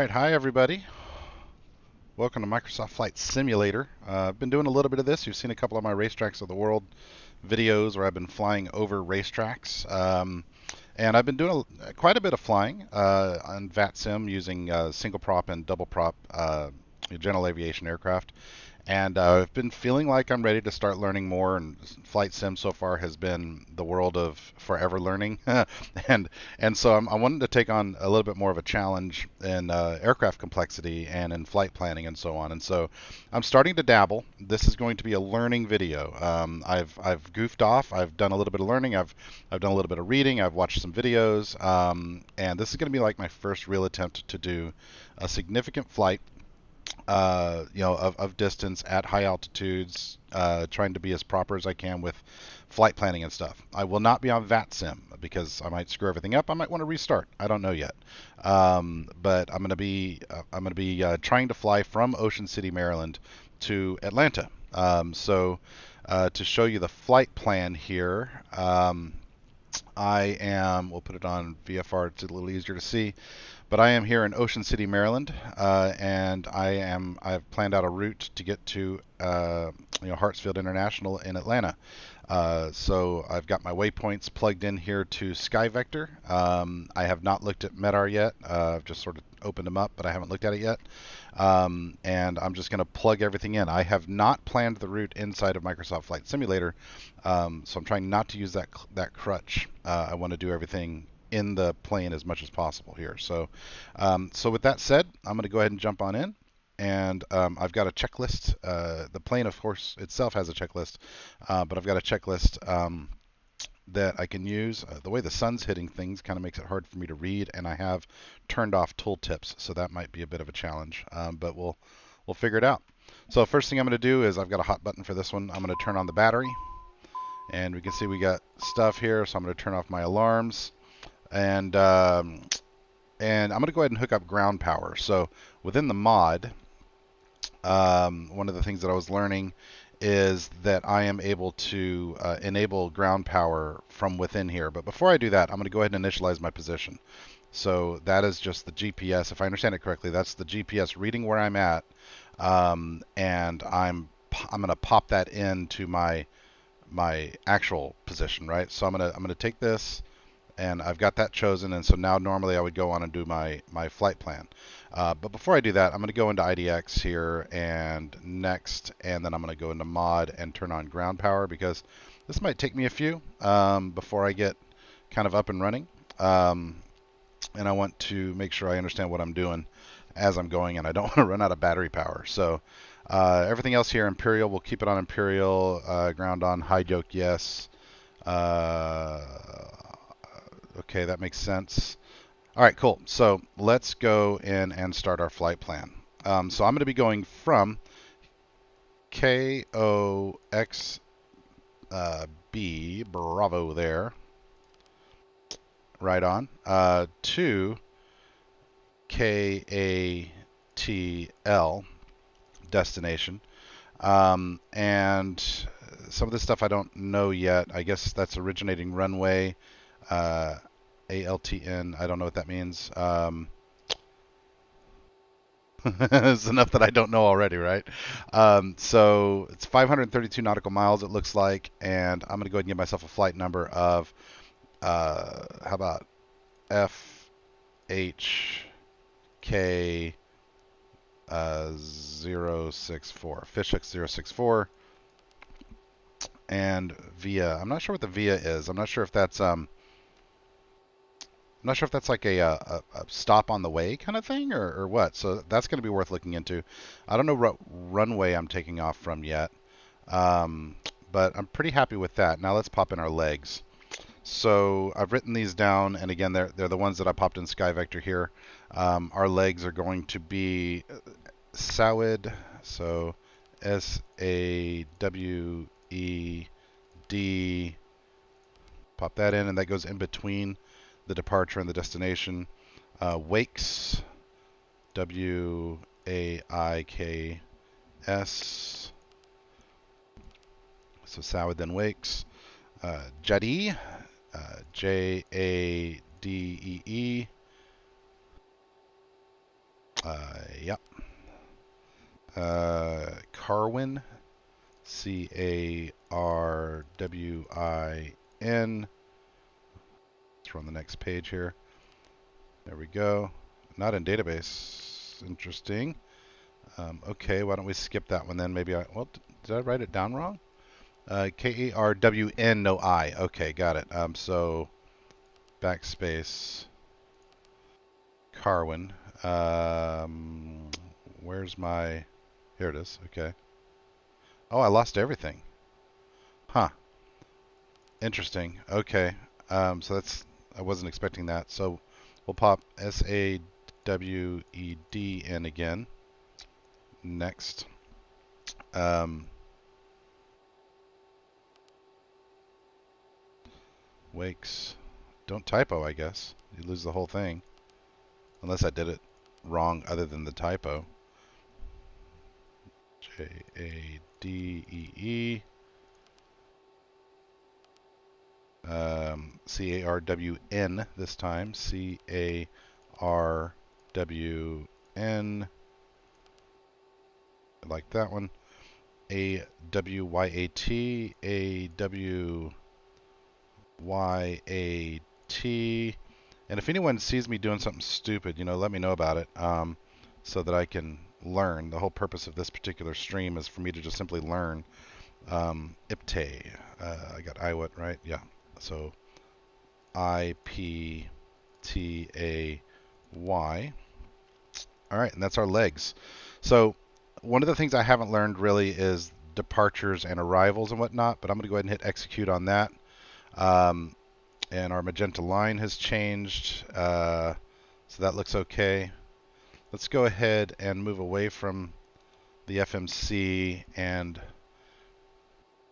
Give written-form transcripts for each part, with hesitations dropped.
Alright, hi everybody. Welcome to Microsoft Flight Simulator. I've been doing a little bit of this. You've seen a couple of my racetracks of the world videos where I've been flying over racetracks. And I've been doing quite a bit of flying on VATSIM using single prop and double prop general aviation aircraft. And I've been feeling like I'm ready to start learning more. And flight sim so far has been the world of forever learning, and so I wanted to take on a little bit more of a challenge in aircraft complexity and in flight planning and so on. And so I'm starting to dabble. This is going to be a learning video. I've goofed off. I've done a little bit of learning. I've done a little bit of reading. I've watched some videos, and this is going to be like my first real attempt to do a significant flight of distance at high altitudes, trying to be as proper as I can with flight planning and stuff. I will not be on VATSIM because I might screw everything up. I might want to restart. I don't know yet. But I'm going to be trying to fly from Ocean City, Maryland, to Atlanta. To show you the flight plan here, we'll put it on VFR. It's a little easier to see. But I am here in Ocean City, Maryland, and I've planned out a route to get to Hartsfield International in Atlanta. So I've got my waypoints plugged in here to SkyVector. I have not looked at MEDAR yet. I've just sort of opened them up, but I haven't looked at it yet. And I'm just going to plug everything in. I have not planned the route inside of Microsoft Flight Simulator, so I'm trying not to use that crutch. I want to do everything in the plane as much as possible here. So with that said, I'm going to go ahead and jump on in. And I've got a checklist. The plane, of course, itself has a checklist, but I've got a checklist that I can use. The way the sun's hitting things kind of makes it hard for me to read, and I have turned off tooltips, so that might be a bit of a challenge, but we'll figure it out. So first thing I'm going to do is I've got a hot button for this one. I'm going to turn on the battery, and we can see we got stuff here, so I'm going to turn off my alarms. And I'm going to go ahead and hook up ground power. So within the mod, one of the things that I was learning is that I am able to enable ground power from within here. But before I do that, I'm going to go ahead and initialize my position. So that is just the GPS. If I understand it correctly, that's the GPS reading where I'm at, and I'm going to pop that into my actual position, right? So I'm going to take this, and I've got that chosen, and so now normally I would go on and do my flight plan. But before I do that, I'm going to go into IDX here and next, and then I'm going to go into mod and turn on ground power, because this might take me a few before I get kind of up and running. And I want to make sure I understand what I'm doing as I'm going, and I don't want to run out of battery power. So everything else here, Imperial, we'll keep it on Imperial, ground on, high yoke, yes. Okay, that makes sense. All right, cool. So let's go in and start our flight plan. So I'm going to be going from KOXB, Bravo there, right on, to KATL, destination. And some of this stuff I don't know yet. I guess that's originating runway. ALTN, I don't know what that means. It's enough that I don't know already, right? So it's 532 nautical miles, it looks like, and I'm going to go ahead and give myself a flight number of, how about FHK 064, FishX 064, and VIA. I'm not sure what the VIA is. I'm not sure if that's like a stop on the way kind of thing or what. So that's going to be worth looking into. I don't know what runway I'm taking off from yet, but I'm pretty happy with that. Now let's pop in our legs. So I've written these down, and again, they're the ones that I popped in SkyVector here. Our legs are going to be SAWED, so SAWED. Pop that in, and that goes in between the departure and the destination. Wakes, WAIKS. So SAWED then Wakes. JADEE, JADEE. Yep. Carwin, Carwin. Let's run the next page here. There we go. Not in database. Interesting. Okay, why don't we skip that one then? Maybe well, did I write it down wrong? Karwn, no I. Okay, got it. So backspace Carwin. Where's my? Here it is. Okay. Oh, I lost everything. Huh. Interesting. Okay. So that's I wasn't expecting that. So we'll pop SAWED in again. Next. Wakes. Don't typo, I guess. You lose the whole thing. Unless I did it wrong other than the typo. JADEE. CARWN this time. CARWN. I like that one. AWYAT. AWYAT. And if anyone sees me doing something stupid, let me know about it, so that I can learn. The whole purpose of this particular stream is for me to just simply learn. IPTAY. I got IWAT, right? Yeah. So IPTAY. All right, and that's our legs. So one of the things I haven't learned really is departures and arrivals and whatnot, but I'm going to go ahead and hit execute on that. And our magenta line has changed, so that looks okay. Let's go ahead and move away from the FMC and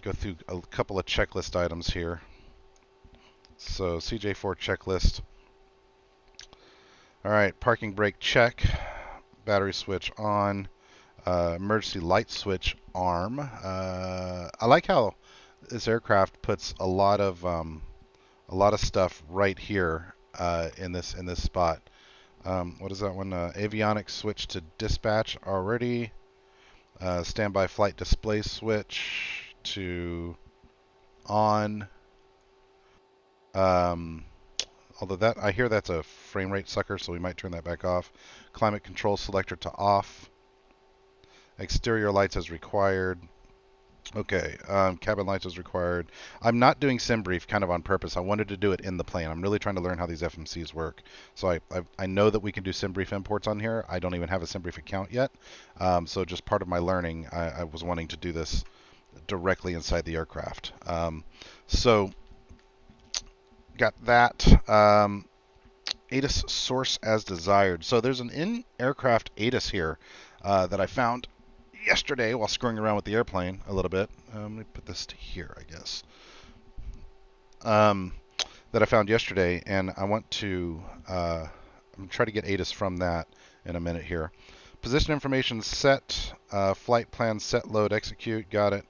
go through a couple of checklist items here. So CJ4 checklist. All right, parking brake check, battery switch on, emergency light switch arm. I like how this aircraft puts a lot of stuff right here in this spot. What is that one? Avionics switch to dispatch already. Standby flight display switch to on. Although that I hear that's a frame rate sucker, so we might turn that back off. Climate control selector to off. Exterior lights as required. Okay, cabin lights as required. I'm not doing SimBrief kind of on purpose. I wanted to do it in the plane. I'm really trying to learn how these FMCs work. So I know that we can do SimBrief imports on here. I don't even have a SimBrief account yet. So just part of my learning, I was wanting to do this directly inside the aircraft. So got that. ATIS source as desired. So there's an in-aircraft ATIS here that I found yesterday while screwing around with the airplane a little bit. Let me put this to here, I guess. That I found yesterday, and I want to I'm try to get ATIS from that in a minute here. Position information set, flight plan set, load, execute. Got it.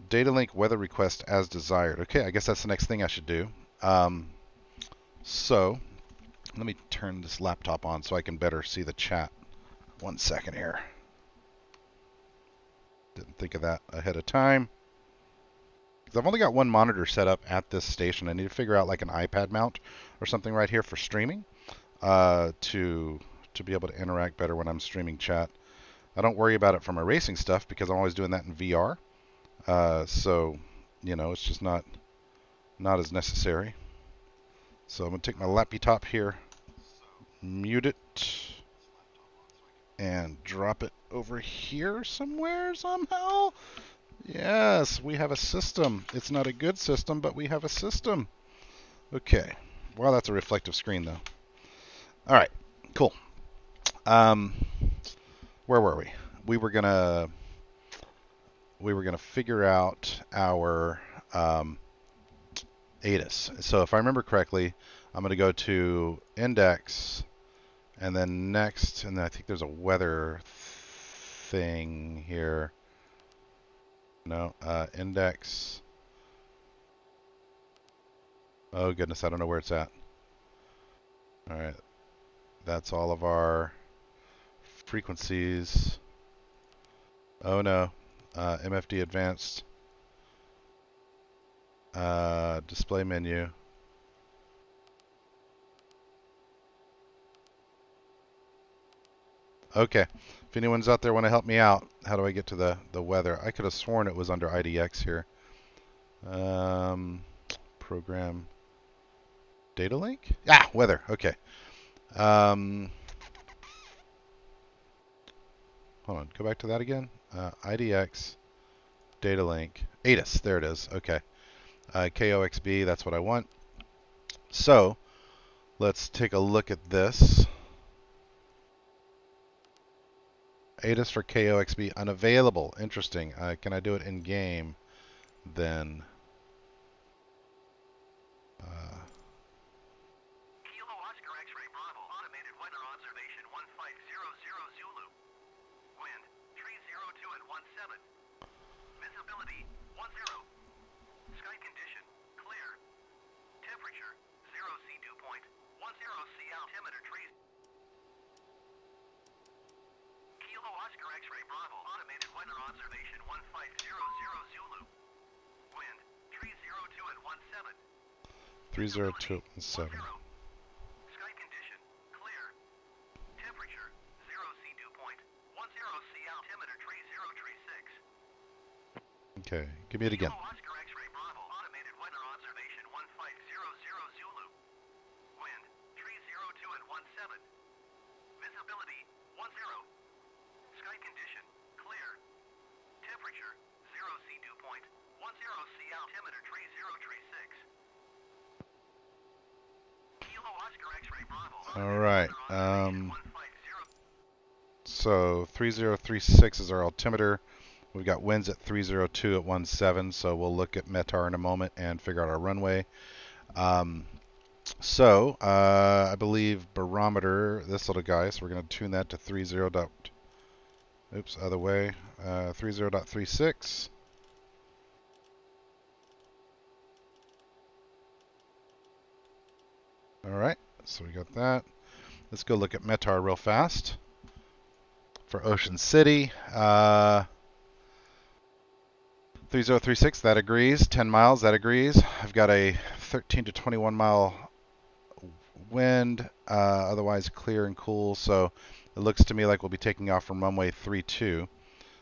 Data link weather request as desired. Okay, I guess that's the next thing I should do. So let me turn this laptop on so I can better see the chat. 1 second here. Didn't think of that ahead of time. Because I've only got one monitor set up at this station. I need to figure out like an iPad mount or something right here for streaming to be able to interact better when I'm streaming chat. I don't worry about it for my racing stuff because I'm always doing that in VR. So, it's just not as necessary. So I'm going to take my laptop here, mute it, and drop it over here somewhere somehow. Yes, we have a system. It's not a good system, but we have a system. Okay. Well, that's a reflective screen, though. All right. Cool. Where were we? We were gonna figure out our ATIS. So if I remember correctly, I'm going to go to index, and then next, and then I think there's a weather thing here. No, index. Oh goodness, I don't know where it's at. All right, that's all of our frequencies. Oh no. MFD advanced. Display menu. Okay. If anyone's out there want to help me out, how do I get to the weather? I could have sworn it was under IDX here. Program data link? Ah, weather. Okay. Hold on. Go back to that again. IDX data link. ATIS. There it is. Okay. KOXB. That's what I want. So let's take a look at this. ATIS for KOXB unavailable. Interesting. Can I do it in game then? Kilo Oscar X-ray Bravo automated weather observation 1500 Zulu. Wind 302 at 17. Visibility 10. Sky condition clear. Temperature 0 C dew point 10 C altimeter trees. Kilo Oscar X-ray Bravo automated weather observation 1500 Zulu. Wind 302 at 17. 302 at 17. Sky condition clear. Temperature 0 C dew point 10 C altimeter tree 036. Okay, give me it again. Kilo Oscar X-ray Bravo automated weather observation 1500 Zulu. Wind 302 at 17. Visibility 10. Sky condition clear. Temperature 0 C dew point 10 C altimeter tree 036. Kilo Oscar X-ray Bravo. All right. So 3036 is our altimeter. We've got winds at 302 at 17, so we'll look at METAR in a moment and figure out our runway. I believe barometer, this little guy, so we're going to tune that to 30. Oops, other way. 30.36. All right, so we got that. Let's go look at METAR real fast. For Ocean City, 3036, that agrees. 10 miles, that agrees. I've got a 13 to 21 mile wind, otherwise clear and cool. So it looks to me like we'll be taking off from runway 32.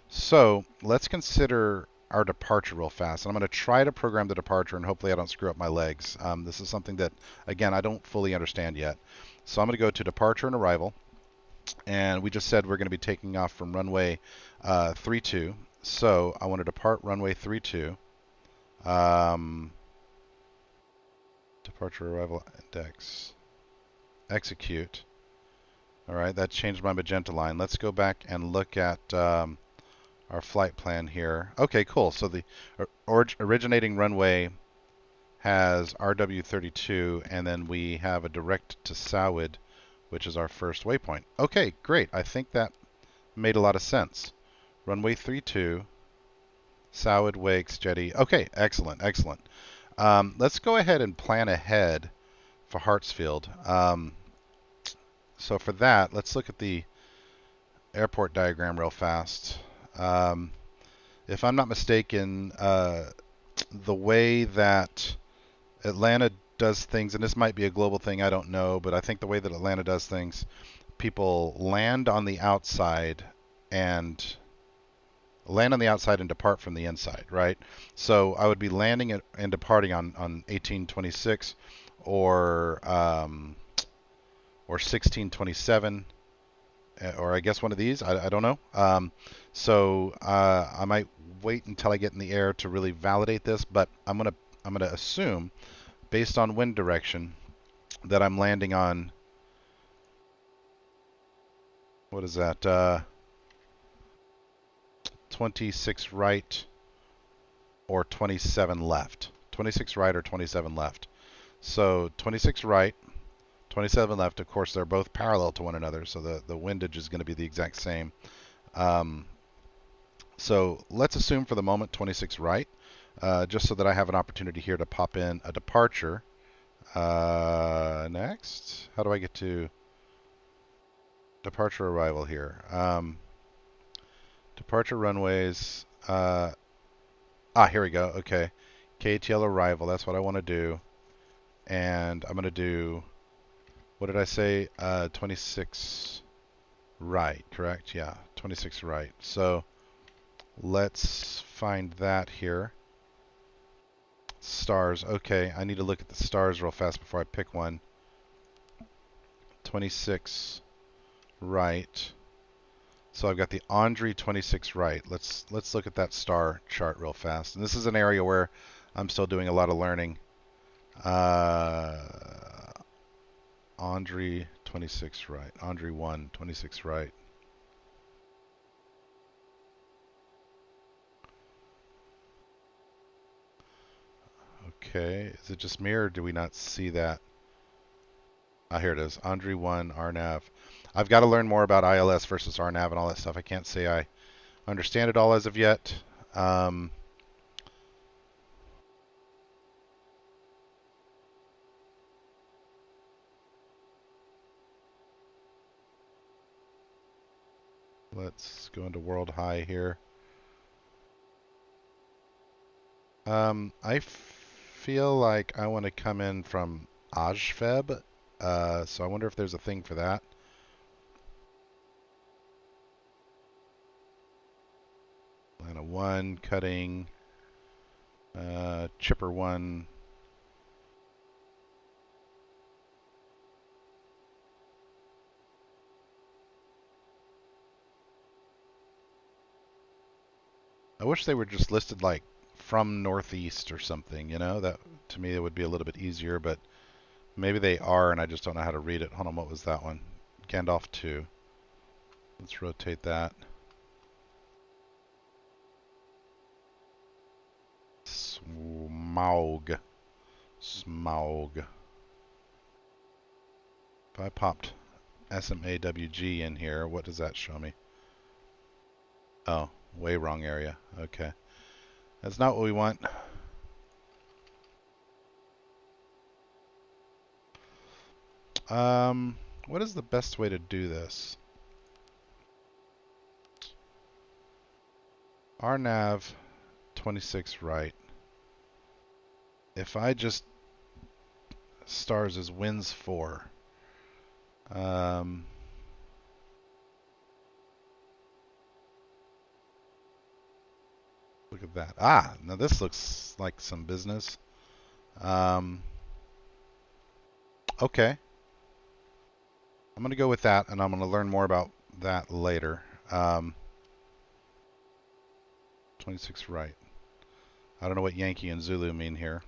So let's consider our departure real fast. And I'm going to try to program the departure, and hopefully I don't screw up my legs. This is something that, again, I don't fully understand yet. So I'm going to go to departure and arrival. And we just said we're going to be taking off from runway 32. So I want to depart runway 32. Departure arrival index. Execute. All right, that changed my magenta line. Let's go back and look at our flight plan here. Okay, cool. So the originating runway has RW32, and then we have a direct to Sowid, which is our first waypoint. Okay, great. I think that made a lot of sense. Runway 32, Sowid, Wakes, Jetty. Okay, excellent, excellent. Let's go ahead and plan ahead for Hartsfield. So for that, let's look at the airport diagram real fast. If I'm not mistaken, the way that Atlanta does things, and this might be a global thing, I don't know, but I think the way that Atlanta does things, people land on the outside and depart from the inside, right? So I would be landing and departing on 1826 or 1627, or I guess one of these. I don't know. So I might wait until I get in the air to really validate this, but I'm gonna assume, based on wind direction, that I'm landing on, what is that? 26 right or 27 left. 26 right or 27 left. So 26 right, 27 left. Of course, they're both parallel to one another, so the windage is going to be the exact same. So let's assume for the moment 26 right, just so that I have an opportunity here to pop in a departure. Next, how do I get to departure arrival here. Departure runways. Here we go. Okay. KTL arrival. That's what I want to do. And I'm going to do, what did I say? 26 right, correct? Yeah, 26 right. So let's find that here. Stars. Okay, I need to look at the stars real fast before I pick one. 26 right. So I've got the Andre 26 right. Let's look at that star chart real fast. And this is an area where I'm still doing a lot of learning. Andre 26 right. Andre 1 26 right. Okay, is it just me or do we not see that? Here it is. Andre 1 RNAV. I've got to learn more about ILS versus RNAV and all that stuff. I can't say I understand it all as of yet. Let's go into World High here. I feel like I want to come in from AJFEB, so I wonder if there's a thing for that. Atlanta 1, cutting, Chipper 1. I wish they were just listed like from Northeast or something, you know? That, to me, it would be a little bit easier, but maybe they are and I just don't know how to read it. Hold on, what was that one? Gandalf 2. Let's rotate that. Smaug. Smaug. If I popped SMAWG in here, what does that show me? Oh, way wrong area. Okay. That's not what we want. What is the best way to do this? RNAV 26 right. If I just stars as wins 4. Look at that. Now this looks like some business. Okay. I'm going to go with that, and I'm going to learn more about that later. 26 right. I don't know what Yankee and Zulu mean here.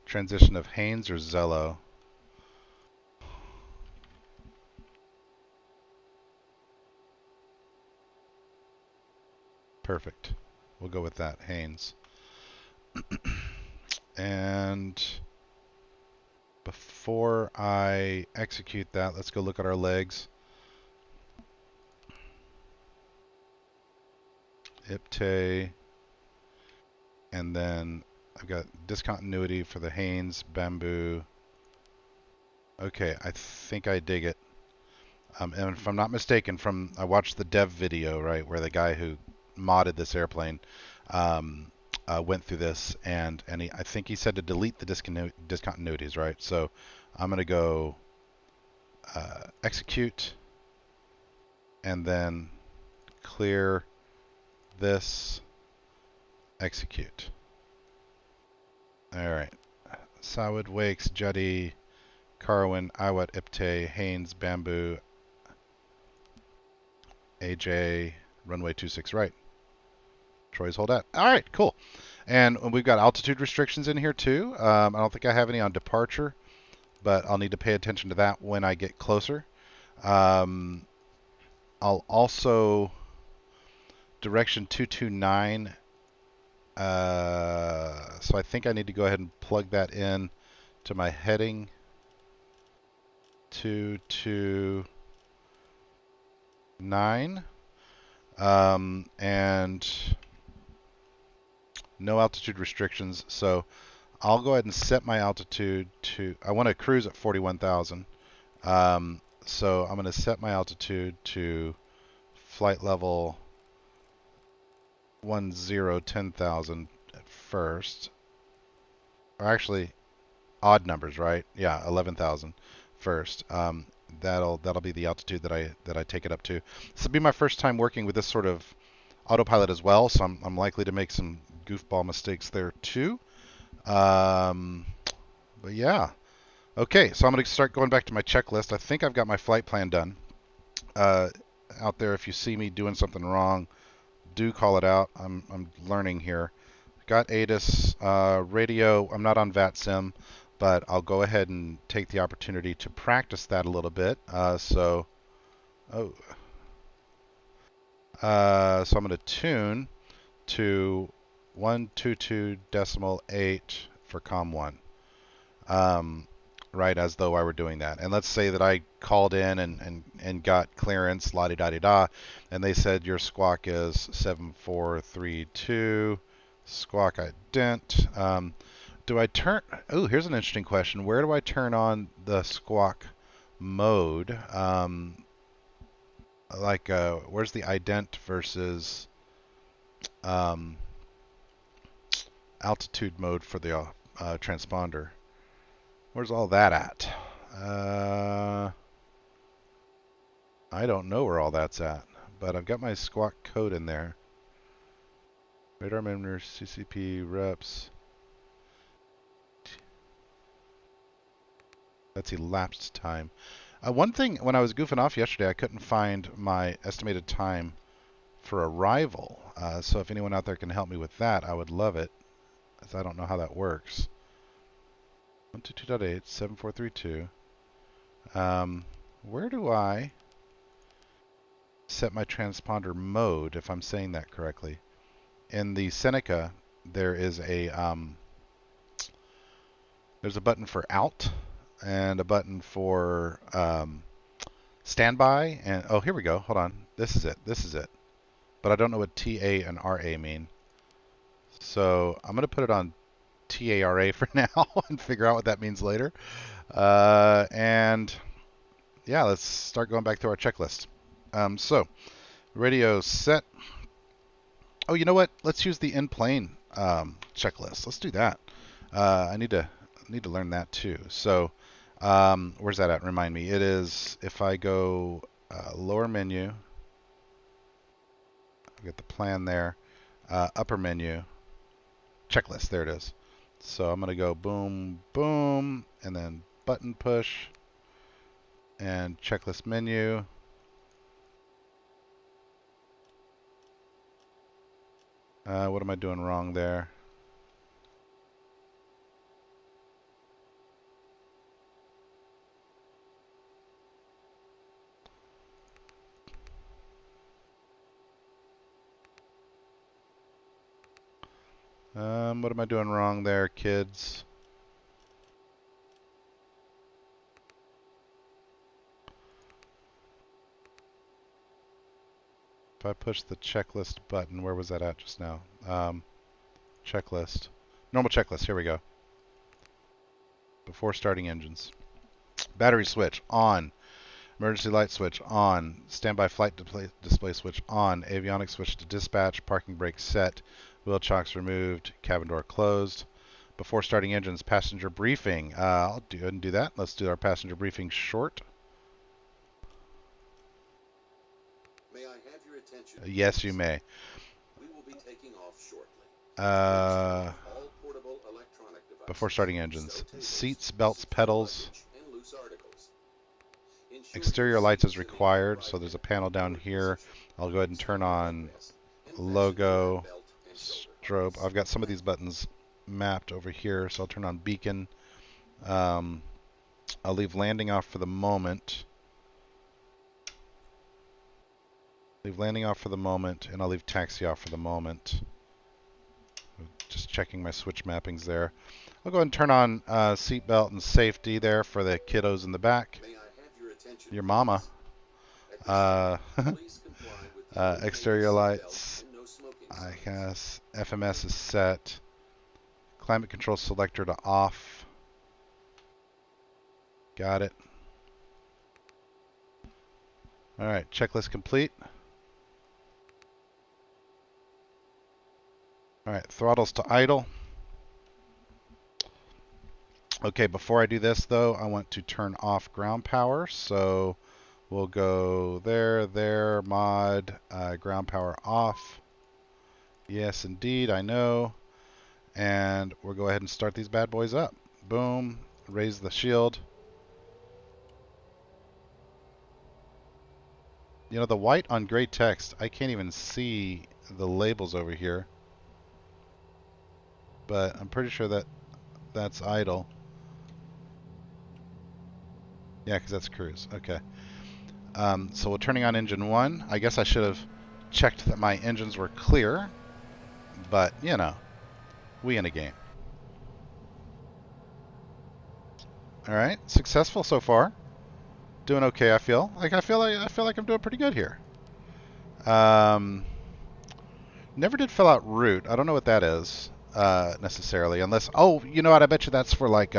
Transition of Haynes or Zello? Perfect. We'll go with that, Haynes. And before I execute that, let's go look at our legs. IPTE. And then I've got discontinuity for the Haynes, Bamboo. Okay, I think I dig it. And if I'm not mistaken, I watched the dev video, right, where the guy who modded this airplane went through this, and I think he said to delete the discontinuities, right? So I'm going to go execute, and then clear this, execute. All right. Sawid, Wakes, Juddy, Carwin, Iwat, IPTE, Haynes, Bamboo, AJ, runway 26 right. Troy's hold at. All right, cool. And we've got altitude restrictions in here too. I don't think I have any on departure, but I'll need to pay attention to that when I get closer. I'll also direction 229. So I think I need to go ahead and plug that in to my heading. 229. And no altitude restrictions. So I'll go ahead and set my altitude to, I want to cruise at 41,000. So I'm going to set my altitude to flight level 10,000 at first. Or actually, odd numbers, right? Yeah, 11,000 first. That'll be the altitude that I take it up to. This will be my first time working with this sort of autopilot as well, so I'm likely to make some goofball mistakes there too. But yeah. Okay, so I'm going to start going back to my checklist. I think I've got my flight plan done. Uh, Out there, if you see me doing something wrong, do call it out. I'm learning here. Got ATIS radio. I'm not on VATSIM, but I'll go ahead and take the opportunity to practice that a little bit. So I'm going to tune to 122.8 for COM1. Right, as though I were doing that. And let's say that I called in and got clearance, la-di-da-di-da, and they said your squawk is 7432, squawk ident. Do I turn, oh, here's an interesting question. Where do I turn on the squawk mode? Where's the ident versus altitude mode for the transponder? Where's all that at? I don't know where all that's at, but I've got my squawk code in there. Radar memory, CCP, reps. That's elapsed time. One thing, when I was goofing off yesterday, I couldn't find my estimated time for arrival. So if anyone out there can help me with that, I would love it, as I don't know how that works. 122.8, 7432. Where do I set my transponder mode, if I'm saying that correctly? In the Seneca, there is there's a button for out and a button for standby. And oh, here we go. Hold on. This is it. This is it. But I don't know what TA and RA mean. So I'm going to put it on TARA for now and figure out what that means later. And yeah, let's start going back through our checklist. So radio set. Oh, you know what? Let's use the in-plane checklist. Let's do that. I need to learn that too. So where's that at? Remind me. It is, if I go lower menu, I've got the plan there. Upper menu, checklist. There it is. So I'm going to go boom, boom, and then button push and checklist menu. What am I doing wrong there? What am I doing wrong there, kids? If I push the checklist button, where was that at just now? Checklist. Normal checklist, here we go. Before starting engines. Battery switch, on. Emergency light switch, on. Standby flight display switch, on. Avionics switch to dispatch. Parking brake set. Wheel chocks removed. Cabin door closed. Before starting engines, passenger briefing. I'll go ahead and do that. Let's do our passenger briefing short. May I have your attention? Yes, you may. We will be taking off shortly. Uh, All portable electronic devices, Before starting engines. so tables, Seats, belts, pedals. luggage, and loose articles. Ensure Exterior your lights is seats are required, in so the there's a right panel down here. position. I'll go ahead and turn on Backrest, and fasten logo, your belt and shoulder strobe. harness. I've got some of these buttons mapped over here, so I'll turn on beacon. I'll leave landing off for the moment. Leave landing off for the moment, and I'll leave taxi off for the moment. Just checking my switch mappings there. I'll go ahead and turn on seatbelt and safety there for the kiddos in the back. May I have your attention, Your mama. please? At this time, please comply with the Exterior seatbelt lights. and no smoking I guess FMS is set. Climate control selector to off. Got it. All right, checklist complete. All right, throttles to idle. Okay, before I do this though, I want to turn off ground power. So we'll go there, mod, ground power off. Yes, indeed, I know. And we'll go ahead and start these bad boys up. Boom, raise the shield. You know, the white on gray text, I can't even see the labels over here. But I'm pretty sure that that's idle. Yeah, because that's cruise. Okay. So we're turning on engine 1. I guess I should have checked that my engines were clear. But, you know, we in a game. Alright, successful so far. Doing okay, I feel. I feel like I'm doing pretty good here. Never did fill out route. I don't know what that is, necessarily. Unless, oh, you know what? I bet you that's for like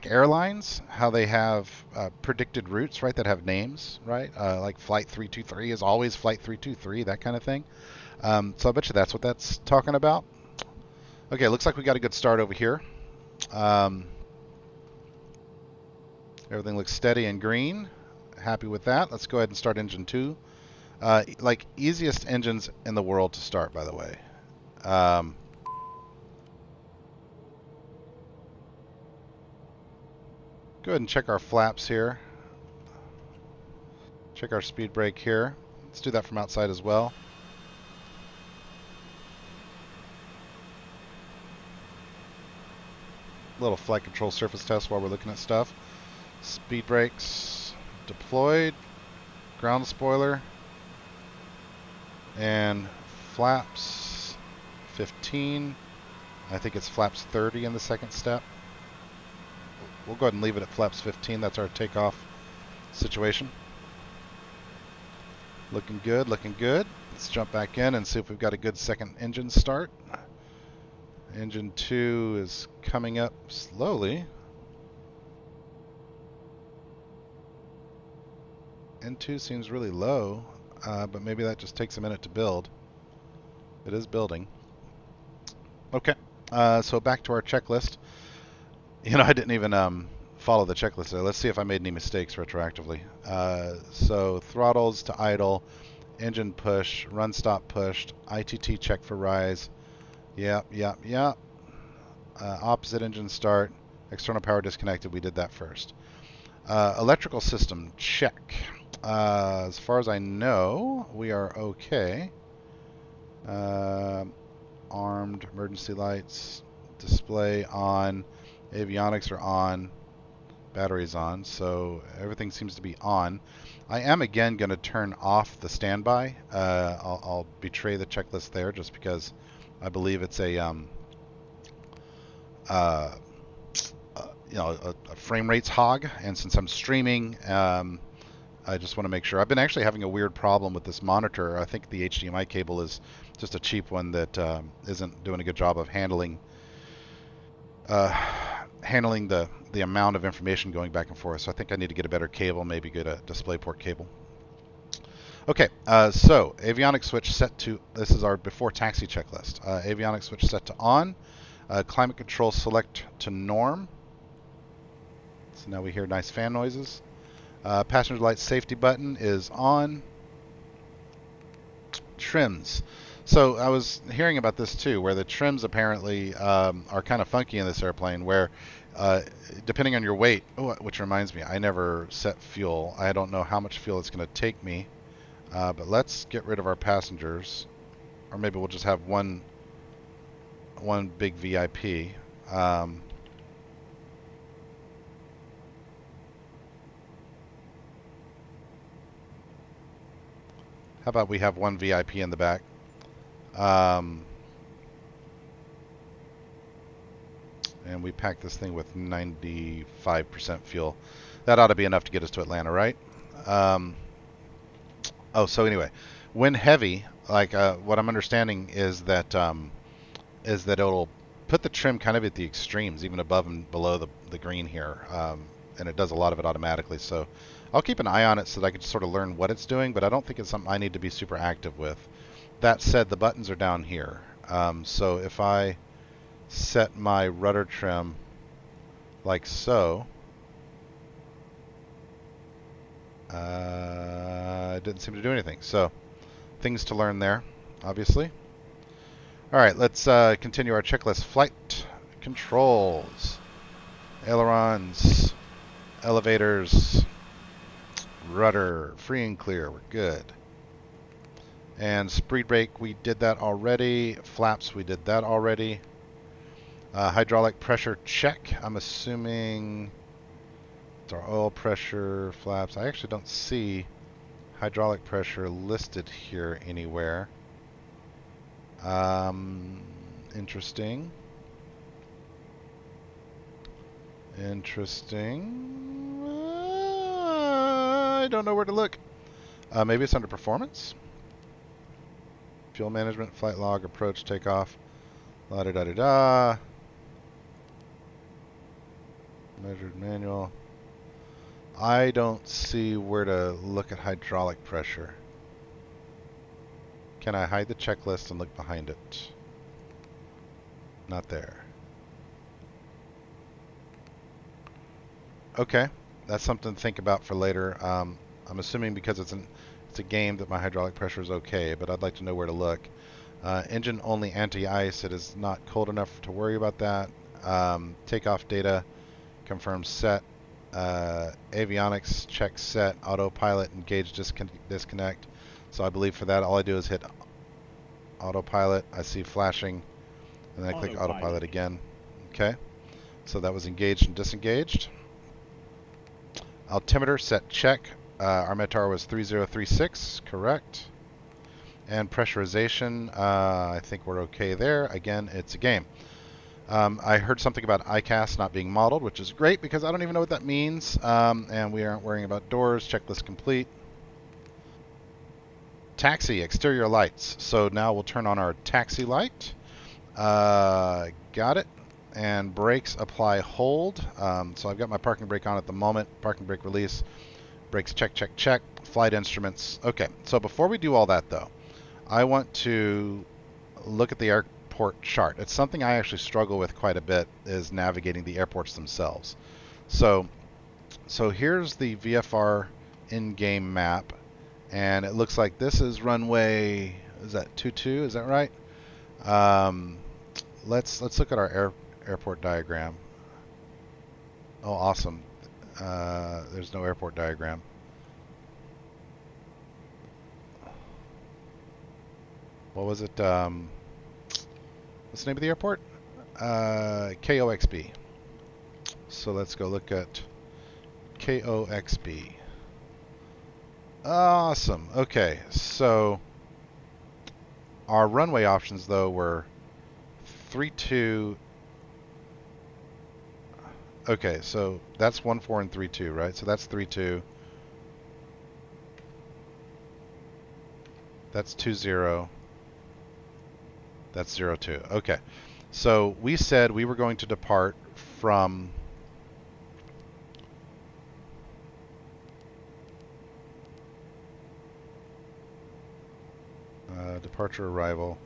airlines, how they have predicted routes, right, that have names, right? Like Flight 323 is always Flight 323, that kind of thing. So I bet you that's what that's talking about. Okay, looks like we got a good start over here. Everything looks steady and green. Happy with that. Let's go ahead and start engine 2. Like, easiest engines in the world to start, by the way. Go ahead and check our flaps here. Check our speed brake here. Let's do that from outside as well. Little flight control surface test while we're looking at stuff. Speed brakes deployed. Ground spoiler. And flaps 15. I think it's flaps 30 in the second step. We'll go ahead and leave it at flaps 15. That's our takeoff situation. Looking good, looking good. Let's jump back in and see if we've got a good second engine start. Engine 2 is coming up slowly. N2 seems really low, but maybe that just takes a minute to build. It is building. Okay, so back to our checklist. You know, I didn't even follow the checklist there. Let's see if I made any mistakes retroactively. So throttles to idle, engine push, run stop pushed, ITT check for rise. Yep. Opposite engine start, external power disconnected. We did that first. Electrical system check. As far as I know, we are okay. Armed, emergency lights, display on, avionics are on, batteries on, so everything seems to be on. I am again going to turn off the standby. I'll betray the checklist there just because I believe it's a you know, a frame rates hog, and since I'm streaming, I just want to make sure. I've been actually having a weird problem with this monitor. I think the HDMI cable is just a cheap one that isn't doing a good job of handling the amount of information going back and forth. So I think I need to get a better cable, maybe get a DisplayPort cable. Okay, so avionics switch set to, this is our before taxi checklist. Avionics switch set to on. Climate control select to norm. So now we hear nice fan noises. Passenger light safety button is on. Trims. So I was hearing about this too, where the trims apparently are kind of funky in this airplane, where depending on your weight, which reminds me, I never set fuel. I don't know how much fuel it's going to take me. But let's get rid of our passengers, or maybe we'll just have one big VIP. How about we have one VIP in the back? And we pack this thing with 95% fuel. That ought to be enough to get us to Atlanta, right? Oh, so anyway, when heavy, like what I'm understanding is that it'll put the trim kind of at the extremes, even above and below the green here, and it does a lot of it automatically. So I'll keep an eye on it so that I can sort of learn what it's doing, but I don't think it's something I need to be super active with. That said, the buttons are down here. So if I set my rudder trim like so, it didn't seem to do anything. So things to learn there, obviously. All right, let's continue our checklist. Flight controls, ailerons, elevators, rudder, free and clear. We're good. And speed brake, we did that already. Flaps, we did that already. Hydraulic pressure check. I'm assuming it's our oil pressure, flaps. I actually don't see hydraulic pressure listed here anywhere. Interesting. Interesting. I don't know where to look. Maybe it's under performance. Fuel management, flight log, approach, takeoff. La da da da da. Measured manual. I don't see where to look at hydraulic pressure. Can I hide the checklist and look behind it? Not there. Okay, that's something to think about for later. I'm assuming because it's a game that my hydraulic pressure is okay, but I'd like to know where to look. Engine only anti-ice. It is not cold enough to worry about that. Takeoff data confirmed set. Avionics check set. Autopilot engage disconnect. So I believe for that all I do is hit autopilot. I see flashing, and then I click autopilot again. Okay, so that was engaged and disengaged. Altimeter set check. Our METAR was 3036, correct. And pressurization, I think we're okay there. Again, it's a game. I heard something about ICAS not being modeled, which is great because I don't even know what that means. And we aren't worrying about doors. Checklist complete. Taxi, exterior lights. So now we'll turn on our taxi light. Got it. And brakes, apply, hold. So I've got my parking brake on at the moment. Parking brake release. Brakes, check, check, check. Flight instruments. Okay, so before we do all that, though, I want to look at the airport chart. It's something I actually struggle with quite a bit, is navigating the airports themselves. So here's the VFR in-game map, and it looks like this is runway, is that 22? Is that right? Let's look at our airport diagram. Oh, awesome. There's no airport diagram. What was it? What's the name of the airport? KOXB. So let's go look at KOXB. Awesome. Okay, so our runway options, though, were 32. Okay, so that's 14 and 32, right? So that's 32. That's 20. That's 02. Okay. So we said we were going to depart from departure arrival.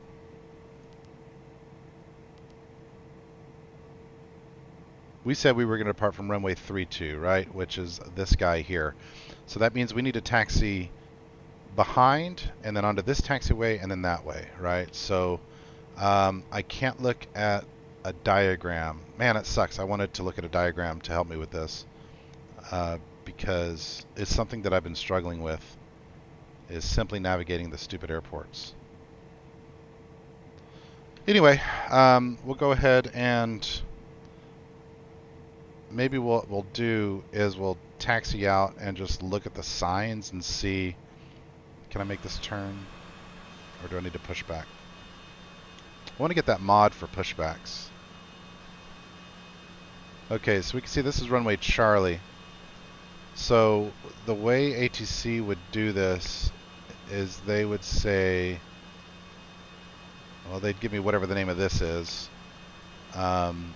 We said we were going to depart from runway 32, right? Which is this guy here. So that means we need to taxi behind and then onto this taxiway and then that way, right? So I can't look at a diagram. Man, it sucks. I wanted to look at a diagram to help me with this because it's something that I've been struggling with, is simply navigating the stupid airports. Anyway, we'll go ahead and maybe what we'll do is we'll taxi out and just look at the signs and see, can I make this turn or do I need to push back? I want to get that mod for pushbacks. Okay, so we can see this is runway Charlie. So the way ATC would do this is they would say, well, they'd give me whatever the name of this is, and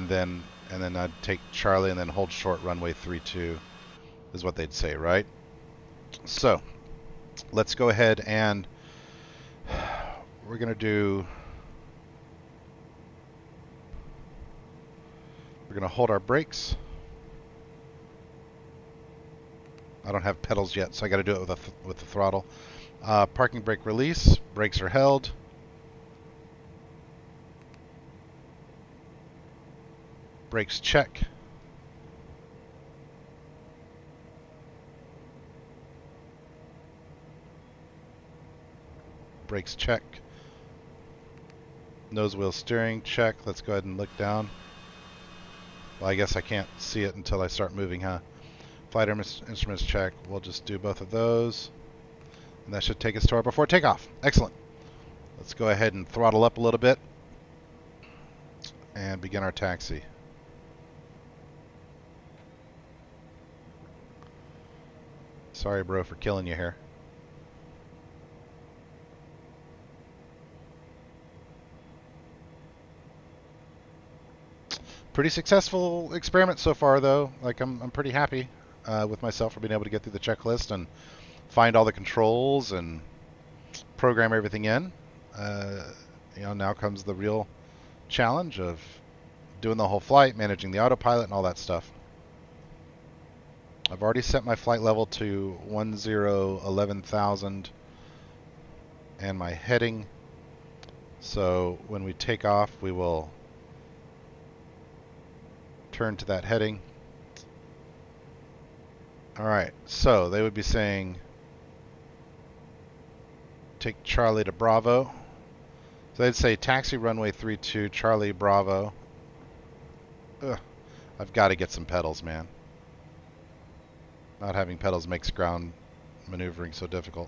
then I'd take Charlie and then hold short runway 32 is what they'd say, right? So let's go ahead and we're going to hold our brakes. I don't have pedals yet, so I got to do it with the throttle. Parking brake release. Brakes are held. Brakes check. Brakes check. Nose wheel steering check. Let's go ahead and look down. Well, I guess I can't see it until I start moving, huh? Flight instruments check. We'll just do both of those. And that should take us to our before takeoff. Excellent. Let's go ahead and throttle up a little bit and begin our taxi. Sorry, bro, for killing you here. Pretty successful experiment so far, though. Like, I'm pretty happy with myself for being able to get through the checklist and find all the controls and program everything in. You know, now comes the real challenge of doing the whole flight, managing the autopilot, and all that stuff. I've already set my flight level to 1011,000 and my heading. So when we take off, we will turn to that heading. Alright, so they would be saying take Charlie to Bravo. So they'd say taxi runway 32, Charlie Bravo. Ugh, I've got to get some pedals, man. Not having pedals makes ground maneuvering so difficult.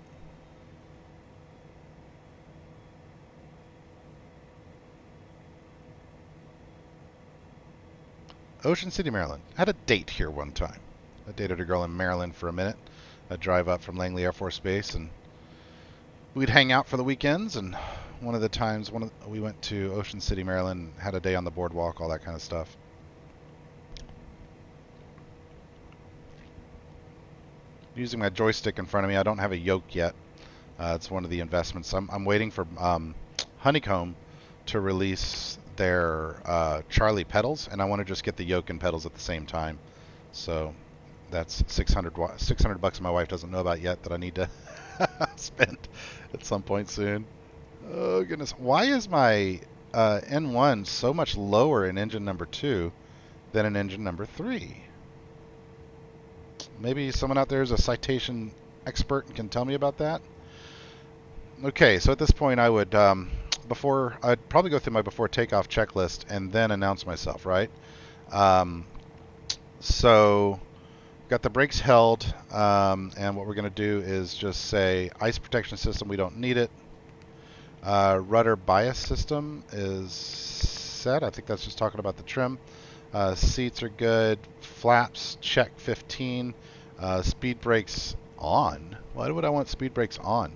Ocean City, Maryland. I had a date here one time. I dated a girl in Maryland for a minute. I'd drive up from Lanley Air Force Base and we'd hang out for the weekends. And one of the times we went to Ocean City, Maryland, had a day on the boardwalk, all that kind of stuff. Using my joystick in front of me, I don't have a yoke yet. It's one of the investments. I'm waiting for Honeycomb to release their Charlie pedals, and I want to just get the yoke and pedals at the same time. So that's $600 my wife doesn't know about yet that I need to spend at some point soon. Oh goodness, why is my N1 so much lower in engine number 2 than in engine number 3? Maybe someone out there is a Citation expert and can tell me about that. Okay, so at this point I would, I'd probably go through my before takeoff checklist and then announce myself, right? So got the brakes held, and what we're going to do is just say ice protection system, we don't need it. Rudder bias system is set. I think that's just talking about the trim. Seats are good. Flaps, check 15. Speed brakes on. Why would I want speed brakes on?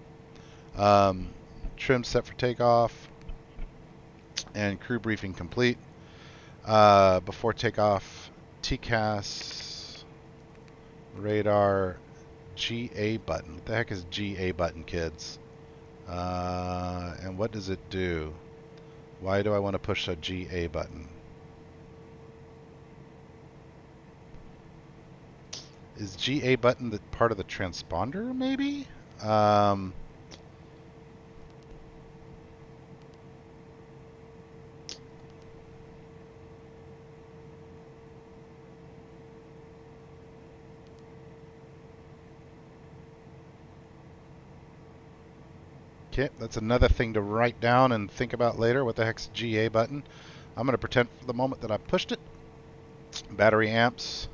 Trim set for takeoff. And crew briefing complete. Before takeoff, TCAS, radar, GA button. What the heck is GA button, kids? And what does it do? Why do I want to push a GA button? Is GA button the part of the transponder, maybe? Okay, that's another thing to write down and think about later. What the heck's GA button? I'm going to pretend for the moment that I pushed it. Battery amps.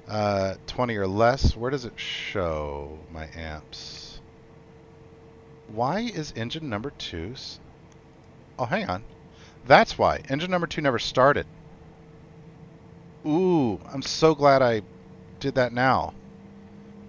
20 or less. Where does it show my amps? Why is engine number 2? Oh, hang on. That's why. Engine number 2 never started. Ooh, I'm so glad I did that now.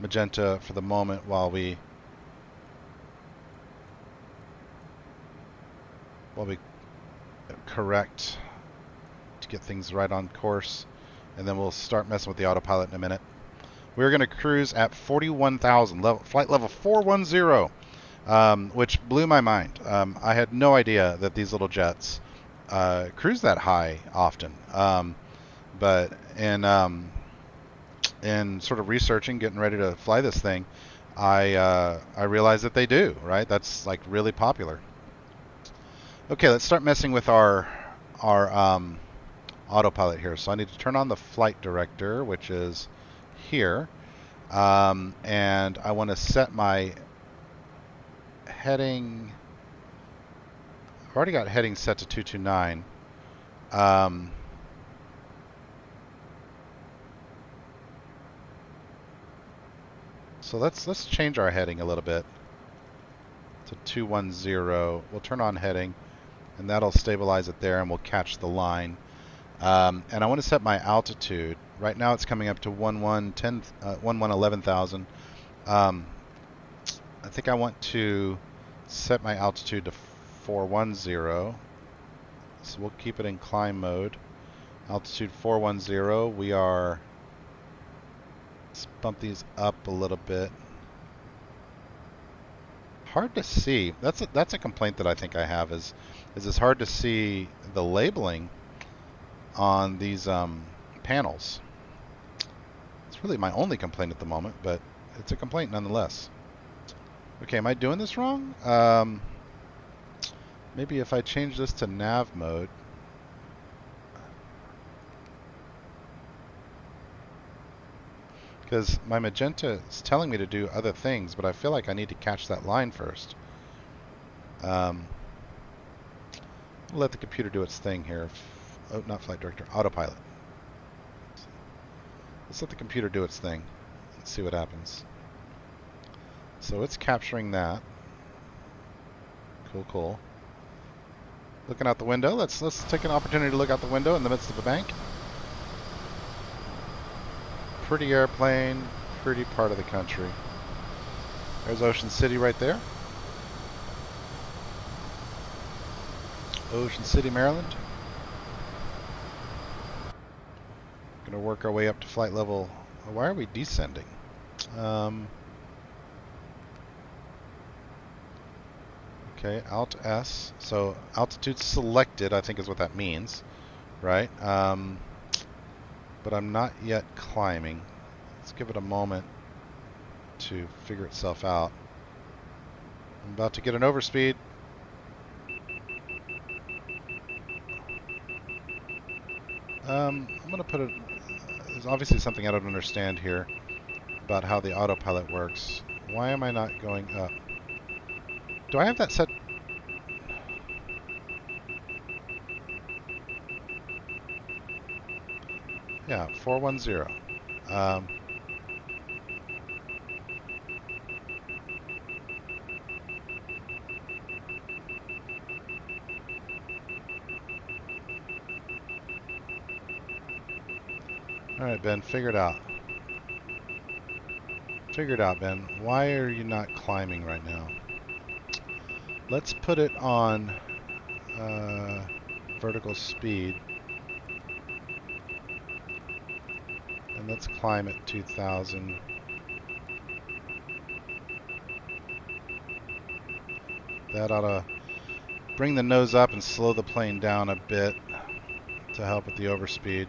magenta for the moment while we correct to get things right on course, and then we'll start messing with the autopilot in a minute. We're going to cruise at 41,000, flight level 410, which blew my mind. I had no idea that these little jets cruise that high often. But in sort of researching, getting ready to fly this thing, I realized that they do, right? That's like really popular. Okay, let's start messing with our autopilot here. So I need to turn on the flight director, which is here, and I want to set my heading. I've already got heading set to 229. So let's change our heading a little bit to 210. We'll turn on heading, and that'll stabilize it there, and we'll catch the line. And I want to set my altitude. Right now it's coming up to 11,000. I think I want to set my altitude to 410. So we'll keep it in climb mode. Altitude 410. We are... Let's bump these up a little bit. Hard to see. That's a complaint that I think I have is it's hard to see the labeling on these panels. It's really my only complaint at the moment, but it's a complaint nonetheless. Okay, am I doing this wrong? Maybe if I change this to nav mode. Because my magenta is telling me to do other things, but I feel like I need to catch that line first. I'll let the computer do its thing here. Oh, not flight director, autopilot. Let's let the computer do its thing. Let's see what happens. So it's capturing that. Cool, cool. Looking out the window. Let's take an opportunity to look out the window in the midst of a bank. Pretty airplane, pretty part of the country. There's Ocean City right there. Ocean City, Maryland. Gonna work our way up to flight level. Why are we descending? Okay, Alt S. So altitude selected, I think is what that means, right? But I'm not yet climbing. Let's give it a moment to figure itself out. I'm about to get an overspeed. I'm going to put it... There's obviously something I don't understand here about how the autopilot works. Why am I not going up? Do I have that set... Yeah, 410. Alright, Ben, figure it out. Figure it out, Ben. Why are you not climbing right now? Let's put it on vertical speed. And let's climb at 2,000. That ought to bring the nose up and slow the plane down a bit to help with the overspeed.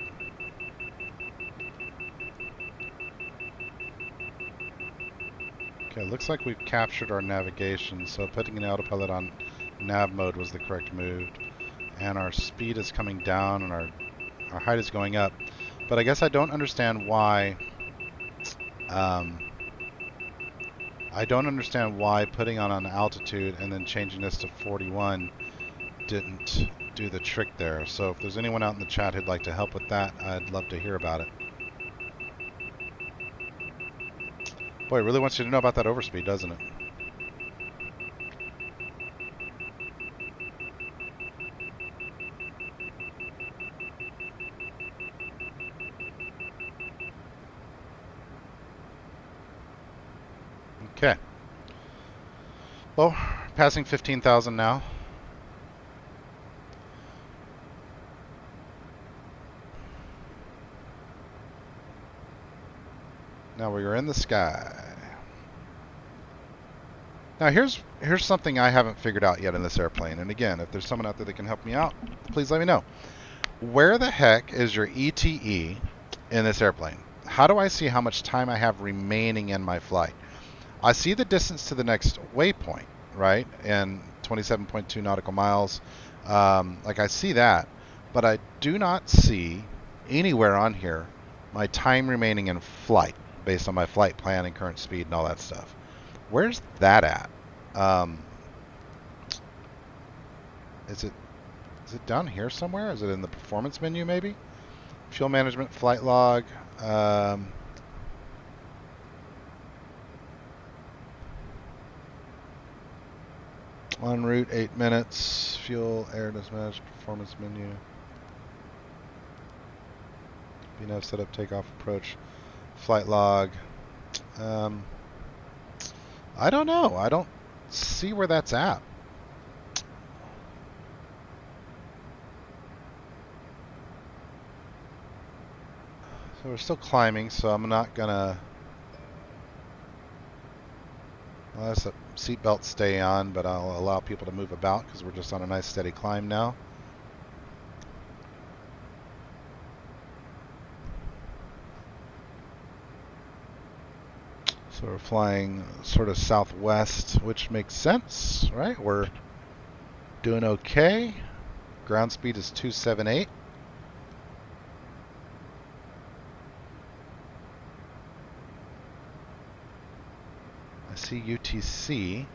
Okay, looks like we've captured our navigation, so putting an autopilot on nav mode was the correct move. And our speed is coming down and our height is going up. But I guess I don't understand why putting on an altitude and then changing this to 41 didn't do the trick there. So if there's anyone out in the chat who'd like to help with that, I'd love to hear about it. Boy, it really wants you to know about that overspeed, doesn't it? Well, passing 15,000 now. Now we are in the sky. Now here's something I haven't figured out yet in this airplane. And again, if there's someone out there that can help me out, please let me know. Where the heck is your ETE in this airplane? How do I see how much time I have remaining in my flight? I see the distance to the next waypoint, right? And 27.2 nautical miles. Like I see that, but I do not see anywhere on here my time remaining in flight based on my flight plan and current speed and all that stuff. Where's that at? Is it down here somewhere? Is it in the performance menu maybe? Fuel management, flight log. En route, 8 minutes. Fuel, air dispatch, performance menu. VNAV setup, takeoff, approach, flight log. I don't know. I don't see where that's at. So we're still climbing, so I'm not gonna let the seatbelt stay on, but I'll allow people to move about because we're just on a nice steady climb now. So we're flying sort of southwest, which makes sense, right? We're doing okay. Ground speed is 278. I see UTC.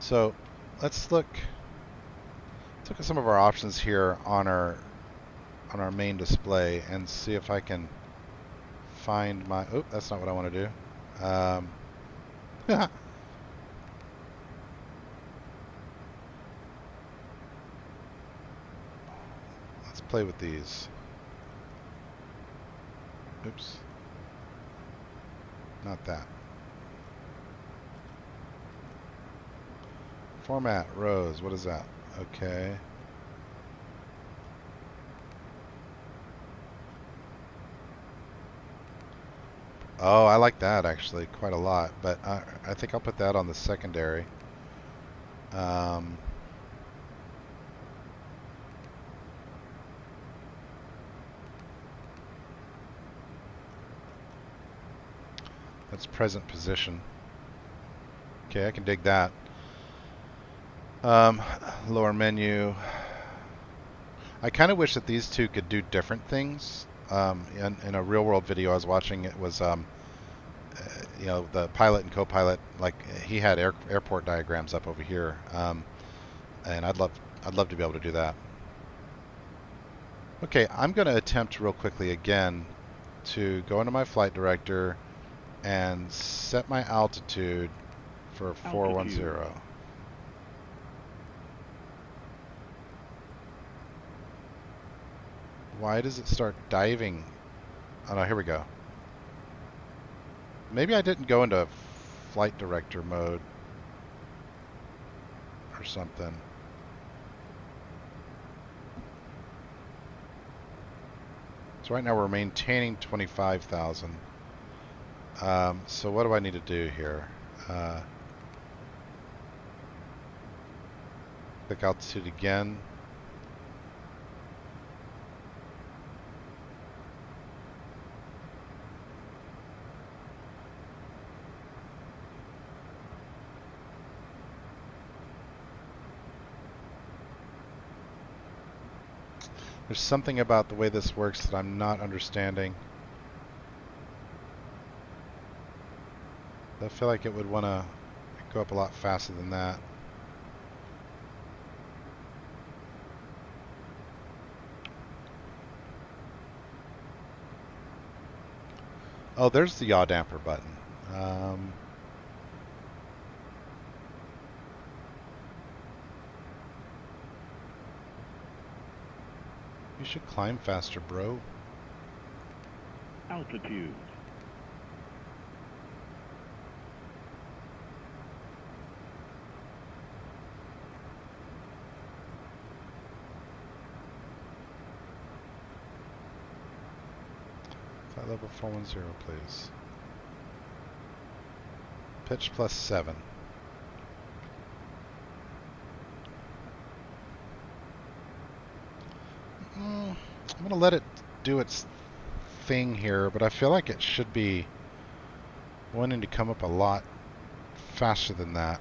So let's look at some of our options here on our main display and see if I can find my. Oh, that's not what I want to do. Let's play with these. Oops. Not that. Format, rows, what is that? Okay. Oh, I like that actually quite a lot, but I think I'll put that on the secondary. That's present position. Okay, I can dig that. Lower menu. I kind of wish that these two could do different things. In a real-world video I was watching, it was you know, the pilot and co-pilot, like he had airport diagrams up over here, and I'd love to be able to do that. Okay, I'm going to attempt real quickly again to go into my flight director and set my altitude for 410. Why does it start diving? Oh no, here we go. Maybe I didn't go into flight director mode or something. So right now we're maintaining 25,000. So what do I need to do here? Click altitude again. There's something about the way this works that I'm not understanding. I feel like it would want to go up a lot faster than that. Oh, there's the yaw damper button. You should climb faster, bro. Altitude. Flight level 410, please. Pitch +7. I'm going to let it do its thing here, but I feel like it should be wanting to come up a lot faster than that.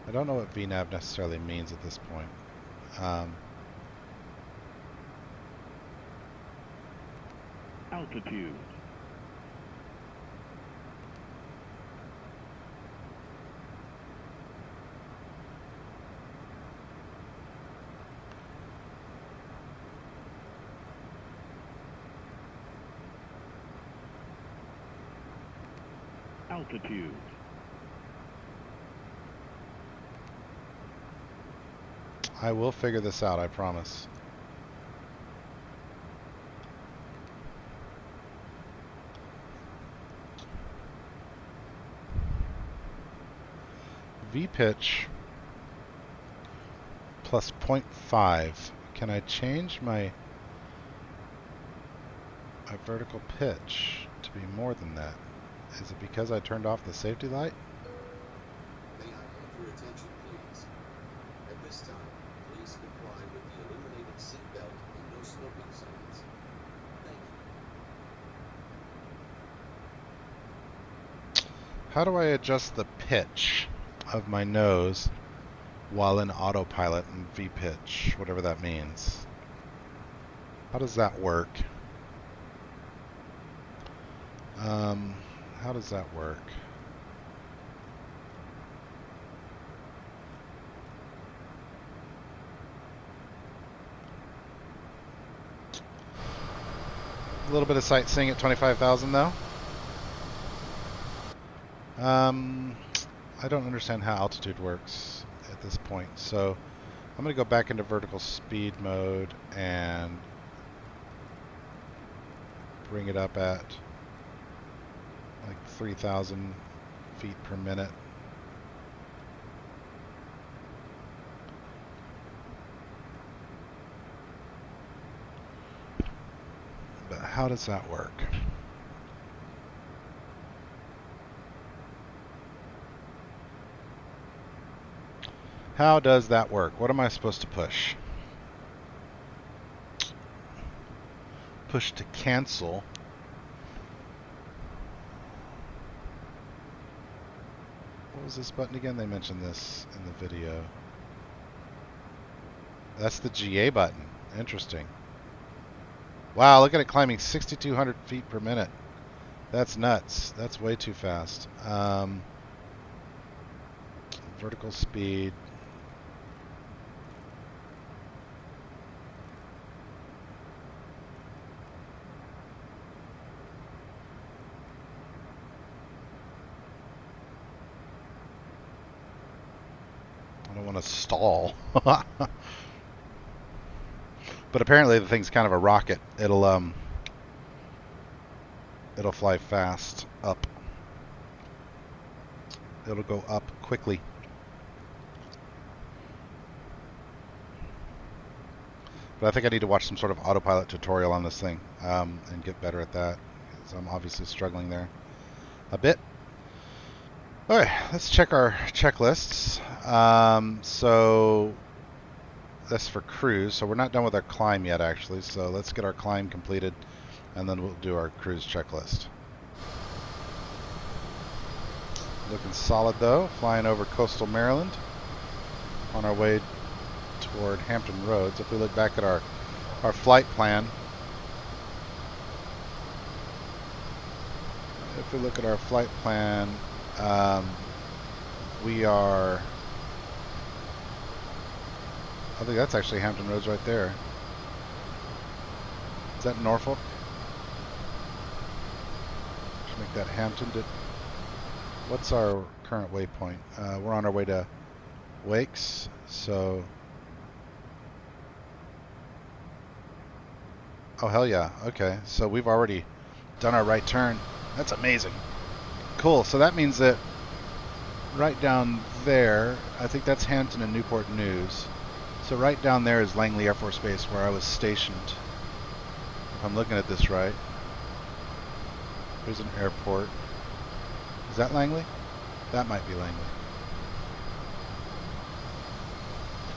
I don't know what VNAV necessarily means at this point. Altitude. Altitude. I will figure this out, I promise. V-pitch plus 0.5. Can I change my vertical pitch to be more than that? Is it because I turned off the safety light? May I have your attention, please? At this time, please comply with the illuminated seatbelt and no smoking signs. Thank you. How do I adjust the pitch of my nose while in autopilot and V-pitch, whatever that means? How does that work? How does that work? A little bit of sightseeing at 25,000 though. I don't understand how altitude works at this point, so I'm going to go back into vertical speed mode and bring it up at like 3,000 feet per minute. But how does that work? How does that work? What am I supposed to push? Push to cancel. What was this button again? They mentioned this in the video. That's the GA button. Interesting. Wow, look at it climbing 6,200 feet per minute. That's nuts. That's way too fast. Vertical speed. I don't want to stall. But apparently the thing's kind of a rocket. It'll fly fast up. It'll go up quickly. But I think I need to watch some sort of autopilot tutorial on this thing and get better at that, because I'm obviously struggling there a bit. Okay, let's check our checklists. So that's for cruise. So we're not done with our climb yet, actually. So let's get our climb completed, and then we'll do our cruise checklist. Looking solid, though. Flying over coastal Maryland on our way toward Hampton Roads. If we look back at our flight plan, we are, I think that's actually Hampton Roads right there. Is that Norfolk? Should make that Hampton. What's our current waypoint? We're on our way to Wakes, so. Oh, hell yeah. Okay, so we've already done our right turn. That's amazing. Cool, so that means that right down there, I think that's Hampton and Newport News. So right down there is Langley Air Force Base where I was stationed. If I'm looking at this right. There's an airport. Is that Langley? That might be Langley.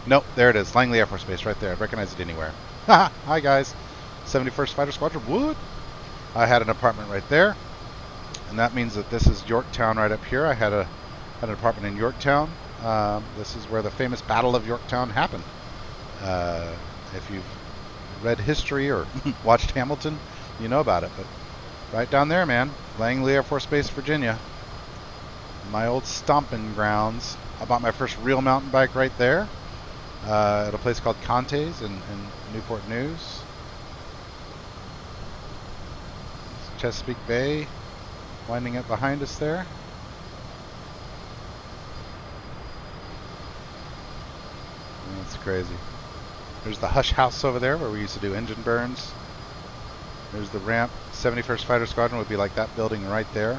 Nope, there it is. Langley Air Force Base right there. I recognize it anywhere. Haha, hi guys. 71st Fighter Squadron, Wood. I had an apartment right there. And that means that this is Yorktown right up here. I had an apartment in Yorktown. This is where the famous Battle of Yorktown happened. If you've read history or watched Hamilton, you know about it. But right down there, man. Langley Air Force Base, Virginia. My old stomping grounds. I bought my first real mountain bike right there. At a place called Conte's in Newport News. It's Chesapeake Bay winding up behind us there. That's crazy. There's the Hush House over there where we used to do engine burns. There's the ramp. 71st Fighter Squadron would be like that building right there.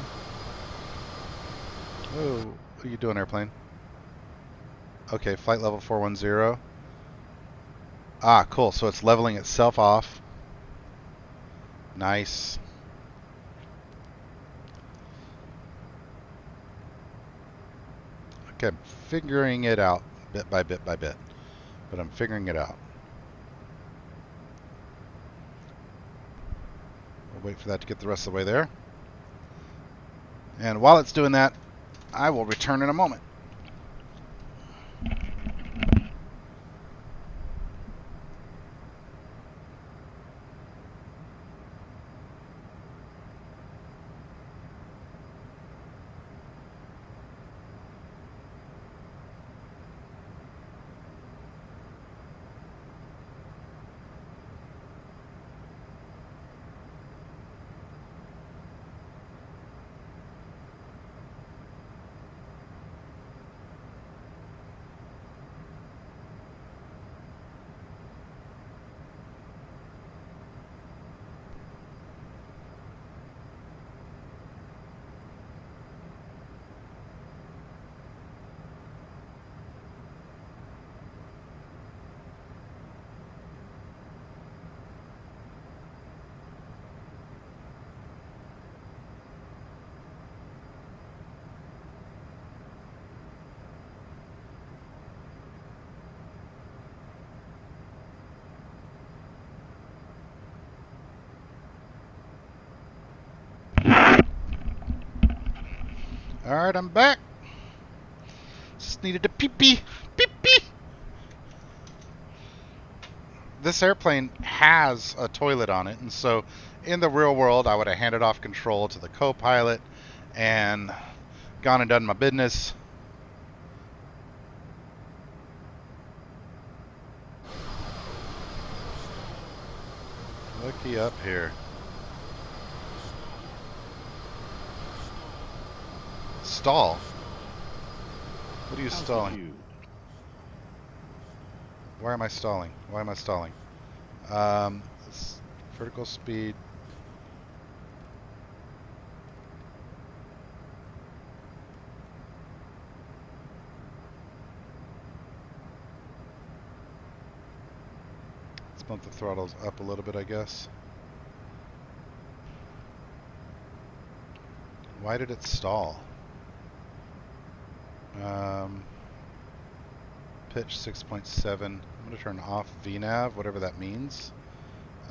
Whoa, what are you doing, airplane? Okay, flight level 410. Ah, cool. So it's leveling itself off. Nice. Okay, I'm figuring it out bit by bit by bit. But I'm figuring it out. We'll wait for that to get the rest of the way there. And while it's doing that, I will return in a moment. Alright, I'm back. Just needed to pee-pee. Pee-pee. This airplane has a toilet on it, and so in the real world, I would have handed off control to the co-pilot and gone and done my business. Looky up here. Stall? What are you stalling? Why am I stalling? Why am I stalling? Vertical speed. Let's bump the throttles up a little bit, I guess. Why did it stall? Pitch 6.7. I'm going to turn off VNAV, whatever that means.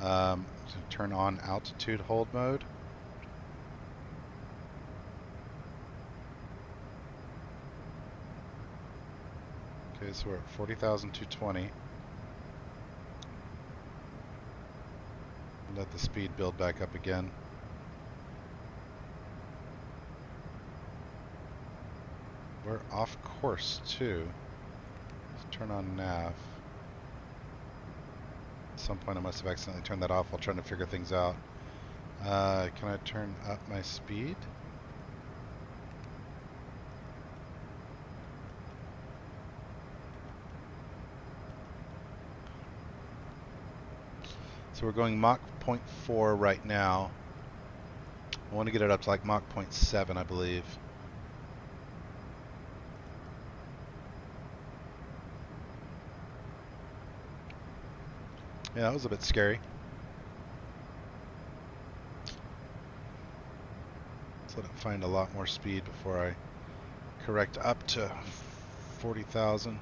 To turn on altitude hold mode. Okay, so we're at 40,220. Let the speed build back up again. We're off course too. Let's turn on nav. At some point I must have accidentally turned that off while trying to figure things out. Can I turn up my speed? So we're going Mach 0.4 right now. I want to get it up to like Mach 0.7, I believe. Yeah, that was a bit scary. Let's let it find a lot more speed before I correct up to 40,000.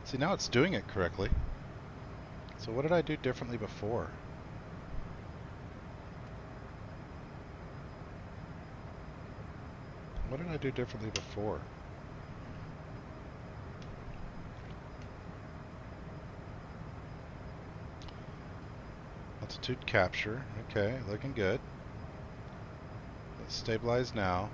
See, now it's doing it correctly. So what did I do differently before? What did I do differently before? Altitude capture. Okay, looking good. Let's stabilize now.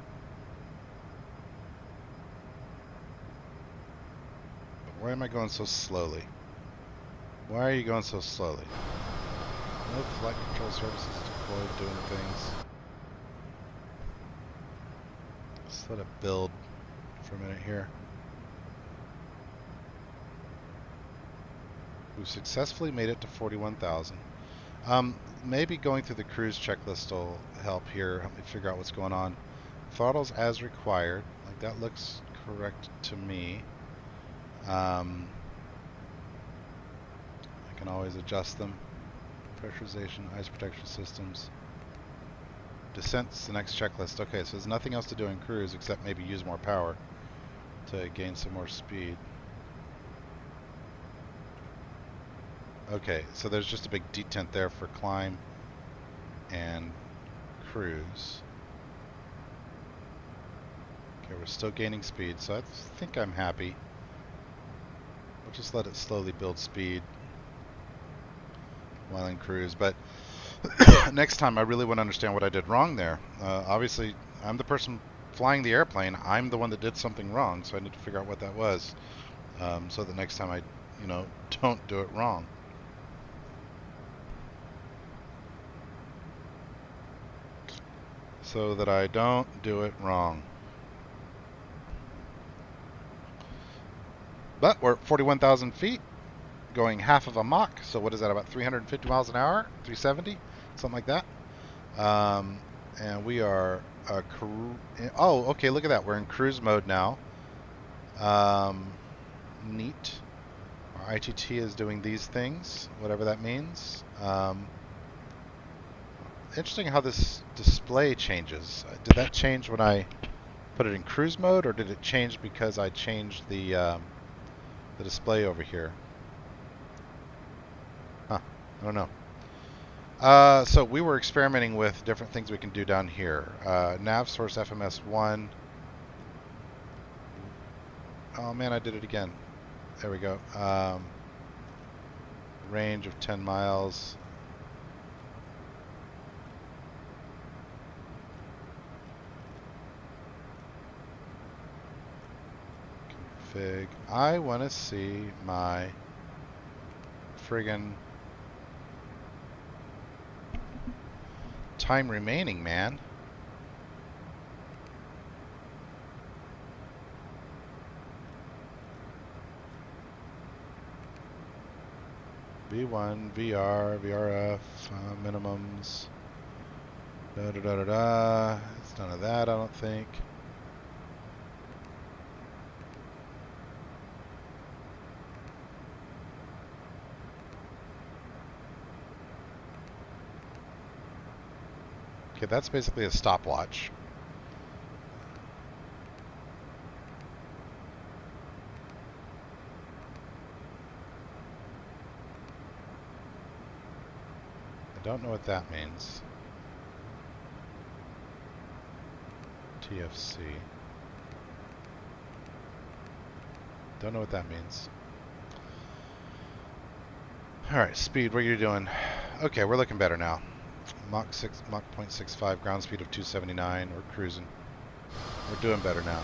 But why am I going so slowly? Why are you going so slowly? No flight control services deployed doing things. Let's let it build for a minute here. We've successfully made it to 41,000. Maybe going through the cruise checklist will help here. Help me figure out what's going on. Throttles as required. Like, that looks correct to me. I can always adjust them. Pressurization, ice protection systems. Descent's the next checklist. Okay, so there's nothing else to do in cruise except maybe use more power to gain some more speed. Okay, so there's just a big detent there for climb and cruise. Okay, we're still gaining speed, so I think I'm happy. We'll just let it slowly build speed while in cruise, but next time I really want to understand what I did wrong there. Obviously, I'm the person flying the airplane. I'm the one that did something wrong, so I need to figure out what that was, so that next time I, don't do it wrong. So that I don't do it wrong. But we're at 41,000 feet, going half of a Mach. So what is that, about 350 miles an hour? 370? Something like that. And we are oh, okay, look at that. We're in cruise mode now. Neat. Our ITT is doing these things, whatever that means. Interesting how this display changes. Did that change when I put it in cruise mode, or did it change because I changed the display over here? Huh, I don't know. So we were experimenting with different things we can do down here. Nav source FMS1. Oh man, I did it again. There we go. Range of 10 miles. Config. I want to see my friggin' time remaining, man. V1, VR, VRF, minimums. Da da da da da. It's none of that, I don't think. Okay, that's basically a stopwatch. I don't know what that means. TFC. Don't know what that means. Alright, speed, what are you doing? Okay, we're looking better now. Mach 0.65, ground speed of 279. We're cruising. We're doing better now.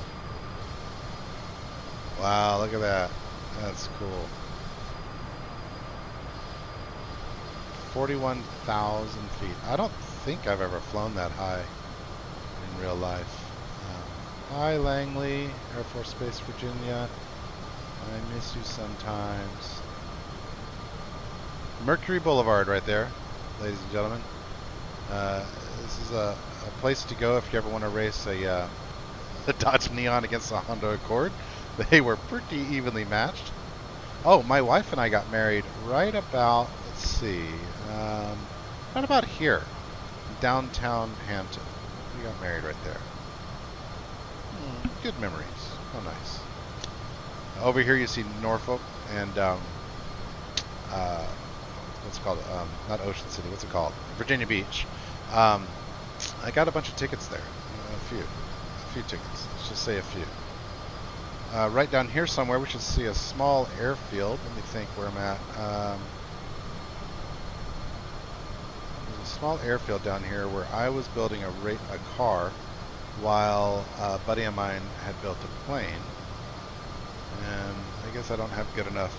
Wow, look at that. That's cool. 41,000 feet. I don't think I've ever flown that high in real life. Hi, Lanley, Air Force Base, Virginia. I miss you sometimes. Mercury Boulevard right there, ladies and gentlemen. This is a place to go if you ever want to race a Dodge Neon against a Honda Accord. They were pretty evenly matched. Oh, my wife and I got married right about, let's see, right about here, downtown Hampton. We got married right there. Good memories. Oh, nice. Over here you see Norfolk and what's it called? Not Ocean City. What's it called? Virginia Beach. I got a bunch of tickets there. A few tickets. Let's just say a few. Right down here somewhere, we should see a small airfield. Let me think where I'm at. There's a small airfield down here where I was building a car while a buddy of mine had built a plane. And I guess I don't have good enough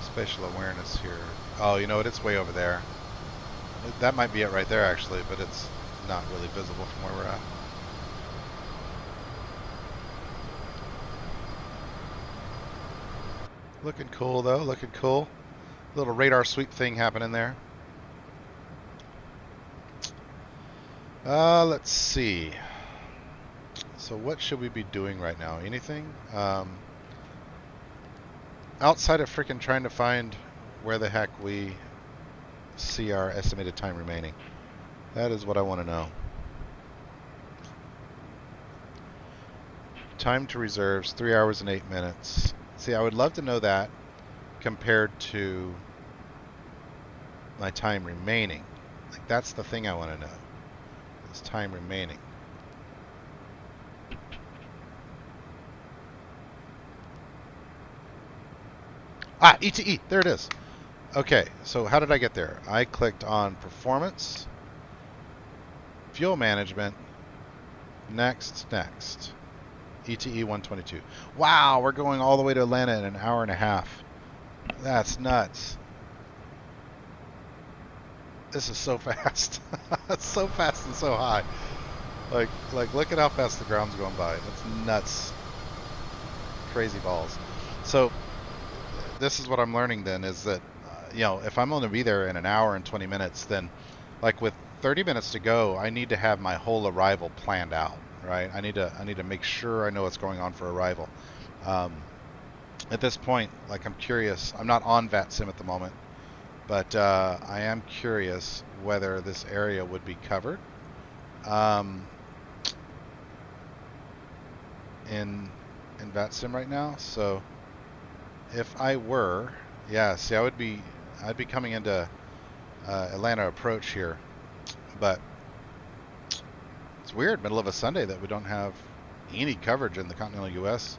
spatial awareness here. Oh, you know what? It's way over there. That might be it right there, actually, but it's not really visible from where we're at. Looking cool, though. Looking cool. Little radar sweep thing happening there. Let's see. So what should we be doing right now? Anything? Outside of freaking trying to find where the heck we see our estimated time remaining. That is what I want to know. Time to reserves, 3 hours and 8 minutes. See, I would love to know that compared to my time remaining. Like, that's the thing I want to know. Is time remaining. Ah, ETE, there it is. Okay, so how did I get there? I clicked on performance, fuel management, next. ETE 122. Wow, we're going all the way to Atlanta in an hour and a half. That's nuts. This is so fast. It's so fast and so high. Like look at how fast the ground's going by. That's nuts. Crazy balls. So this is what I'm learning then is that you know, if I'm going to be there in an hour and 20 minutes, then like with 30 minutes to go, I need to have my whole arrival planned out, right? I need to make sure I know what's going on for arrival. At this point, like I'm curious. I'm not on VATSIM at the moment, but I am curious whether this area would be covered in VATSIM right now. So if I were, yeah, see, I'd be coming into Atlanta approach here, but it's weird, middle of a Sunday, that we don't have any coverage in the continental U.S.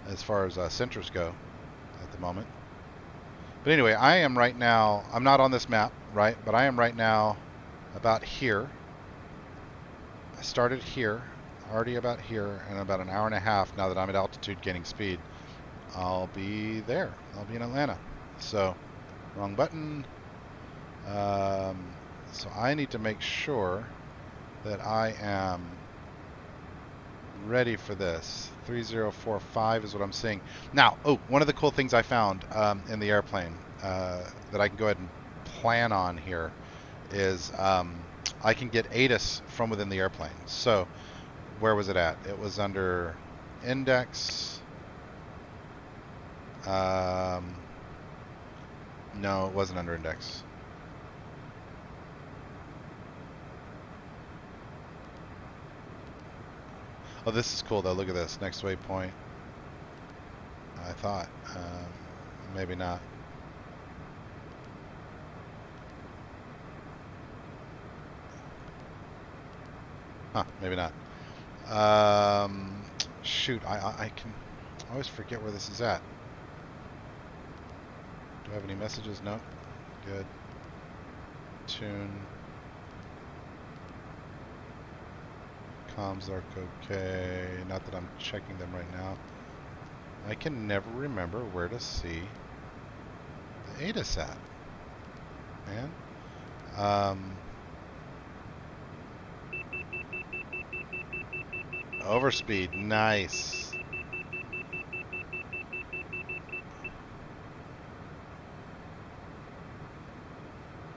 as far as centers go at the moment. But anyway, I am right now, I'm not on this map, right, but I am right now about here. I started here, already about here, and about an hour and a half now that I'm at altitude gaining speed, I'll be there. I'll be in Atlanta. So, wrong button. So I need to make sure that I am ready for this. 3045 is what I'm seeing. Now, oh, one of the cool things I found in the airplane that I can go ahead and plan on here is I can get ATIS from within the airplane. So where was it at? It was under index. No, it wasn't under index. Oh, this is cool though. Look at this. Next waypoint. I thought. Maybe not. Huh, maybe not. Shoot, I can always forget where this is at. Do I have any messages? No. Good. Tune. Comms are okay. Not that I'm checking them right now. I can never remember where to see the ATIS at. Man. Overspeed. Nice.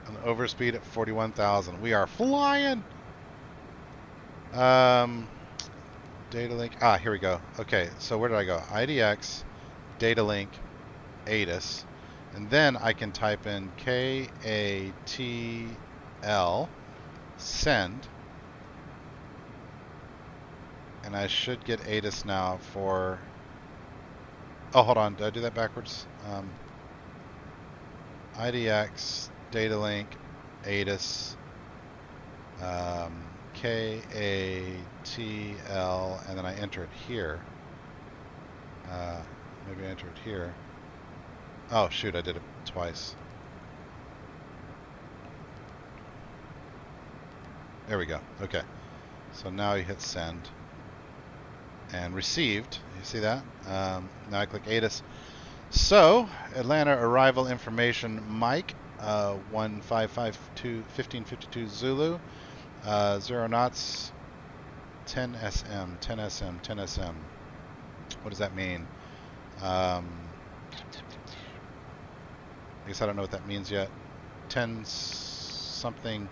An overspeed at 41,000. We are flying. Data link. Ah, here we go. Okay, so where did I go? IDX, data link, ATIS, and then I can type in KATL, send, and I should get ATIS now for. Oh, hold on. Did I do that backwards? IDX, data link, ATIS, KATL, and then I enter it here. Maybe I enter it here. Oh, shoot, I did it twice. There we go. Okay. So now you hit send. And received. You see that? Now I click ATIS. So, Atlanta arrival information, Mike, 1552 Zulu, 0 knots, 10 SM, 10 SM, 10 SM. What does that mean? I guess I don't know what that means yet. 10 something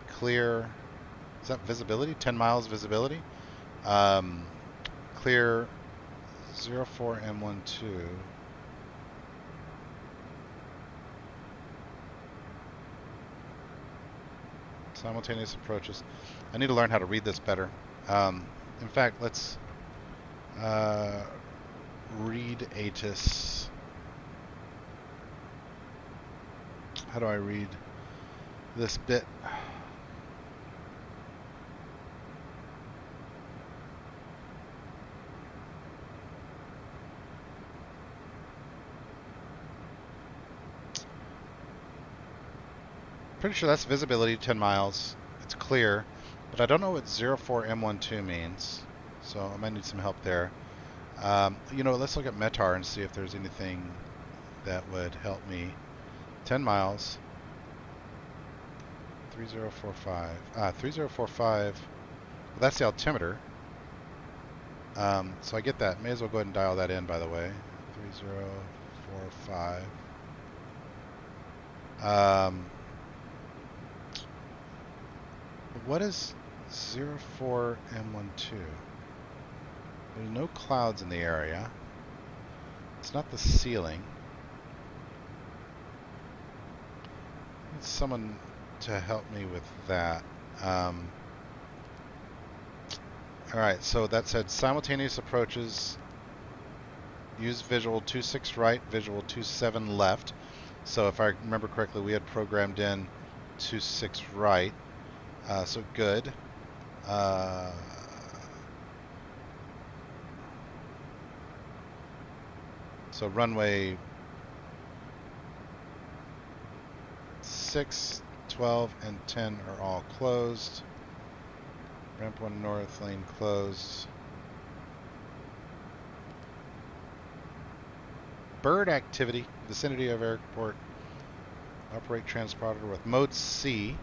clear. Is that visibility? 10 miles visibility? Clear 04M12. Simultaneous approaches. I need to learn how to read this better. In fact, let's read ATIS. How do I read this bit? Pretty sure that's visibility, 10 miles. It's clear, but I don't know what 04M12 means, so I might need some help there. You know, let's look at METAR and see if there's anything that would help me. 10 miles. 3045. 3045. Well, that's the altimeter. So I get that. May as well go ahead and dial that in, by the way. 3045. What is 04M12? There's no clouds in the area. It's not the ceiling. I need someone to help me with that. Alright, so that said simultaneous approaches. Use visual 26 right, visual 27 left. So if I remember correctly, we had programmed in 26 right. So good. So runway 6, 12, and 10 are all closed. Ramp 1 north, lane closed. Bird activity, vicinity of airport. Operate transponder with mode C.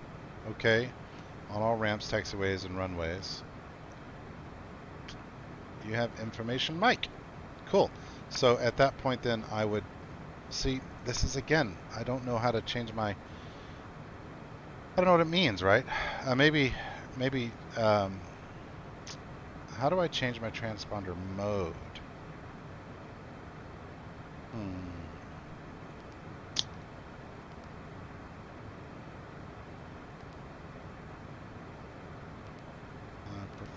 Okay. On all ramps, taxiways, and runways. You have information, Mike. Cool. So at that point then I would see, this is again, I don't know how to change my, I don't know what it means, right? Maybe, how do I change my transponder mode?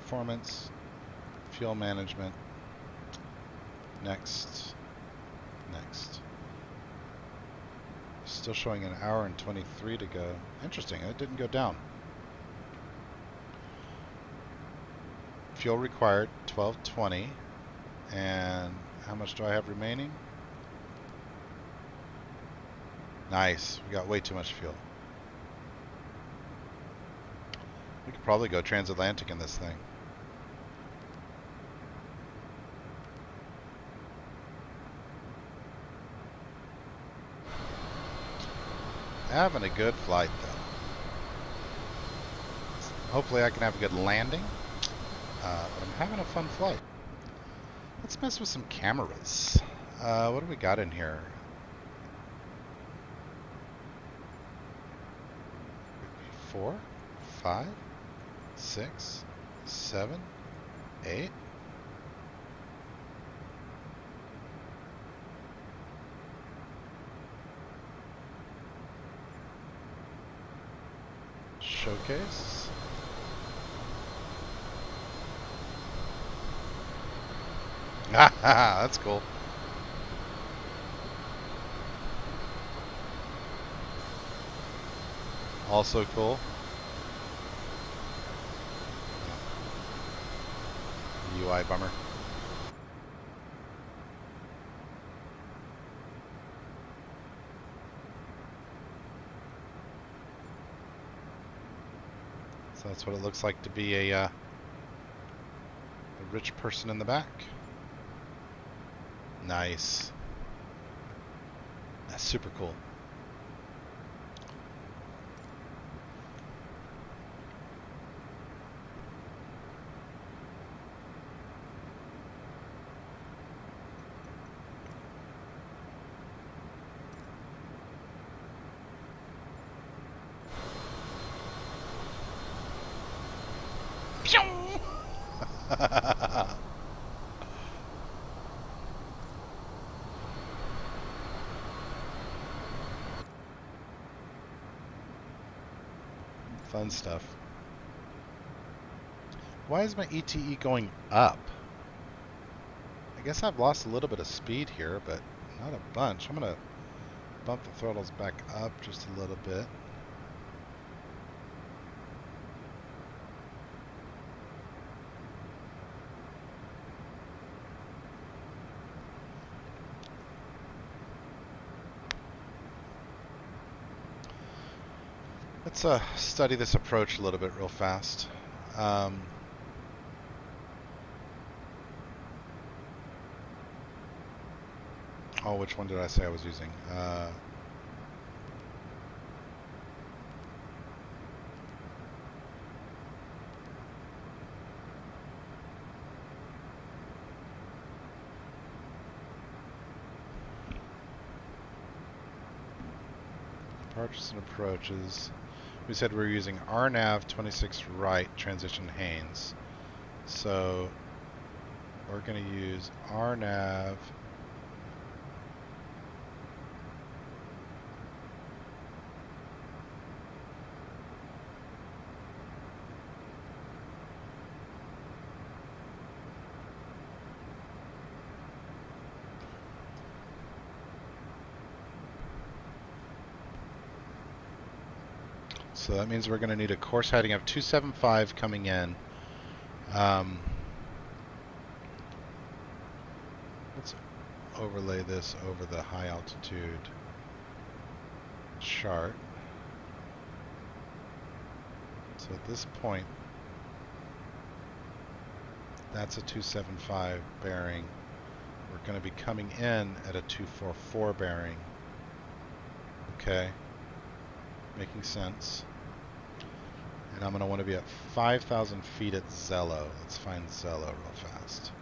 Performance, fuel management, next. Still showing an hour and 23 to go. Interesting, it didn't go down. Fuel required, 1220. And how much do I have remaining? Nice, we got way too much fuel. We could probably go transatlantic in this thing. Having a good flight though. Hopefully I can have a good landing. But I'm having a fun flight. Let's mess with some cameras. What do we got in here? 4, 5, 6, 7, 8. Showcase. That's cool. Also cool. UI bummer. So that's what it looks like to be a rich person in the back. Nice. That's super cool. Fun stuff. Why is my ETE going up? I guess I've lost a little bit of speed here, but not a bunch. I'm going to bump the throttles back up just a little bit. Let's study this approach a little bit real fast. Oh, which one did I say I was using? Departures and approaches. We said we were using RNAV 26 right transition Haynes. So we're going to use RNAV so that means we're going to need a course heading of 275 coming in. Let's overlay this over the high altitude chart. So at this point, that's a 275 bearing. We're going to be coming in at a 244 bearing. Okay, making sense. And I'm going to want to be at 5,000 feet at Zello. Let's find Zello real fast.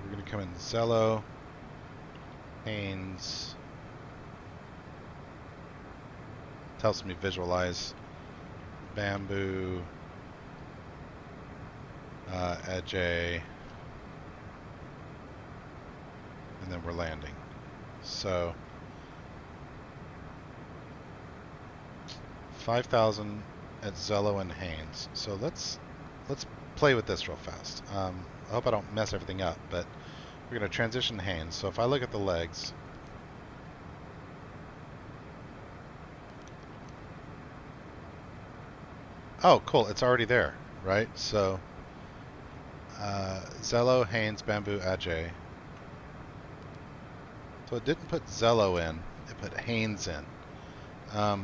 We're going to come in Zello, Haynes, tells me visualize, Bamboo, Edge A, and then we're landing. So 5,000 at Zello and Haynes. So let's play with this real fast. I hope I don't mess everything up, but we're going to transition Haynes. So if I look at the legs, oh, cool, it's already there, right? So Zello, Haynes, Bamboo, Ajay. So it didn't put Zello in, it put Haynes in.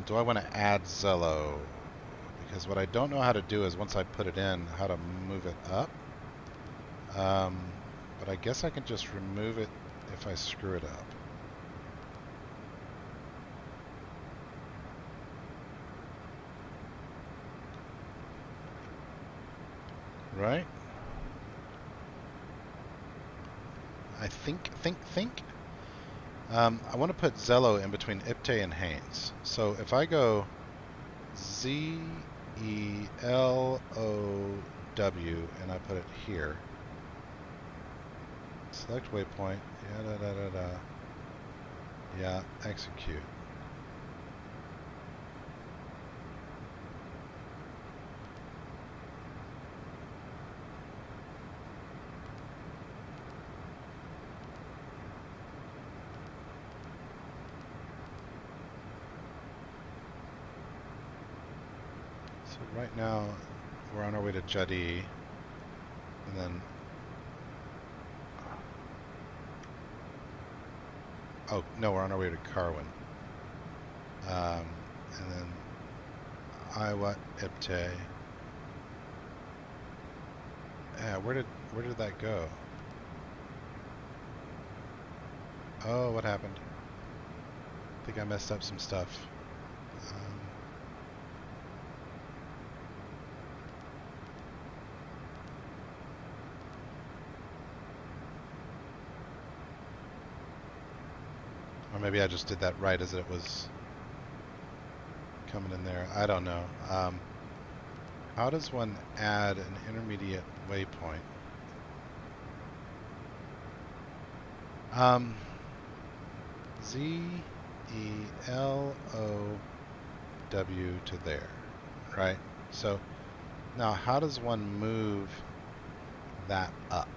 Do I want to add Zello? Because what I don't know how to do is once I put it in, how to move it up. But I guess I can just remove it if I screw it up. Right? I think. I want to put Zello in between Ipte and Haynes. So if I go Z-E-L-O-W and I put it here, select waypoint, yeah, execute. So right now we're on our way to Judi, and then oh no, we're on our way to Carwin, and then Iowa, Ipte. Yeah, where did that go? Oh, what happened? I think I messed up some stuff. Or maybe I just did that right as it was coming in there. I don't know. How does one add an intermediate waypoint? Z-E-L-O-W to there, right? So now how does one move that up?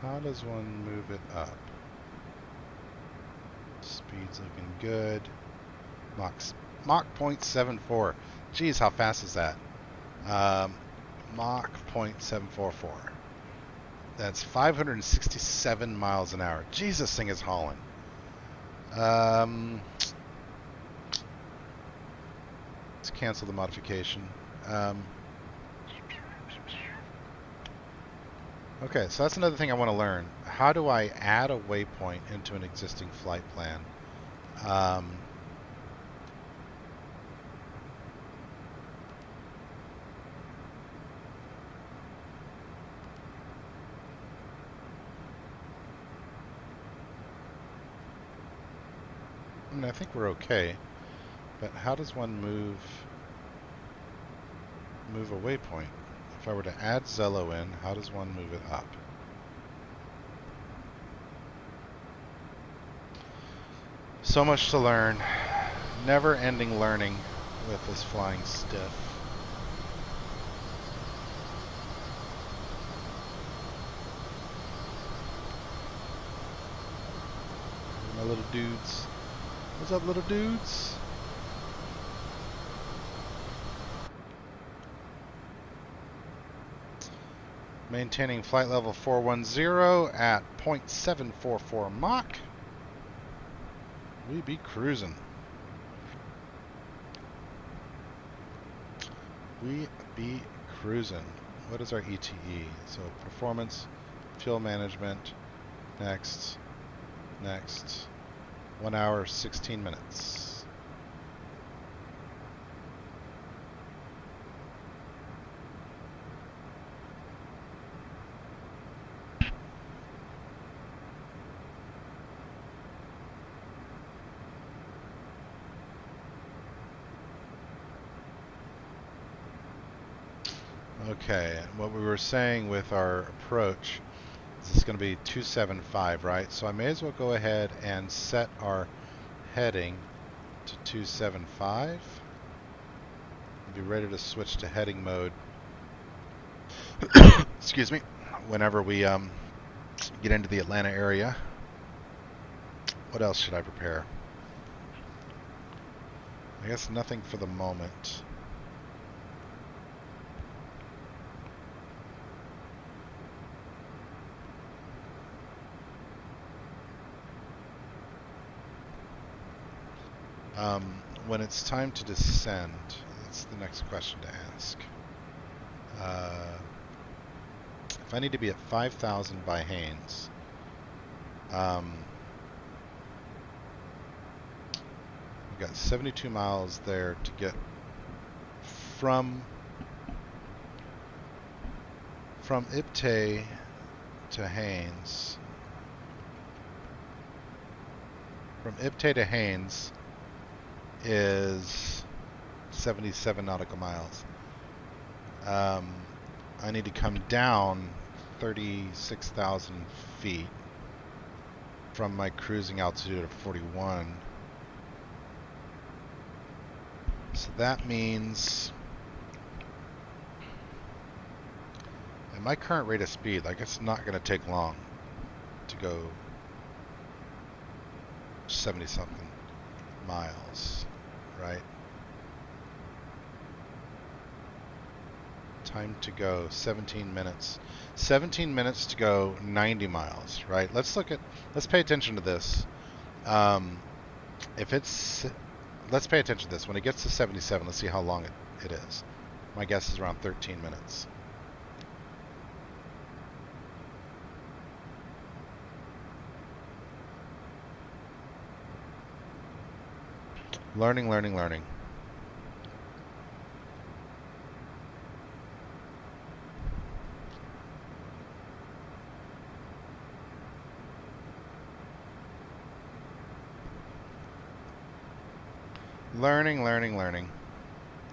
How does one move it up? Speed's looking good. Mach 0.74. Geez, how fast is that? Mach 0.744. That's 567 miles an hour. Jeez, this thing is hauling. Let's cancel the modification. Okay, so that's another thing I want to learn. How do I add a waypoint into an existing flight plan? I mean, I think we're okay, but how does one move a waypoint? If I were to add Zello in, how does one move it up? So much to learn. Never-ending learning with this flying stiff. My little dudes. What's up, little dudes? Maintaining flight level 410 at 0.744 Mach. We be cruising. We be cruising. What is our ETE? So performance, fuel management, next. 1 hour, 16 minutes. Okay, what we were saying with our approach is this is going to be 275, right? So I may as well go ahead and set our heading to 275. Be ready to switch to heading mode. Excuse me. Whenever we get into the Atlanta area. What else should I prepare? I guess nothing for the moment. When it's time to descend, that's the next question to ask. If I need to be at 5,000 by Haynes, we've got 72 miles there to get from Ipte to Haynes. From Ipte to Haynes is 77 nautical miles. I need to come down 36,000 feet from my cruising altitude of 41. So that means at my current rate of speed, like it's not going to take long to go 70 something miles, right? Time to go 17 minutes. 17 minutes to go 90 miles, right? Let's pay attention to this. Let's pay attention to this. When it gets to 77, let's see how long it is. My guess is around 13 minutes. Learning. Learning.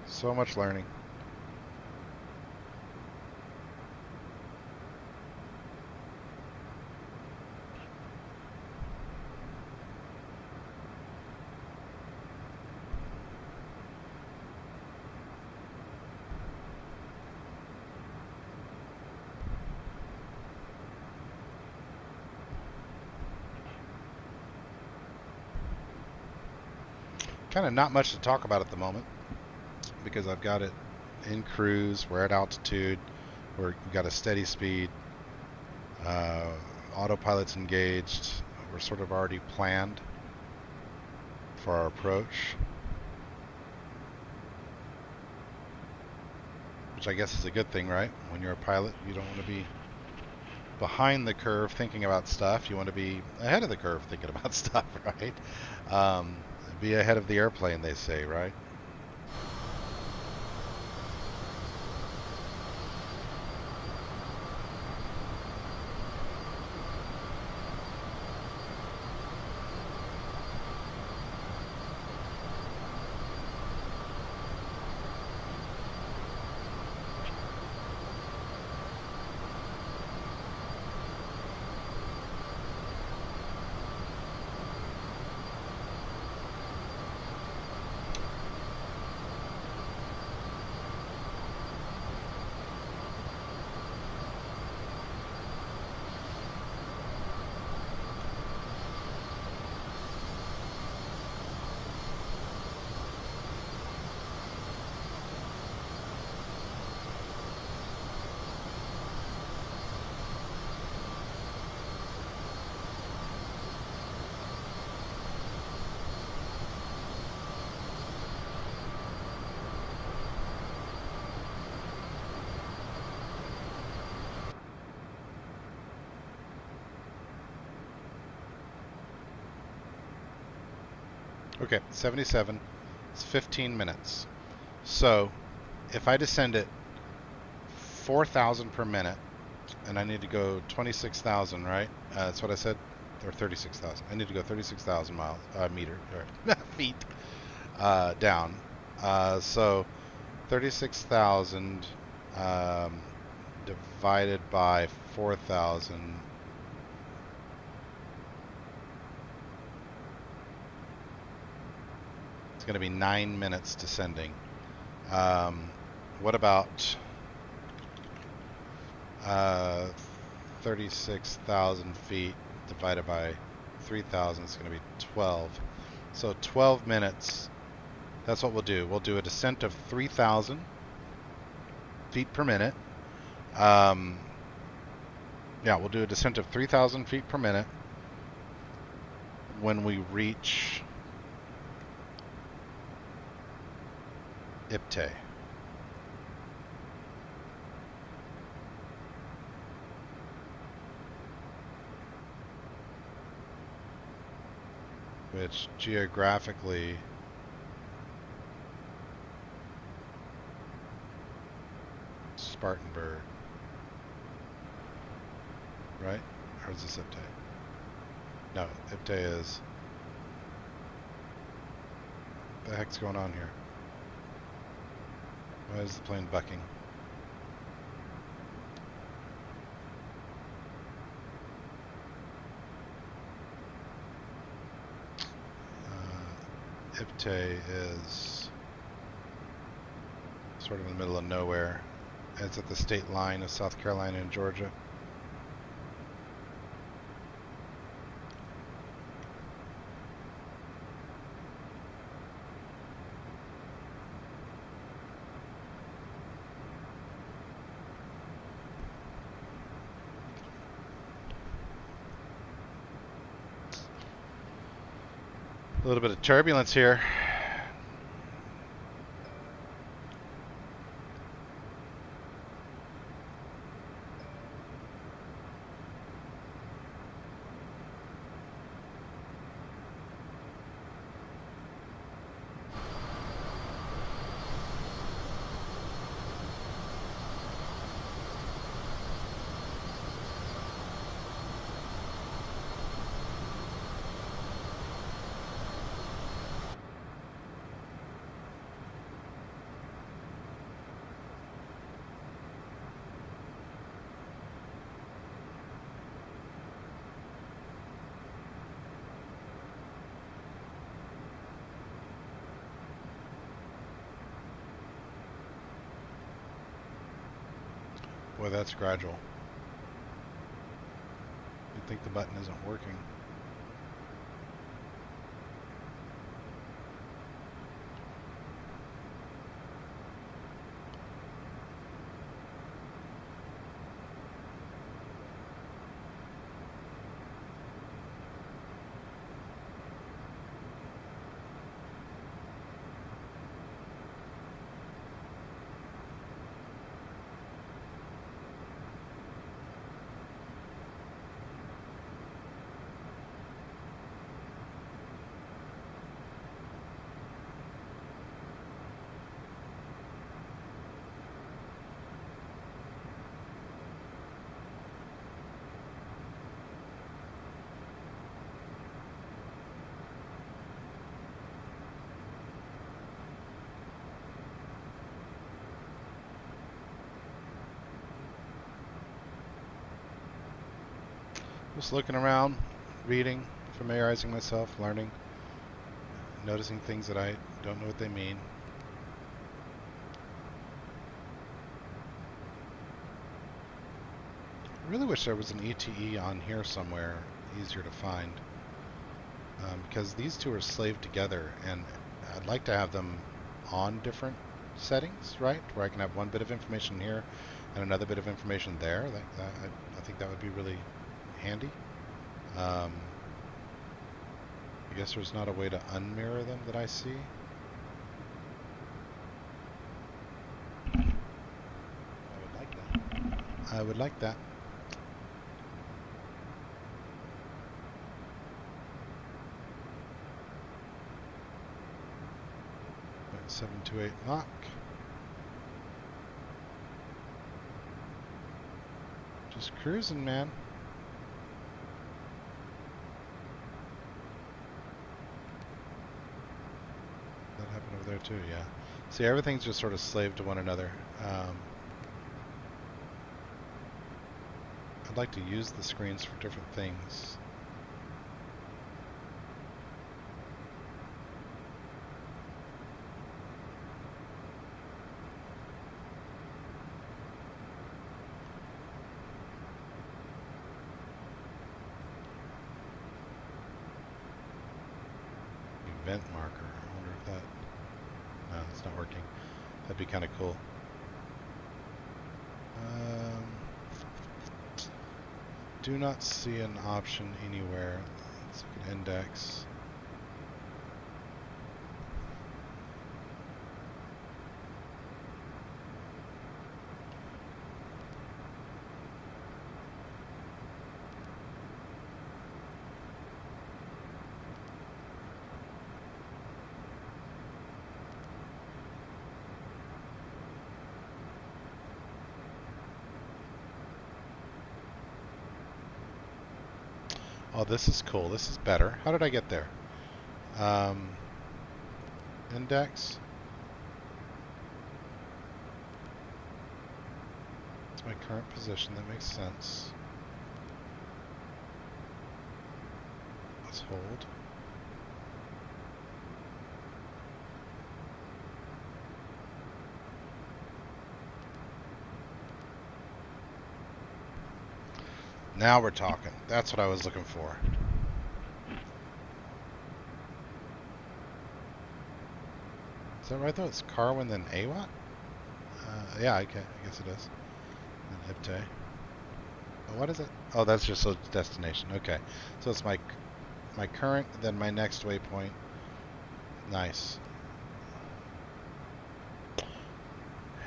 So much learning. Kind of not much to talk about at the moment because I've got it in cruise. We're at altitude. We've got a steady speed. Autopilot's engaged. We're sort of already planned for our approach, which I guess is a good thing, right? When you're a pilot, you don't want to be behind the curve thinking about stuff. You want to be ahead of the curve thinking about stuff, right? Be ahead of the airplane, they say, right? Okay, 77. It's 15 minutes. So if I descend at 4,000 per minute, and I need to go 26,000, right? That's what I said, or 36,000. I need to go 36,000 feet down. So 36,000 divided by 4,000. It's going to be 9 minutes descending. What about 36,000 feet divided by 3,000 is going to be 12. So 12 minutes. That's what we'll do. We'll do a descent of 3,000 feet per minute. Yeah, we'll do a descent of 3,000 feet per minute when we reach IPTE. Which geographically Spartanburg, right? Or is this IPTE? No, IPTE is. What the heck's going on here? Why is the plane bucking? IPTE is sort of in the middle of nowhere. It's at the state line of South Carolina and Georgia. A little bit of turbulence here. Boy, that's gradual. You'd think the button isn't working. Just looking around, reading, familiarizing myself, learning, noticing things that I don't know what they mean. I really wish there was an ETE on here somewhere, easier to find, because these two are slaved together, and I'd like to have them on different settings, right? Where I can have one bit of information here and another bit of information there. Like that, I think that would be really handy. I guess there's not a way to unmirror them that I see. I would like that. I would like that. 728 Mach. Just cruising, man. That happened over there too, yeah. See, everything's just sort of slaved to one another. I'd like to use the screens for different things. vent marker. I wonder if that... No, it's not working. That'd be kind of cool. Do not see an option anywhere. Let's look at index. Oh, this is cool. This is better. How did I get there? Index. It's my current position. That makes sense. Let's hold. Now we're talking. That's what I was looking for. Is that right though? It's Carwin then AWAT? Yeah, I guess it is. And IPTE. Oh, what is it? Oh, that's just a destination. Okay. So it's my current, then my next waypoint. Nice.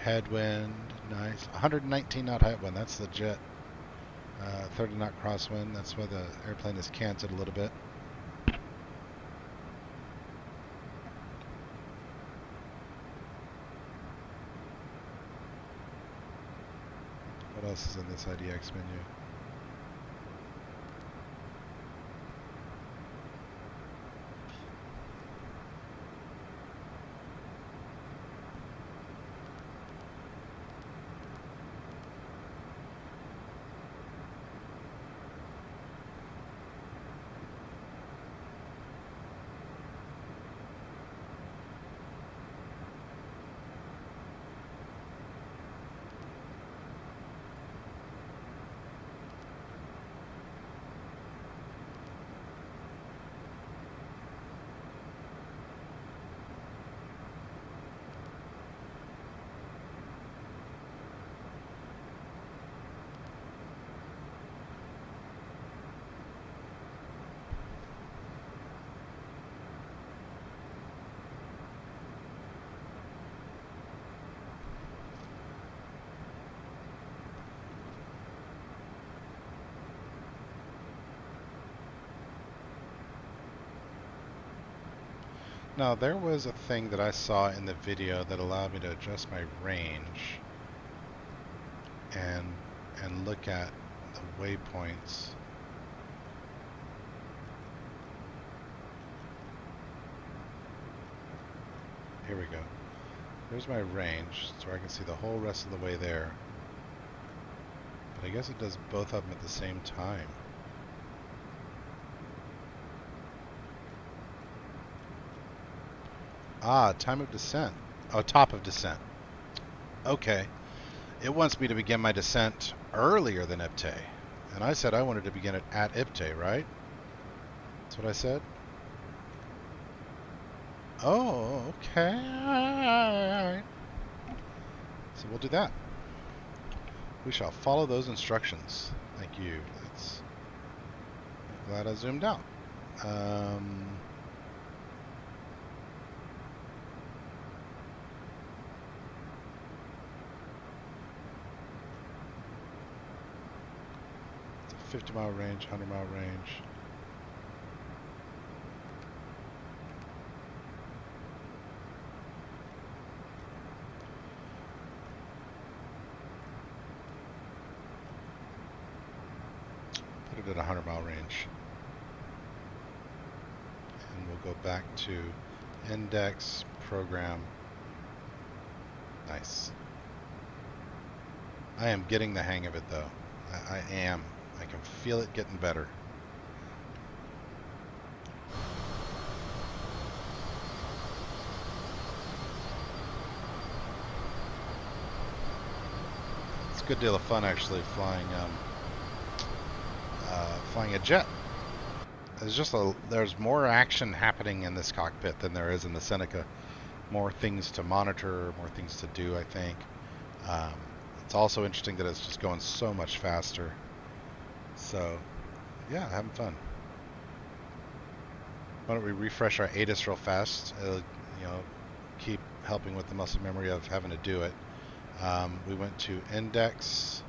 Headwind. Nice. 119 knot headwind. That's the jet. 30 knot crosswind. That's why the airplane is canted a little bit. What else is in this IDX menu? Now, there was a thing that I saw in the video that allowed me to adjust my range and look at the waypoints. Here we go. There's my range, so I can see the whole rest of the way there. But I guess it does both of them at the same time. Ah, time of descent. Oh, top of descent. Okay. It wants me to begin my descent earlier than IPTE. And I said I wanted to begin it at IPTE, right? That's what I said? Oh, okay. Alright. So we'll do that. We shall follow those instructions. Thank you. I'm glad I zoomed out. It's a 50-mile range, 100-mile range. Put it at 100-mile range. And we'll go back to index, program. Nice. I am getting the hang of it though. I am. I can feel it getting better. It's a good deal of fun actually flying a jet. there's more action happening in this cockpit than there is in the Seneca. More things to monitor, more things to do, I think. Um, it's also interesting that it's just going so much faster. So, yeah, having fun. Why don't we refresh our ATIS real fast? It'll, keep helping with the muscle memory of having to do it. We went to index,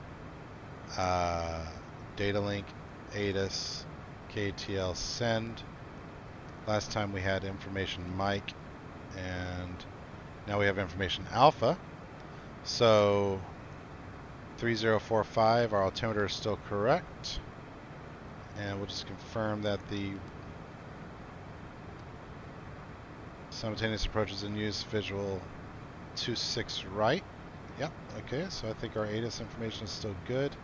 data link, ATIS, KTL send. Last time we had information Mike, and now we have information alpha. So 3045, our altimeter is still correct. And we'll just confirm that the simultaneous approach is in use, visual 26 right. Yep, okay, so I think our ATIS information is still good.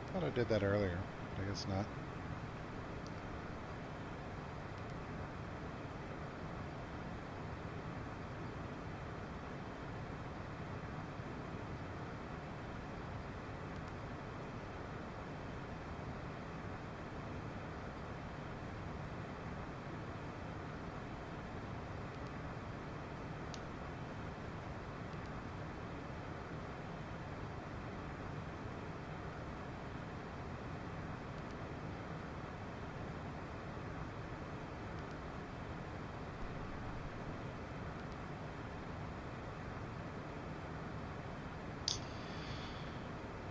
I thought I did that earlier, but I guess not.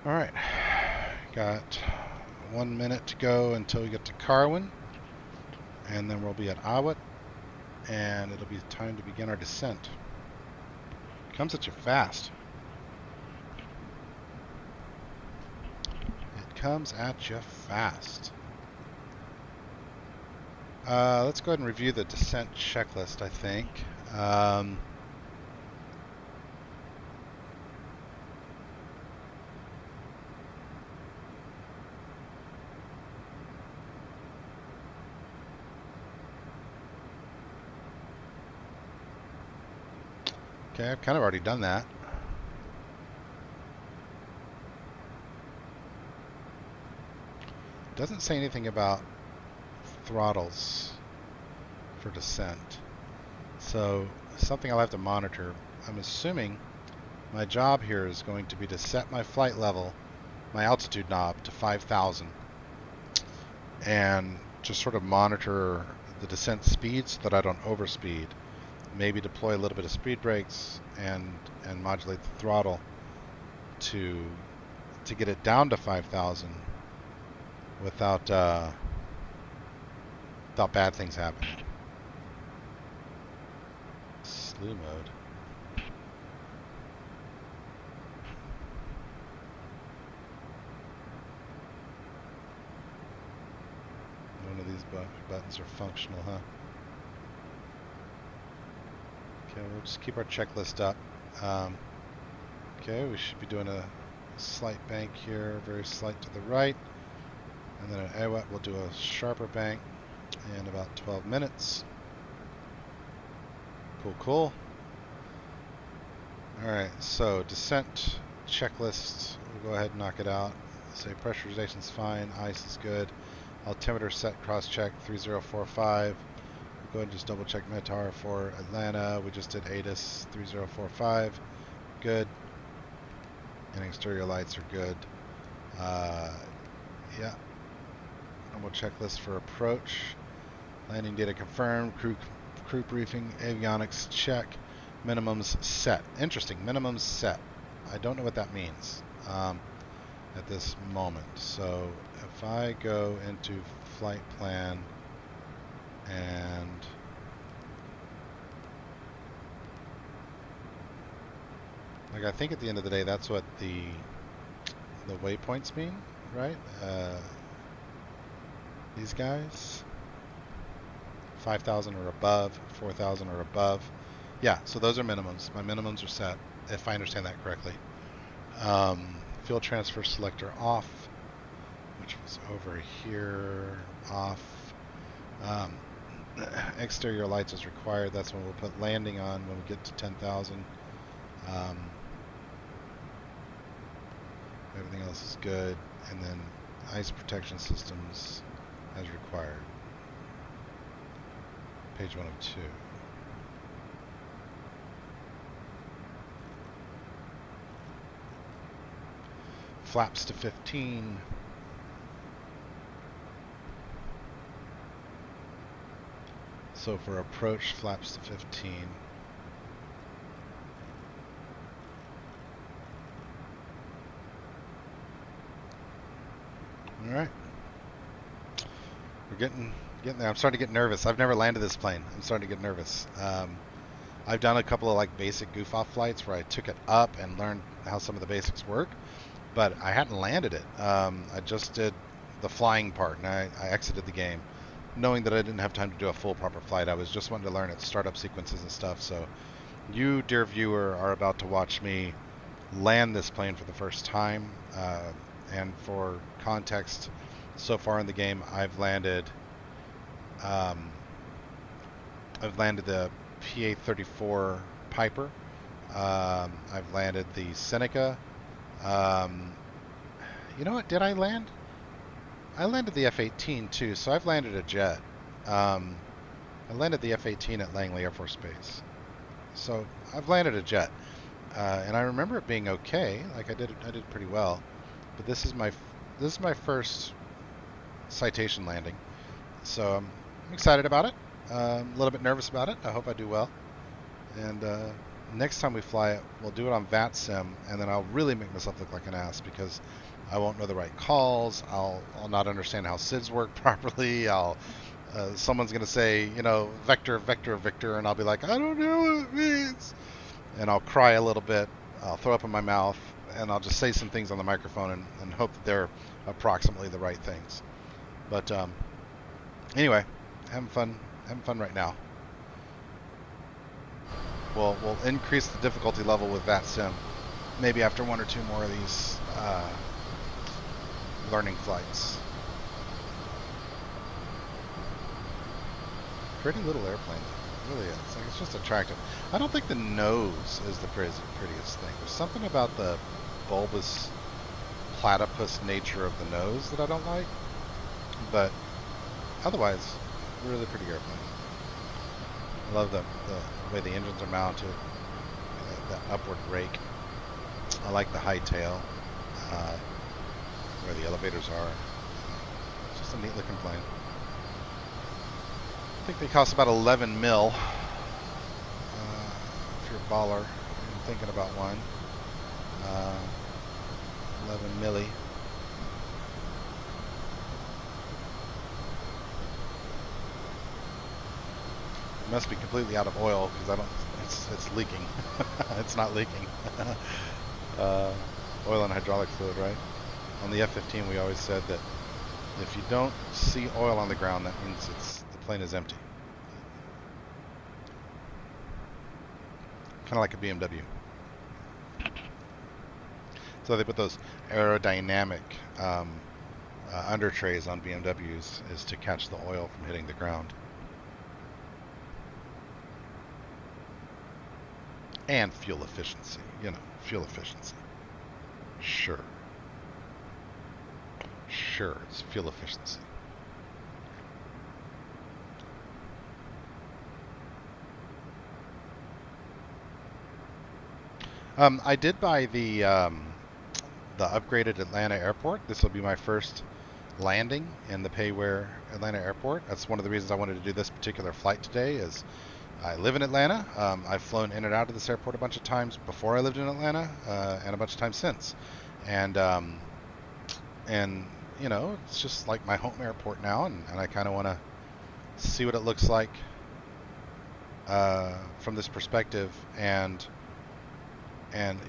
All right, got 1 minute to go until we get to Carwin, and then we'll be at Awit, and it'll be time to begin our descent. It comes at you fast. It comes at you fast. Let's go ahead and review the descent checklist, I think. Okay, I've kind of already done that. It doesn't say anything about throttles for descent. So, something I'll have to monitor. I'm assuming my job here is going to be to set my flight level, my altitude knob, to 5,000. And just sort of monitor the descent speed so that I don't overspeed. Maybe deploy a little bit of speed brakes and modulate the throttle to get it down to 5,000 without bad things happening. Slew mode. None of these buttons are functional, huh? Okay, we'll just keep our checklist up. Okay, we should be doing a slight bank here, very slight to the right. And then at Awit, we'll do a sharper bank in about 12 minutes. Cool, cool. Alright, so descent checklist. We'll go ahead and knock it out. Say pressurization's fine, ice is good. Altimeter set cross-check 3045. Go ahead and just double check METAR for Atlanta. We just did ATIS 3045. Good. And exterior lights are good. Yeah. Normal checklist for approach. Landing data confirmed. Crew briefing. Avionics check. Minimums set. Interesting. Minimums set. I don't know what that means at this moment. So if I go into flight plan and like, I think at the end of the day, that's what the waypoints mean, right? These guys, 5,000 or above, 4,000 or above. Yeah, so those are minimums. My minimums are set, if I understand that correctly. Field transfer selector off, which was over here, off. Exterior lights is required. That's when we'll put landing on when we get to 10,000. Everything else is good. And then ice protection systems as required. Page 102. Flaps to 15. So for approach, flaps to 15. All right. We're getting there. I'm starting to get nervous. I've never landed this plane. I'm starting to get nervous. I've done a couple of like basic goof-off flights where I took it up and learned how some of the basics work, but I hadn't landed it. I just did the flying part, and I exited the game knowing that I didn't have time to do a full proper flight. I was just wanting to learn its startup sequences and stuff. So you, dear viewer, are about to watch me land this plane for the first time. And for context, so far in the game, I've landed the PA-34 Piper. I've landed the Seneca. You know what? Did I land? I landed the F-18 too, so I've landed a jet. I landed the F-18 at Langley Air Force Base. So I've landed a jet, and I remember it being okay. Like I did pretty well. But this is my first Citation landing, so I'm excited about it. A little bit nervous about it. I hope I do well. And next time we fly it, we'll do it on VATSIM, and then I'll really make myself look like an ass because I won't know the right calls. I'll not understand how SIDS work properly. Someone's gonna say, vector, and I'll be like, I don't know what it means, and I'll cry a little bit. I'll throw up in my mouth, and I'll just say some things on the microphone and hope that they're approximately the right things. But anyway, having fun right now. We'll increase the difficulty level with VATSIM, maybe after one or two more of these learning flights. Pretty little airplane, though. It really is. Like, it's just attractive. I don't think the nose is the prettiest thing. There's something about the bulbous platypus nature of the nose that I don't like. But otherwise, really pretty airplane. I love the way the engines are mounted, that upward rake. I like the high tail, where the elevators are. It's just a neat looking plane. I think they cost about 11 mil. If you're a baller, I'm thinking about one. 11 milli. It must be completely out of oil because it's leaking. It's not leaking. Oil and hydraulic fluid, right? On the F-15, we always said that if you don't see oil on the ground, that means the plane is empty. Kind of like a BMW. So they put those aerodynamic under trays on BMWs is to catch the oil from hitting the ground. And fuel efficiency, fuel efficiency. Sure, it's fuel efficiency. I did buy the upgraded Atlanta airport. This will be my first landing in the Payware Atlanta Airport. That's one of the reasons I wanted to do this particular flight today. Is I live in Atlanta. I've flown in and out of this airport a bunch of times before I lived in Atlanta, and a bunch of times since. And you know, it's just like my home airport now, and I kind of want to see what it looks like from this perspective. And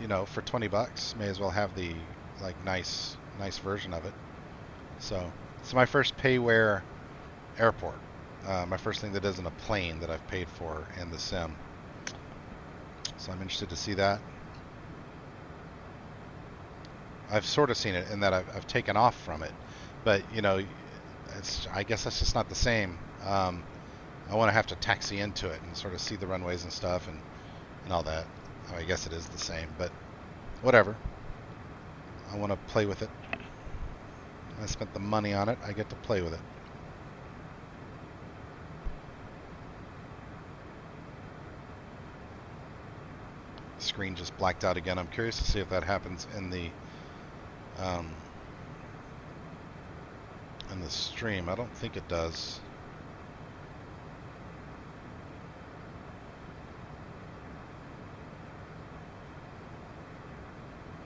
you know, for 20 bucks, may as well have the like nice version of it. So it's my first Payware airport. My first thing that isn't a plane that I've paid for in the sim. So I'm interested to see that. I've sort of seen it in that I've taken off from it, but you know, I guess that's just not the same. I want to have to taxi into it and sort of see the runways and stuff and all that. I guess it is the same, but whatever. I want to play with it. I spent the money on it. I get to play with it. Screen just blacked out again. I'm curious to see if that happens in the stream. I don't think it does.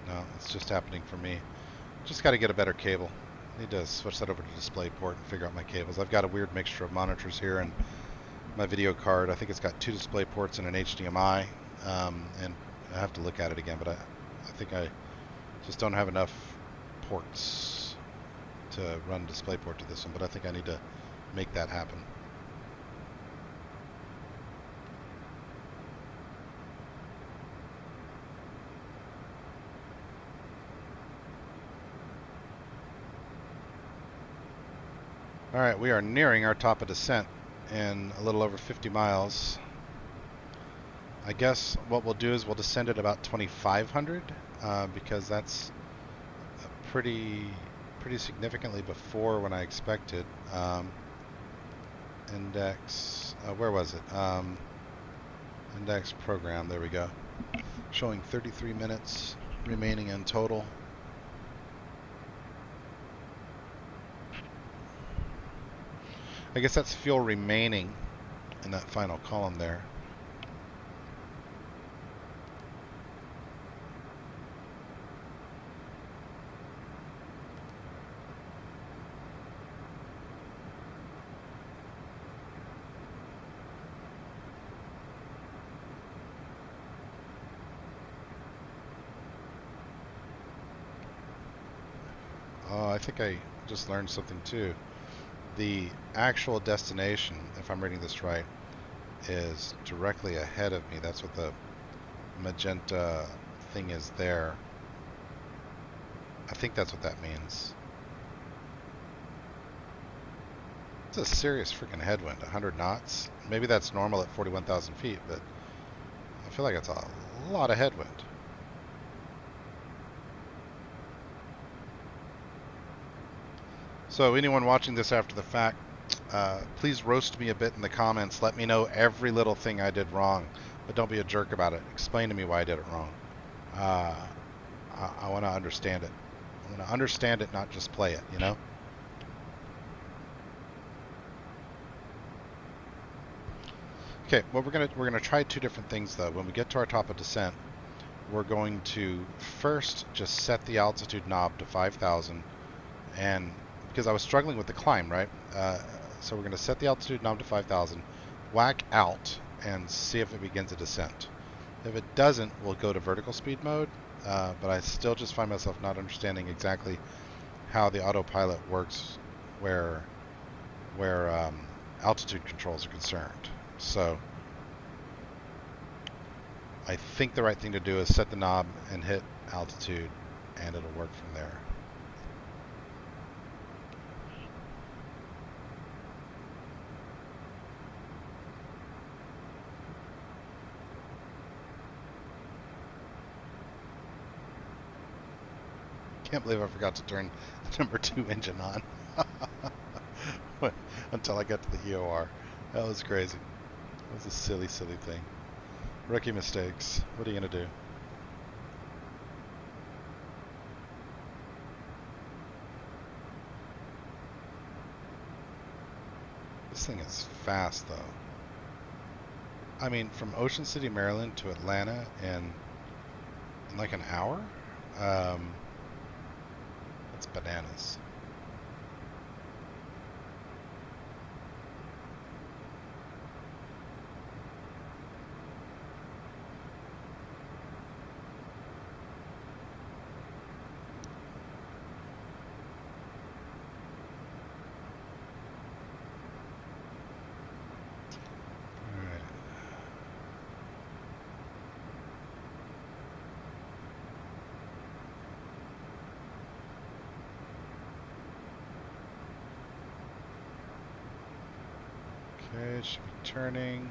No, it's just happening for me. Just got to get a better cable. Need to switch that over to DisplayPort and figure out my cables. I've got a weird mixture of monitors here, and my video card, I think it's got 2 DisplayPorts and an HDMI, and I have to look at it again, but I think I just don't have enough ports to run DisplayPort to this one, but I think I need to make that happen. Alright, we are nearing our top of descent in a little over 50 miles. I guess what we'll do is we'll descend at about 2,500 because that's pretty significantly before when I expected. Index, where was it? Index program, there we go. Showing 33 minutes remaining in total. I guess that's fuel remaining in that final column there. Oh, I think I just learned something too. The actual destination, if I'm reading this right, is directly ahead of me. That's what the magenta thing is there. I think that's what that means. It's a serious freaking headwind, 100 knots. Maybe that's normal at 41,000 feet, but I feel like it's a lot of headwind. So anyone watching this after the fact, please roast me a bit in the comments. Let me know every little thing I did wrong, but don't be a jerk about it. Explain to me why I did it wrong. I want to understand it. I want to understand it, not just play it, you know? Okay, well we're gonna try 2 different things though. When we get to our top of descent, we're going to first just set the altitude knob to 5,000, and because I was struggling with the climb, right? So we're going to set the altitude knob to 5,000, whack out, and see if it begins a descent. If it doesn't, we'll go to vertical speed mode, but I still just find myself not understanding exactly how the autopilot works where altitude controls are concerned. So I think the right thing to do is set the knob and hit altitude, and it'll work from there. Can't believe I forgot to turn the number 2 engine on until I got to the EOR. That was crazy. That was a silly thing. Rookie mistakes. What are you going to do? thing is fast, though. I mean, from Ocean City, Maryland to Atlanta in like an hour? That's bananas. Okay, it should be turning.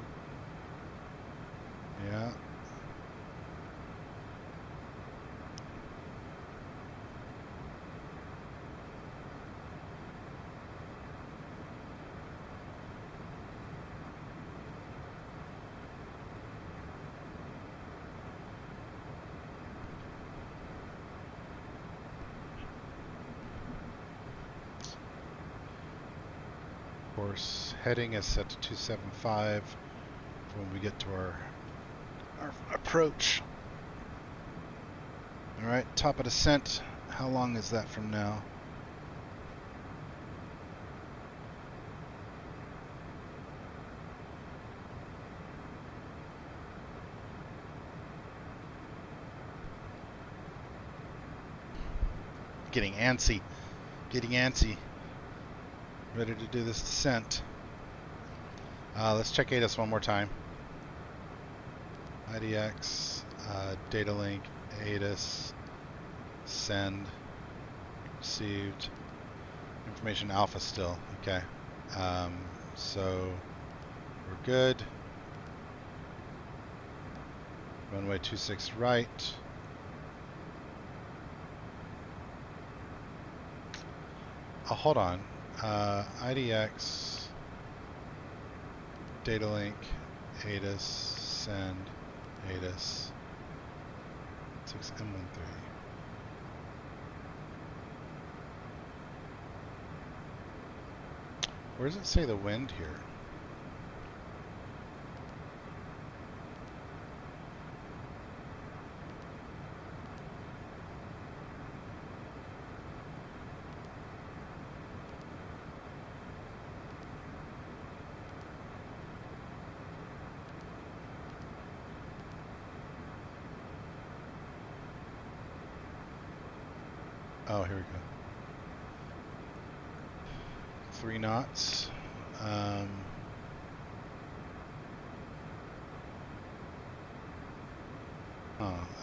Yeah. Course heading is set to 275 for when we get to our approach. All right, top of descent. How long is that from now? Getting antsy. Getting antsy. Ready to do this descent. Let's check ATIS one more time. IDX, data link, ATIS, send, received, information alpha still. Okay. So we're good. Runway 26 right. Oh, hold on. IDX, data link, ATIS, send, ATIS, 6M13. Where does it say the wind here? Oh, here we go. 3 knots. Oh,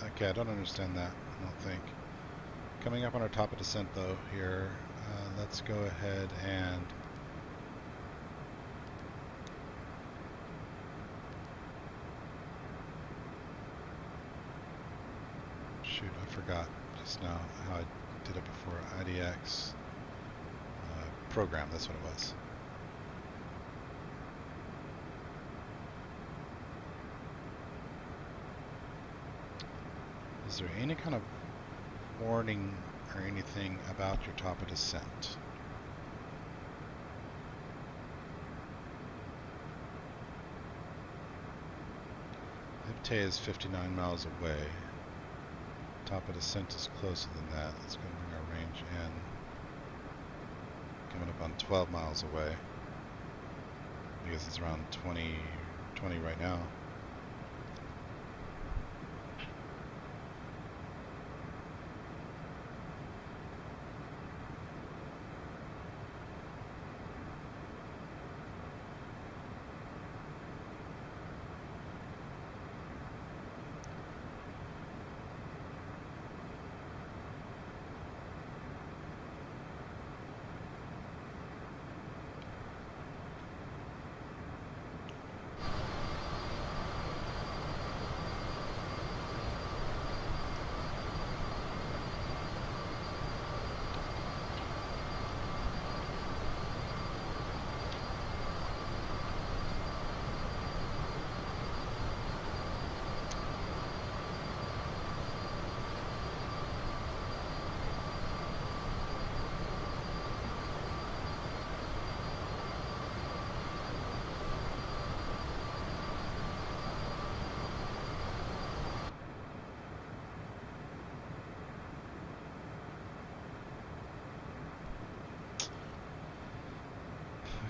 okay, I don't understand that, I don't think. Coming up on our top of descent, though, here. Let's go ahead and... Shoot, I forgot just now how I did it before. IDX program, that's what it was. Is there any kind of warning or anything about your top of descent? Ipte is 59 miles away. Top of descent is closer than that. That's going to bring our range in. Coming up on 12 miles away. I guess it's around 20 right now.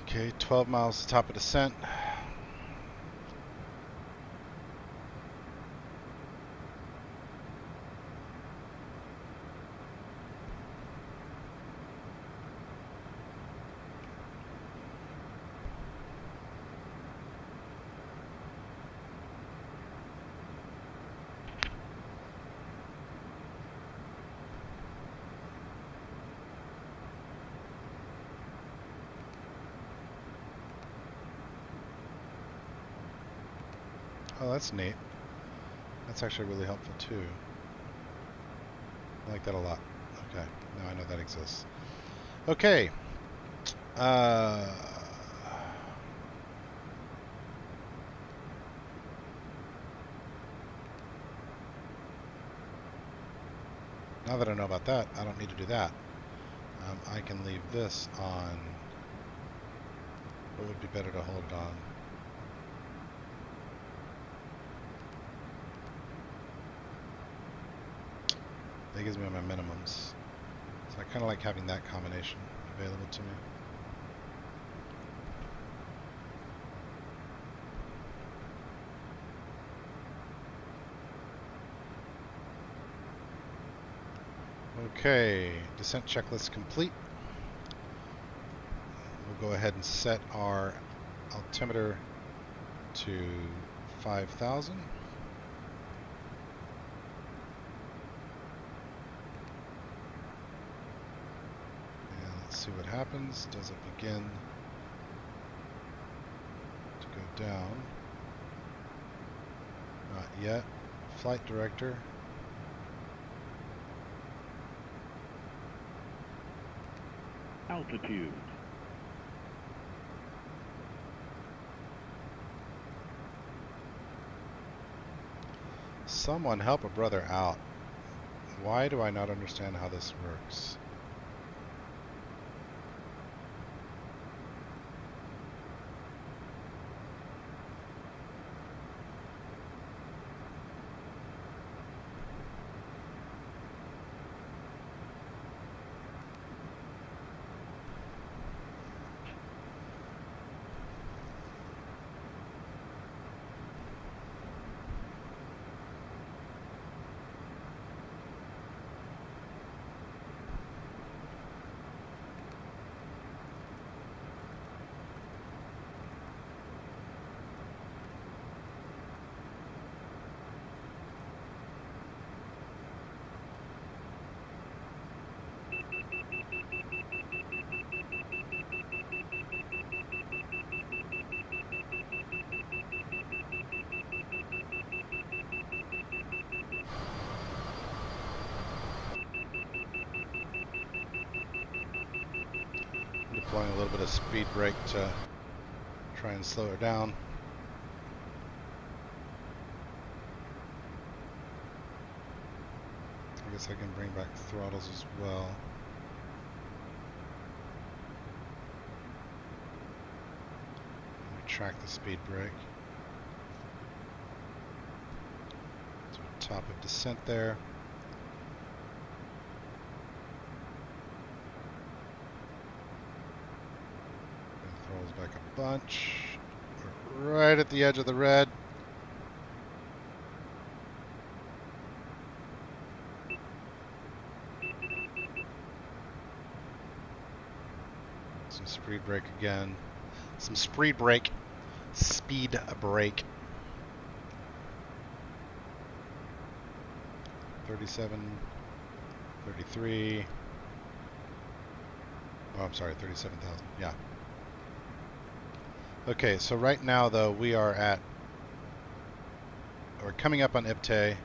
Okay, 12 miles to top of descent. Oh, that's neat. That's actually really helpful too. I like that a lot. Okay, now I know that exists. Okay. Now that I know about that, I don't need to do that. I can leave this on. What would be better to hold it on? That gives me my minimums. So I kind of like having that combination available to me. Okay, descent checklist complete. We'll go ahead and set our altimeter to 5,000. And let's see what happens. Does it begin to go down? Not yet. Flight director. Altitude. Someone help a brother out. Why do I not understand how this works? Deploying a little bit of speed brake to try and slow her down. I guess I can bring back throttles as well. Retract the speed brake. So top of descent there. Throttles back a bunch. We're right at the edge of the red. Some speed brake again. Some speed brake. Speed brake. 37, 33. Oh, I'm sorry, 37,000. Yeah. Okay, so right now though we're coming up on IPTE,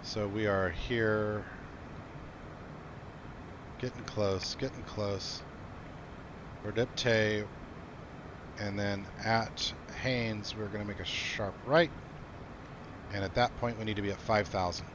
so we are here, getting close. We're at IPTE, and then at Haines we're going to make a sharp right, and at that point we need to be at 5,000.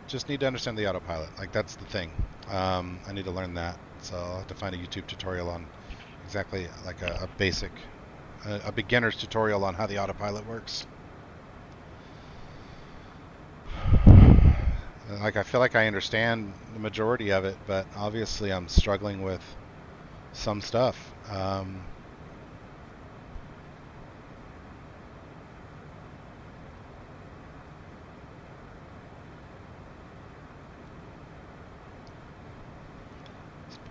Just need to understand the autopilot. Like, that's the thing. I need to learn that. So I'll have to find a YouTube tutorial on exactly like a basic, a beginner's tutorial on how the autopilot works. Like, I feel like I understand the majority of it, but obviously I'm struggling with some stuff.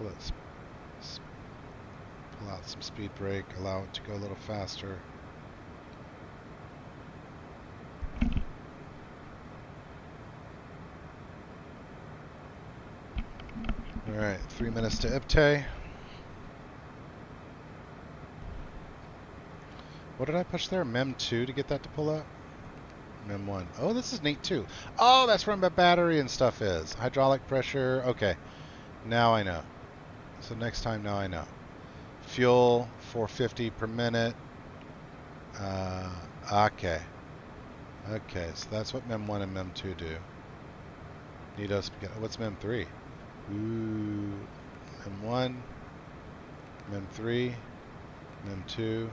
Let's pull out some speed brake, allow it to go a little faster. All right, 3 minutes to IPTE. What did I push there? MEM2 to get that to pull up? MEM1. Oh, this is neat too. Oh, that's where my battery and stuff is. Hydraulic pressure. Okay, now I know. So next time, now I know. Fuel, 450 per minute. Okay. Okay, so that's what MEM1 and MEM2 do. Need us. What's MEM3? Ooh, MEM1, MEM3, MEM2,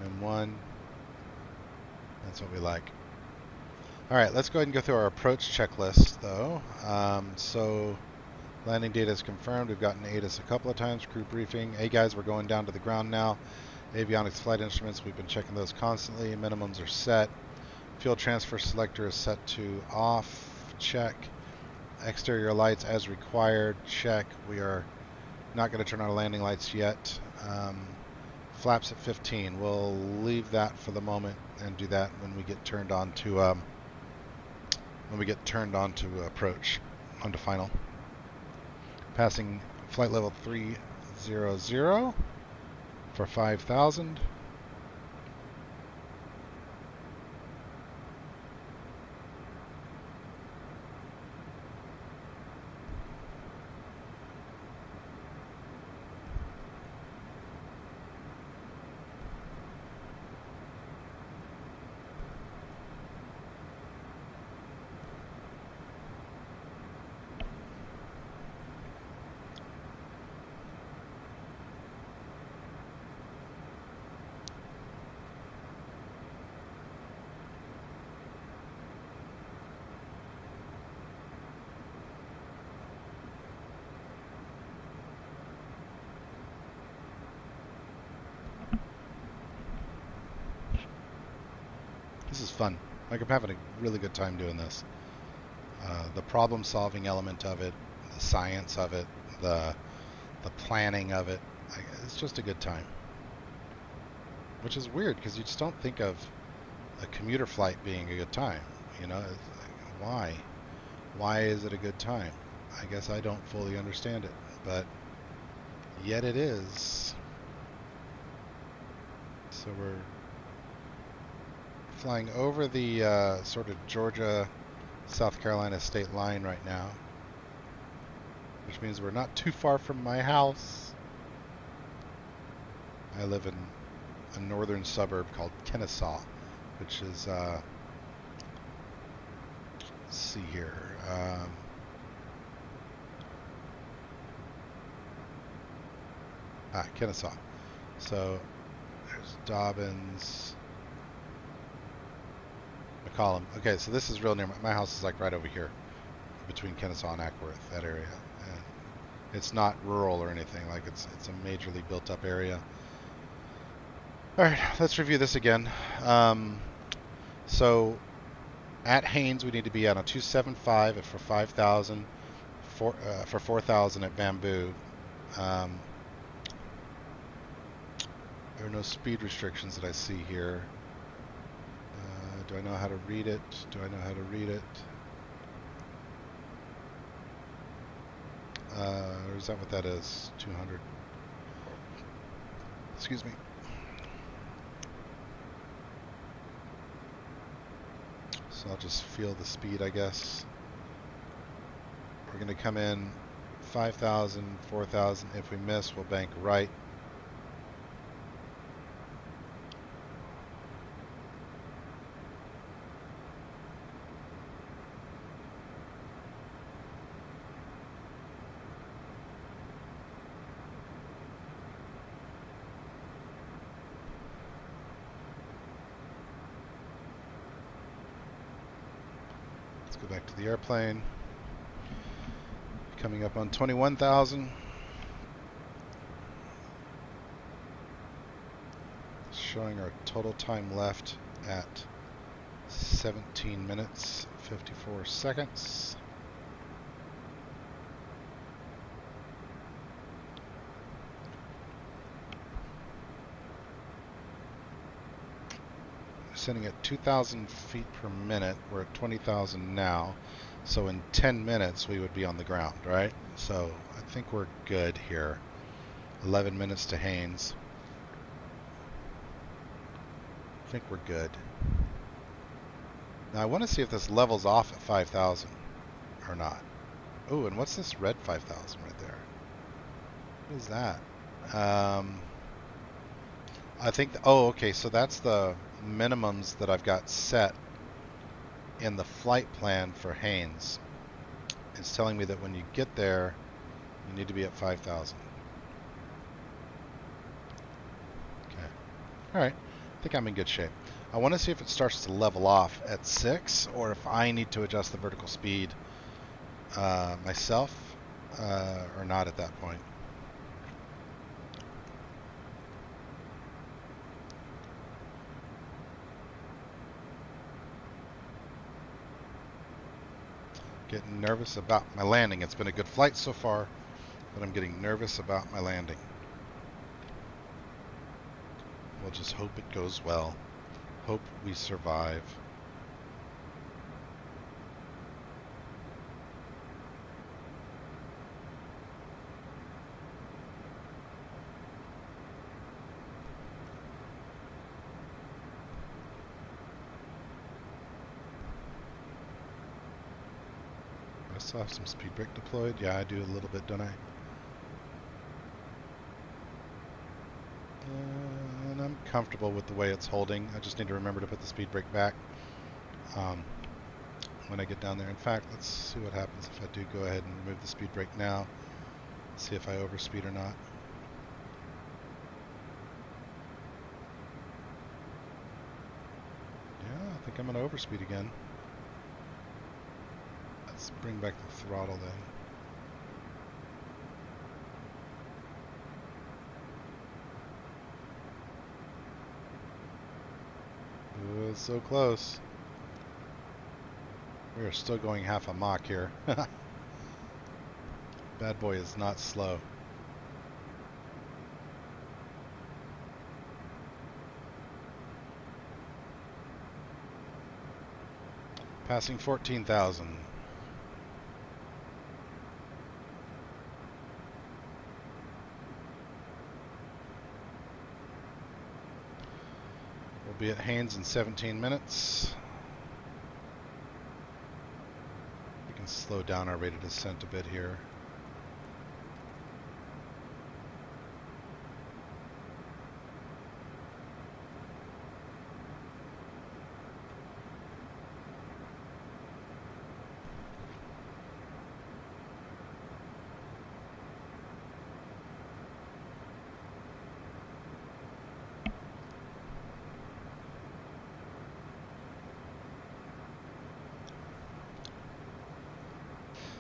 MEM1. That's what we like. All right, let's go ahead and go through our approach checklist, though. So landing data is confirmed. We've gotten ATIS a couple of times. Crew briefing. Hey, guys, we're going down to the ground now. Avionics flight instruments, we've been checking those constantly. Minimums are set. Fuel transfer selector is set to off. Check. Exterior lights as required. Check. We are not going to turn on landing lights yet. Flaps at 15. We'll leave that for the moment and do that when we get turned on to approach onto final. Passing flight level 300 for 5,000. This is fun. Like, I'm having a really good time doing this. The problem-solving element of it, the science of it, the planning of it, it's just a good time. Which is weird, because you just don't think of a commuter flight being a good time. You know, why? Why is it a good time? I guess I don't fully understand it, but yet it is. So we're flying over the sort of Georgia-South Carolina state line right now, which means we're not too far from my house. I live in a northern suburb called Kennesaw, which is, let's see here, Kennesaw. So there's Dobbins, McCollum. Okay, so this is real near. My house is like right over here, between Kennesaw and Ackworth, that area. And it's not rural or anything. Like it's a majorly built-up area. All right, let's review this again. So at Haynes, we need to be on a 275 for 5,000, for 4,000 at Bamboo. There are no speed restrictions that I see here. Do I know how to read it? Do I know how to read it? Or is that what that is? 200. Excuse me. So I'll just feel the speed, I guess. We're going to come in 5,000, 4,000. If we miss, we'll bank right. Let's go back to the airplane. Coming up on 21,000. Showing our total time left at 17 minutes, 54 seconds. Sitting at 2,000 feet per minute. We're at 20,000 now. So in 10 minutes we would be on the ground, right? So I think we're good here. 11 minutes to Haynes. I think we're good. Now I want to see if this levels off at 5,000 or not. Oh, and what's this red 5,000 right there? What is that? I think, oh, okay, so that's the minimums that I've got set in the flight plan for Haynes. It's telling me that when you get there, you need to be at 5,000. Okay. All right. I think I'm in good shape. I want to see if it starts to level off at 6 or if I need to adjust the vertical speed myself or not at that point. Getting nervous about my landing. It's been a good flight so far, but I'm getting nervous about my landing. We'll just hope it goes well. Hope we survive. I still have some speed brake deployed. Yeah, I do a little bit, don't I? And I'm comfortable with the way it's holding. I just need to remember to put the speed brake back when I get down there. In fact, let's see what happens if I do go ahead and remove the speed brake now. See if I overspeed or not. Yeah, I think I'm going to overspeed again. Let's bring back the throttle then. Ooh, it's so close. We are still going half a Mach here. Bad boy is not slow. Passing 14,000. We'll be at Haynes in 17 minutes. We can slow down our rate of descent a bit here.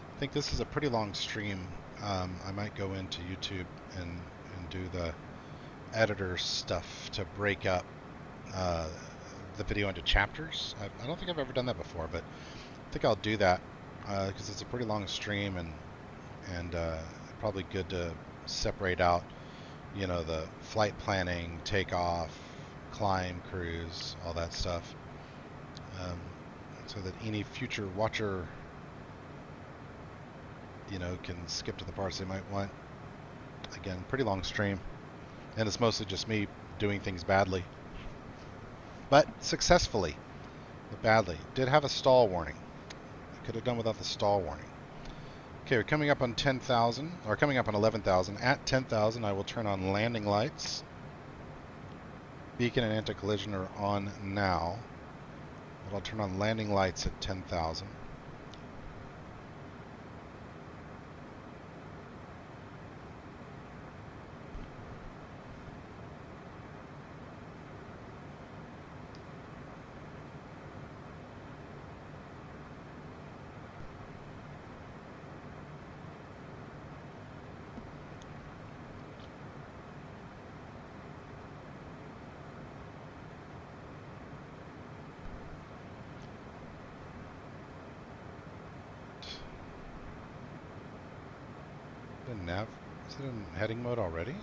I think this is a pretty long stream. I might go into YouTube and do the editor stuff to break up the video into chapters. I don't think I've ever done that before, but I think I'll do that because it's a pretty long stream and probably good to separate out, you know, the flight planning, takeoff, climb, cruise, all that stuff, so that any future watcher, you know, can skip to the parts they might want. Again, pretty long stream, and it's mostly just me doing things badly, but successfully. But badly. Did have a stall warning. I could have done without the stall warning. Okay, we're coming up on 10,000, or coming up on 11,000. At 10,000, I will turn on landing lights. Beacon and anti-collision are on now, but I'll turn on landing lights at 10,000. in nav? Is it in heading mode already?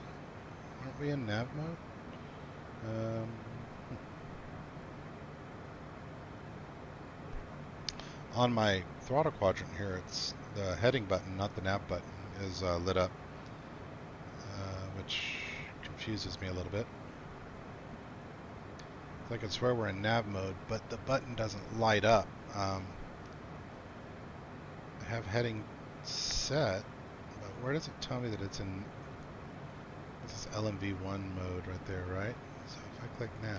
Aren't we in nav mode? On my throttle quadrant here, it's the heading button, not the nav button, is lit up, which confuses me a little bit. I can swear we're in nav mode, but the button doesn't light up. I have heading set, but where does it tell me that it's in? This is LMV1 mode right there, right? So if I click nav,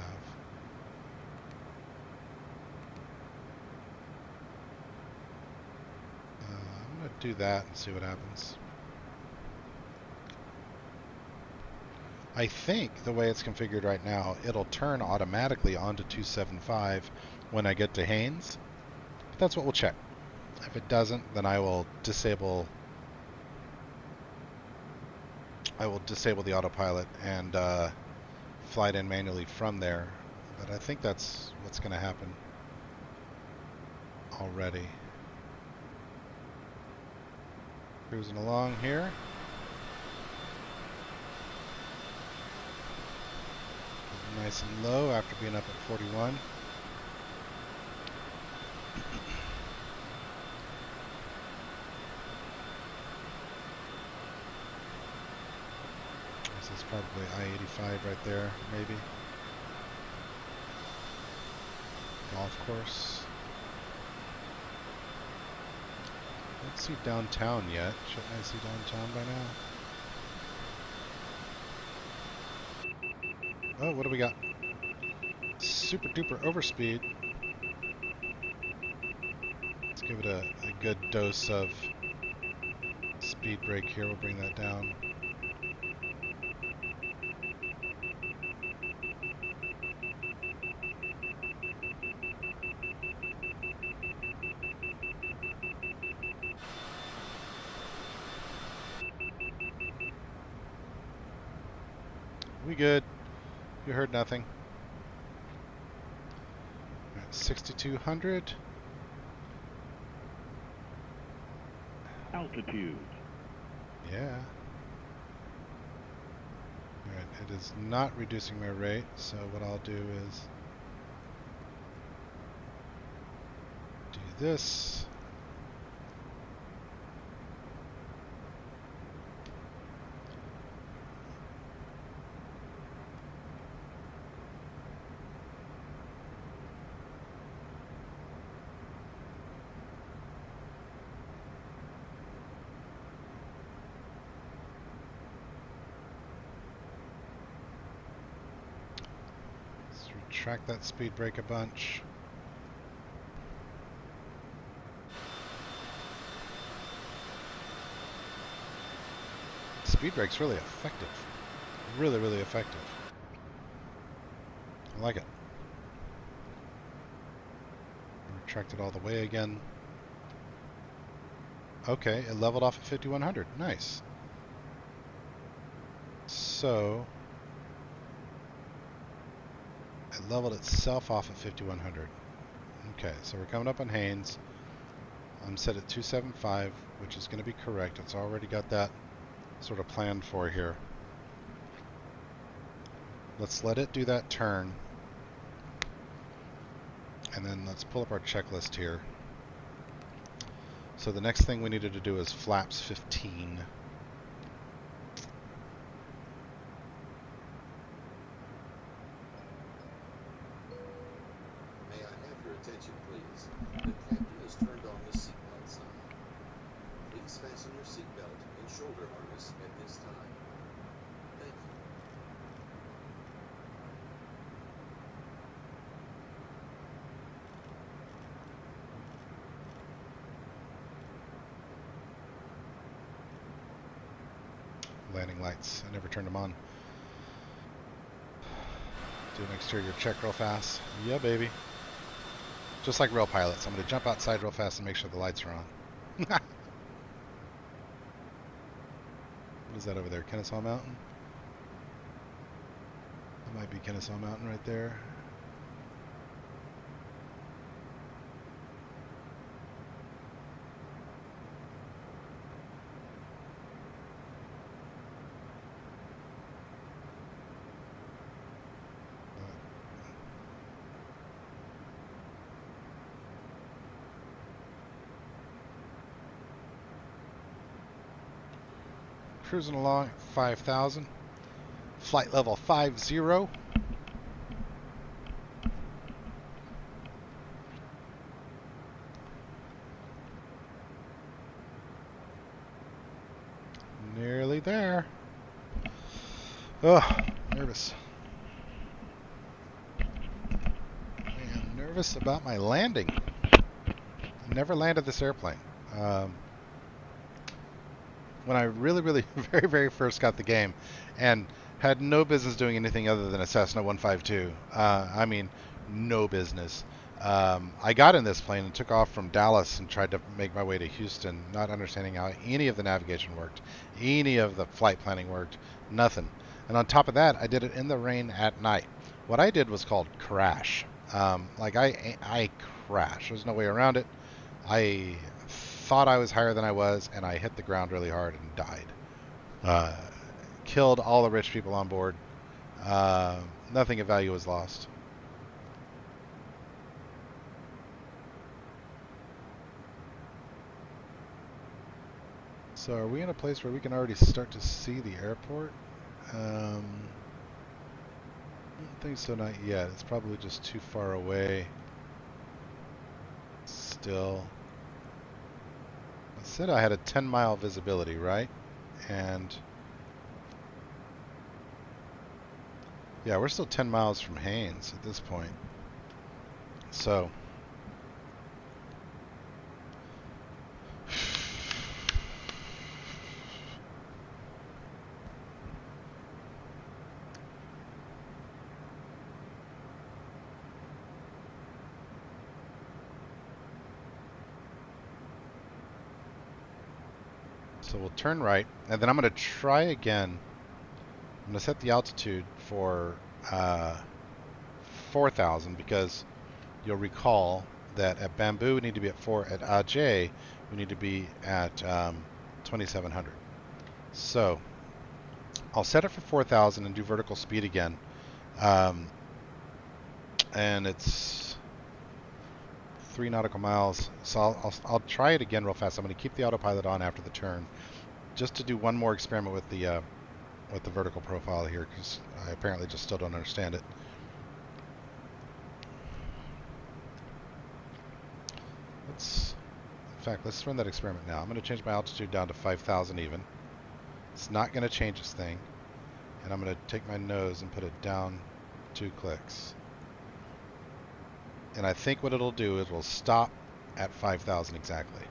I'm going to do that and see what happens. I think the way it's configured right now, it'll turn automatically onto 275 when I get to Haynes. But that's what we'll check. If it doesn't, then I will disable the autopilot and fly it in manually from there. But I think that's what's going to happen already. Cruising along here. Nice and low after being up at 41. This is probably I-85 right there, maybe. Golf course. Don't see downtown yet. Shouldn't I see downtown by now? Oh, what do we got? Super duper overspeed. Let's give it a good dose of speed brake here. We'll bring that down. We good. You heard nothing. At 6,200. Altitude. Yeah. Alright, it is not reducing my rate, so what I'll do is do this. Retract that speed brake a bunch. Speed brake's really effective. Really, really effective. I like it. Retract it all the way again. Okay, it leveled off at 5,100. Nice. So it leveled itself off at 5,100. Okay, so we're coming up on Haynes. I'm set at 275, which is going to be correct. It's already got that sort of planned for here. Let's let it do that turn. And then let's pull up our checklist here. So the next thing we needed to do is flaps 15. May I have your attention, please? The captain has turned on the seatbelt sign. Please fasten your seatbelt and shoulder harness at this time. Thank you. Landing lights. I never turned them on. Do an exterior check real fast. Yeah, baby. Just like real pilots. I'm going to jump outside real fast and make sure the lights are on. What is that over there? Kennesaw Mountain? That might be Kennesaw Mountain right there. cruising along at 5,000. Flight level 50. Nearly there. Oh, nervous. I am nervous about my landing. I never landed this airplane. When I really, very, very first got the game and had no business doing anything other than a Cessna 152. I mean, no business. I got in this plane and took off from Dallas and tried to make my way to Houston, not understanding how any of the navigation worked, any of the flight planning worked, nothing. And on top of that, I did it in the rain at night. What I did was called crash. Like I crashed. There's no way around it. I thought I was higher than I was, and I hit the ground really hard and died. Killed all the rich people on board. Nothing of value was lost. So are we in a place where we can already start to see the airport? I don't think so, not yet. It's probably just too far away. Still. I said I had a 10-mile visibility, right? And yeah, we're still 10 miles from Haines at this point. So we'll turn right, and then I'm going to try again. I'm going to set the altitude for 4,000 because you'll recall that at Bamboo we need to be at 4. At Ajay we need to be at 2,700. So I'll set it for 4,000 and do vertical speed again. And it's 3 nautical miles. So I'll try it again real fast. I'm going to keep the autopilot on after the turn, just to do one more experiment with the vertical profile here, because I apparently just still don't understand it. In fact, let's run that experiment now. I'm going to change my altitude down to 5,000 even. It's not going to change this thing, and I'm going to take my nose and put it down 2 clicks. And I think what it'll do is we'll stop at 5,000 exactly.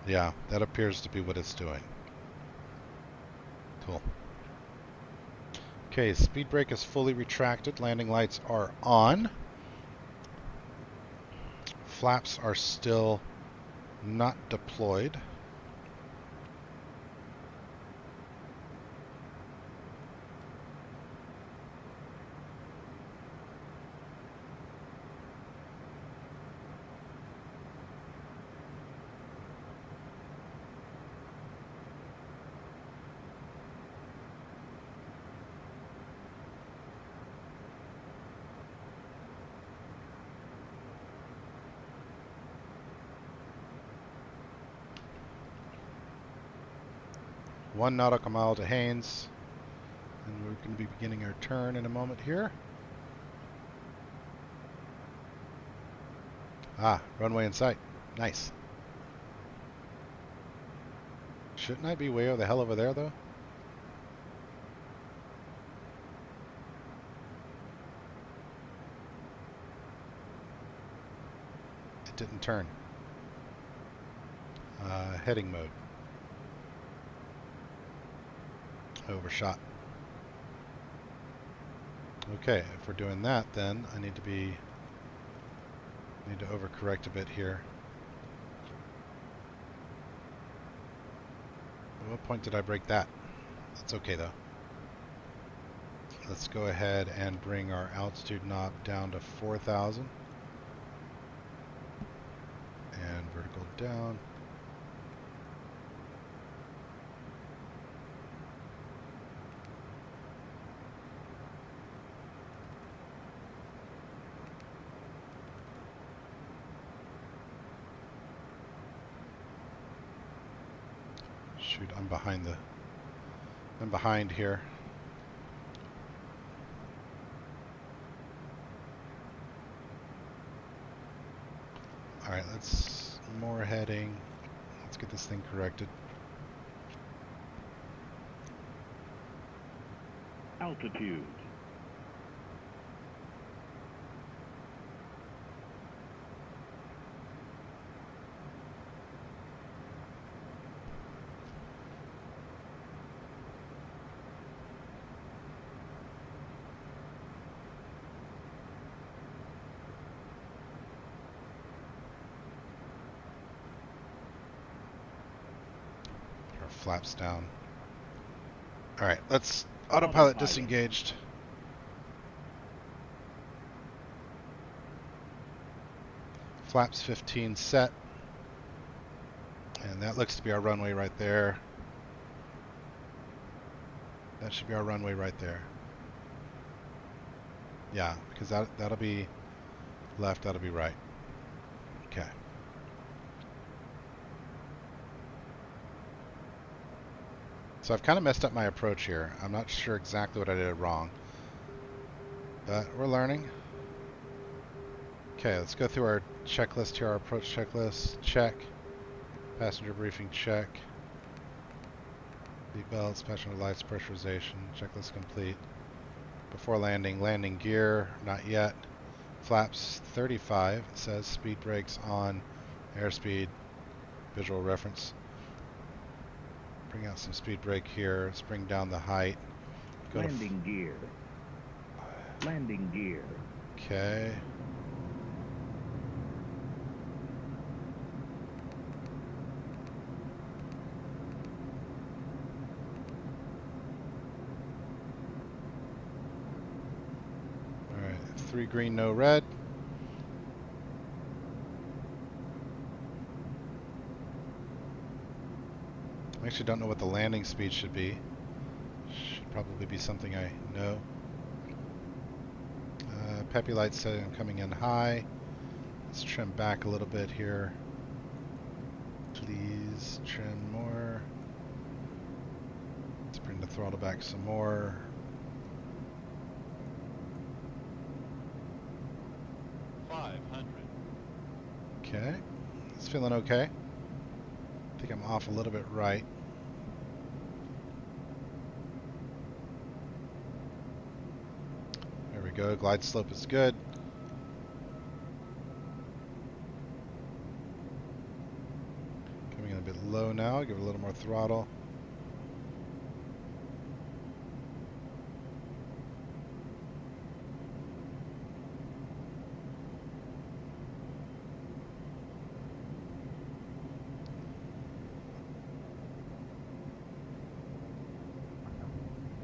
Yeah, that appears to be what it's doing. Cool. Okay, speed brake is fully retracted. Landing lights are on. Flaps are still not deployed. One nautical mile to Haines, and we're going to be beginning our turn in a moment here. Ah, runway in sight. Nice. Shouldn't I be way the hell over there, though? It didn't turn. Heading mode. Overshot. Okay, if we're doing that, then I need to overcorrect a bit here. At what point did I break that? That's okay though. Let's go ahead and bring our altitude knob down to 4,000 and vertical down. Shoot, I'm behind here. Alright, let's more heading. Let's get this thing corrected. Altitude. Our flaps down. Alright, let's autopilot disengaged. Flaps 15 set. And that looks to be our runway right there. That should be our runway right there. Yeah, because that'll be left, that'll be right. Okay. So I've kind of messed up my approach here. I'm not sure exactly what I did wrong. But we're learning. Okay, let's go through our checklist here, our approach checklist. Check. Passenger briefing, check. Seat belts, passenger lights, pressurization, checklist complete. Before landing, landing gear, not yet. Flaps 35, it says speed brakes on, airspeed, visual reference. Bring out some speed brake here, let's bring down the height. Go Landing gear. Landing gear. Okay. Alright, 3 green, no red. I actually don't know what the landing speed should be. Should probably be something I know. Peppy light said I'm coming in high. Let's trim back a little bit here. Please trim more. Let's bring the throttle back some more. Okay, it's feeling okay. I think I'm off a little bit right. There we go, glide slope is good. Coming in a bit low now, give it a little more throttle.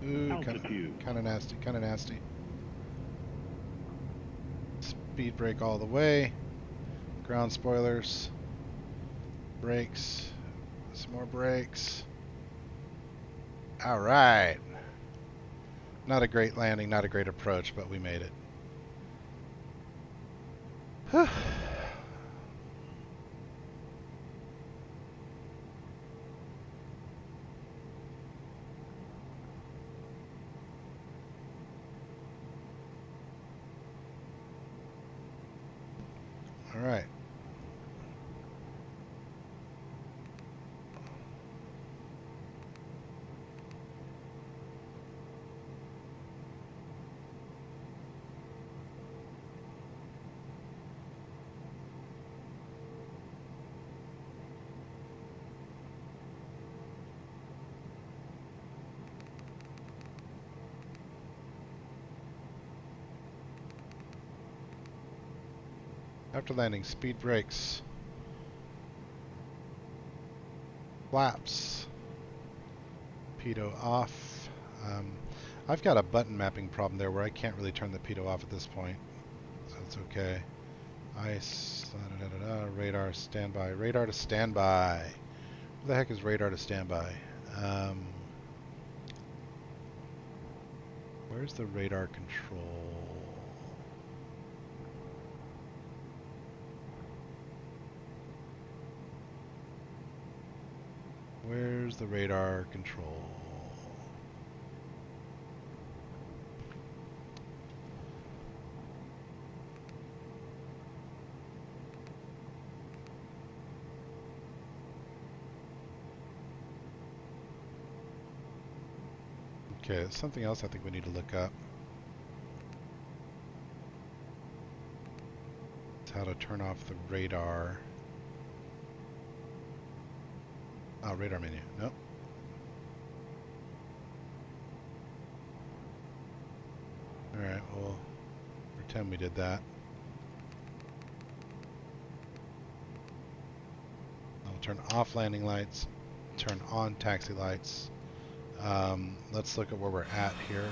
Ooh, kind of nasty, kind of nasty. Speed brake all the way. Ground spoilers. Brakes. Some more brakes. All right. Not a great landing, not a great approach, but we made it. Whew. All right. After landing, speed brakes. Flaps. Pitot off. I've got a button mapping problem there where I can't really turn the pitot off at this point. So it's okay. ICE. Radar standby. Radar to standby. What the heck is radar to standby? Where's the radar control? Where's Where's the radar control? Okay, there's something else I think we need to look up. It's how to turn off the radar. Oh, radar menu. Nope. Alright, we'll pretend we did that. I'll turn off landing lights, turn on taxi lights. Let's look at where we're at here.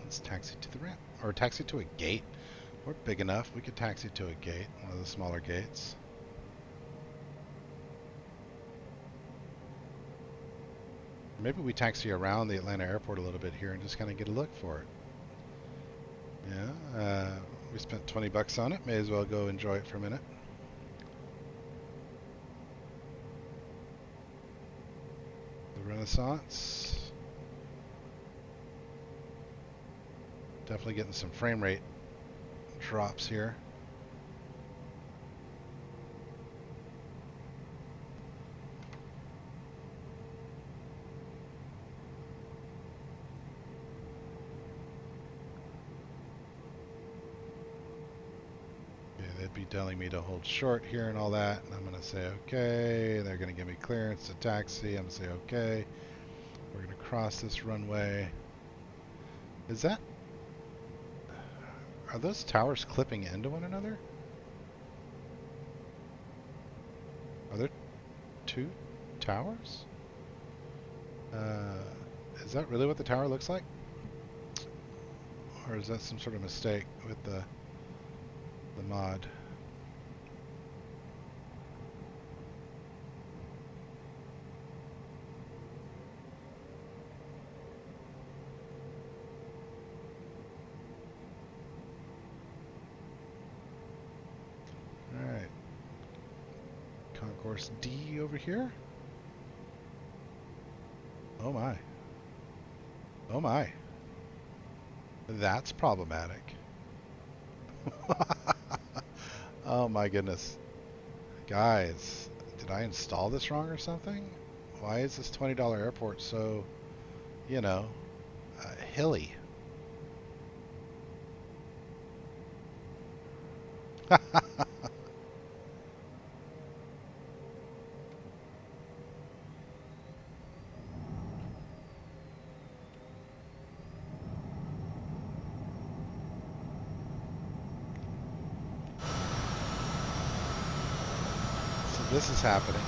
Let's taxi to the ramp, or taxi to a gate. We're big enough. We could taxi to a gate, one of the smaller gates. Maybe we taxi around the Atlanta airport a little bit here and just kind of get a look for it. Yeah, we spent 20 bucks on it. May as well go enjoy it for a minute. The Renaissance. Definitely getting some frame rate drops here. Yeah, they'd be telling me to hold short here and all that, and I'm going to say okay. They're going to give me clearance to taxi. I'm going to say okay. We're going to cross this runway. Is that... Are those towers clipping into one another? Are there two towers? Is that really what the tower looks like? Or is that some sort of mistake with the mod? Alright. Concourse D over here. Oh my. Oh my. That's problematic. Oh my goodness. Guys, did I install this wrong or something? Why is this $20 airport so, you know, hilly? This is happening.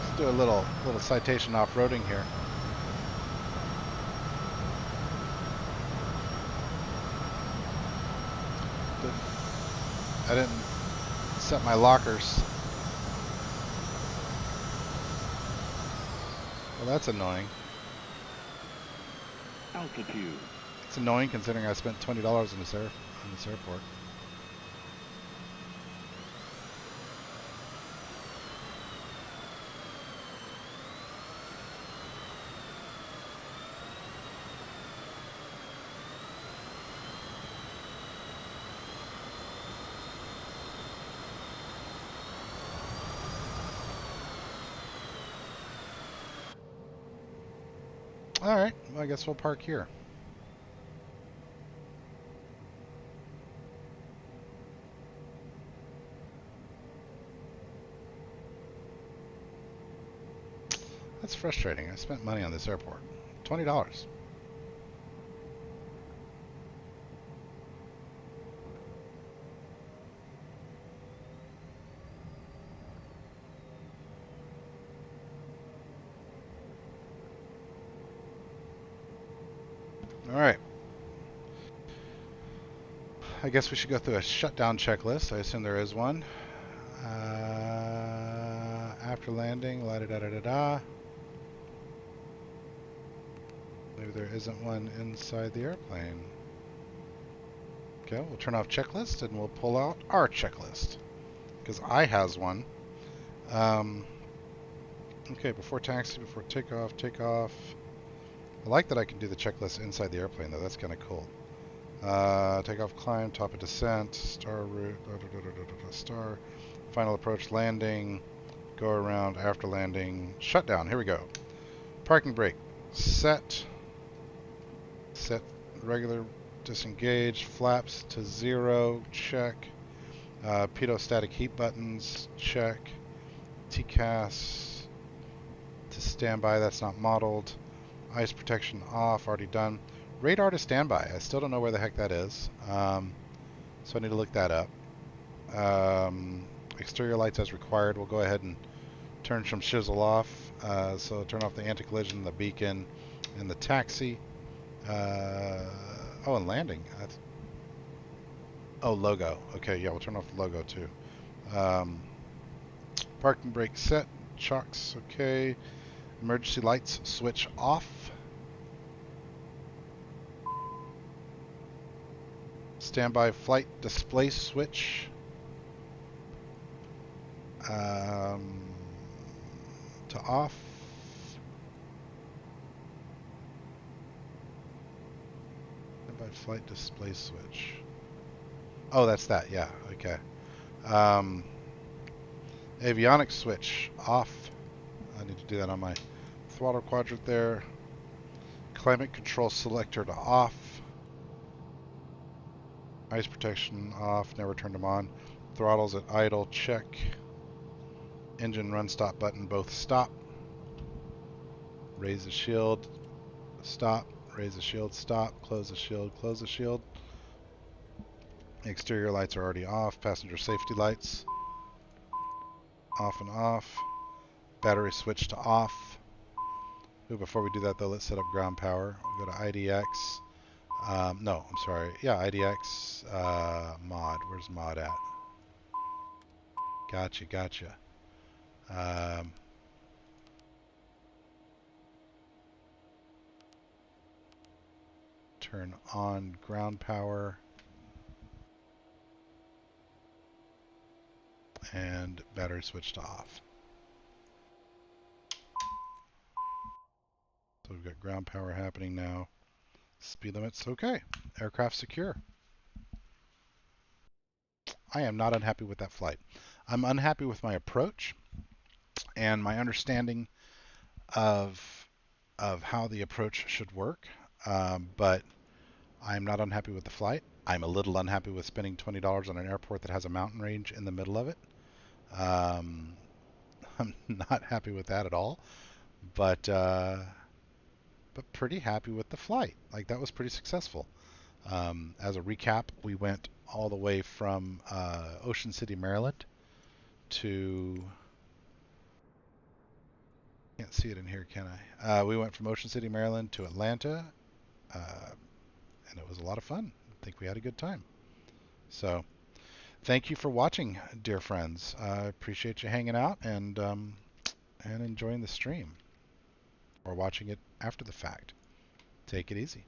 Let's do a little citation off-roading here. I didn't set my lockers. Well, that's annoying. Altitude. It's annoying considering I spent $20 in this airport. All right, well, I guess we'll park here. That's frustrating. I spent money on this airport. $20. All right. I guess we should go through a shutdown checklist. I assume there is one. After landing, la da da da da da. Maybe there isn't one inside the airplane. Okay, we'll turn off checklist and we'll pull out our checklist because I has one. Okay, before taxi, before takeoff, takeoff. I like that I can do the checklist inside the airplane though. That's kind of cool. Takeoff, climb, top of descent, star route, star, final approach, landing, go around after landing, shutdown. Here we go. Parking brake, set regular, disengage, flaps to 0, check. Pitot static heat buttons, check. TCAS to standby, that's not modeled. Ice protection off, already done. Radar to standby, I still don't know where the heck that is. So I need to look that up. Exterior lights as required. We'll go ahead and turn some shizzle off. So turn off the anti-collision, the beacon, and the taxi. Oh, and landing. Oh, logo. Okay, yeah, we'll turn off the logo too. Parking brake set. Chocks, okay. Emergency lights switch off. Standby flight display switch. To off. Standby flight display switch. Oh, that's that. Yeah. Okay. Avionics switch off. I need to do that on my throttle quadrant there. Climate control selector to off. Ice protection off. Never turned them on. Throttles at idle. Check. Engine run stop button both stop. Raise the shield. Stop. Raise the shield. Stop. Close the shield. Close the shield. Exterior lights are already off. Passenger safety lights off and off. Battery switch to off. Ooh, before we do that though, let's set up ground power. We'll go to IDX. No, I'm sorry. Yeah, IDX mod. Where's mod at? Gotcha, gotcha. Turn on ground power. And battery switch to off. So we've got ground power happening now. Speed limits, okay. Aircraft secure. I am not unhappy with that flight. I'm unhappy with my approach and my understanding of how the approach should work, but I'm not unhappy with the flight. I'm a little unhappy with spending $20 on an airport that has a mountain range in the middle of it. I'm not happy with that at all, but pretty happy with the flight. Like, that was pretty successful. As a recap, we went all the way from Ocean City, Maryland to... Can't see it in here, can I? We went from Ocean City, Maryland to Atlanta, and it was a lot of fun. I think we had a good time. So, thank you for watching, dear friends. I appreciate you hanging out and enjoying the stream, or watching it after the fact. Take it easy.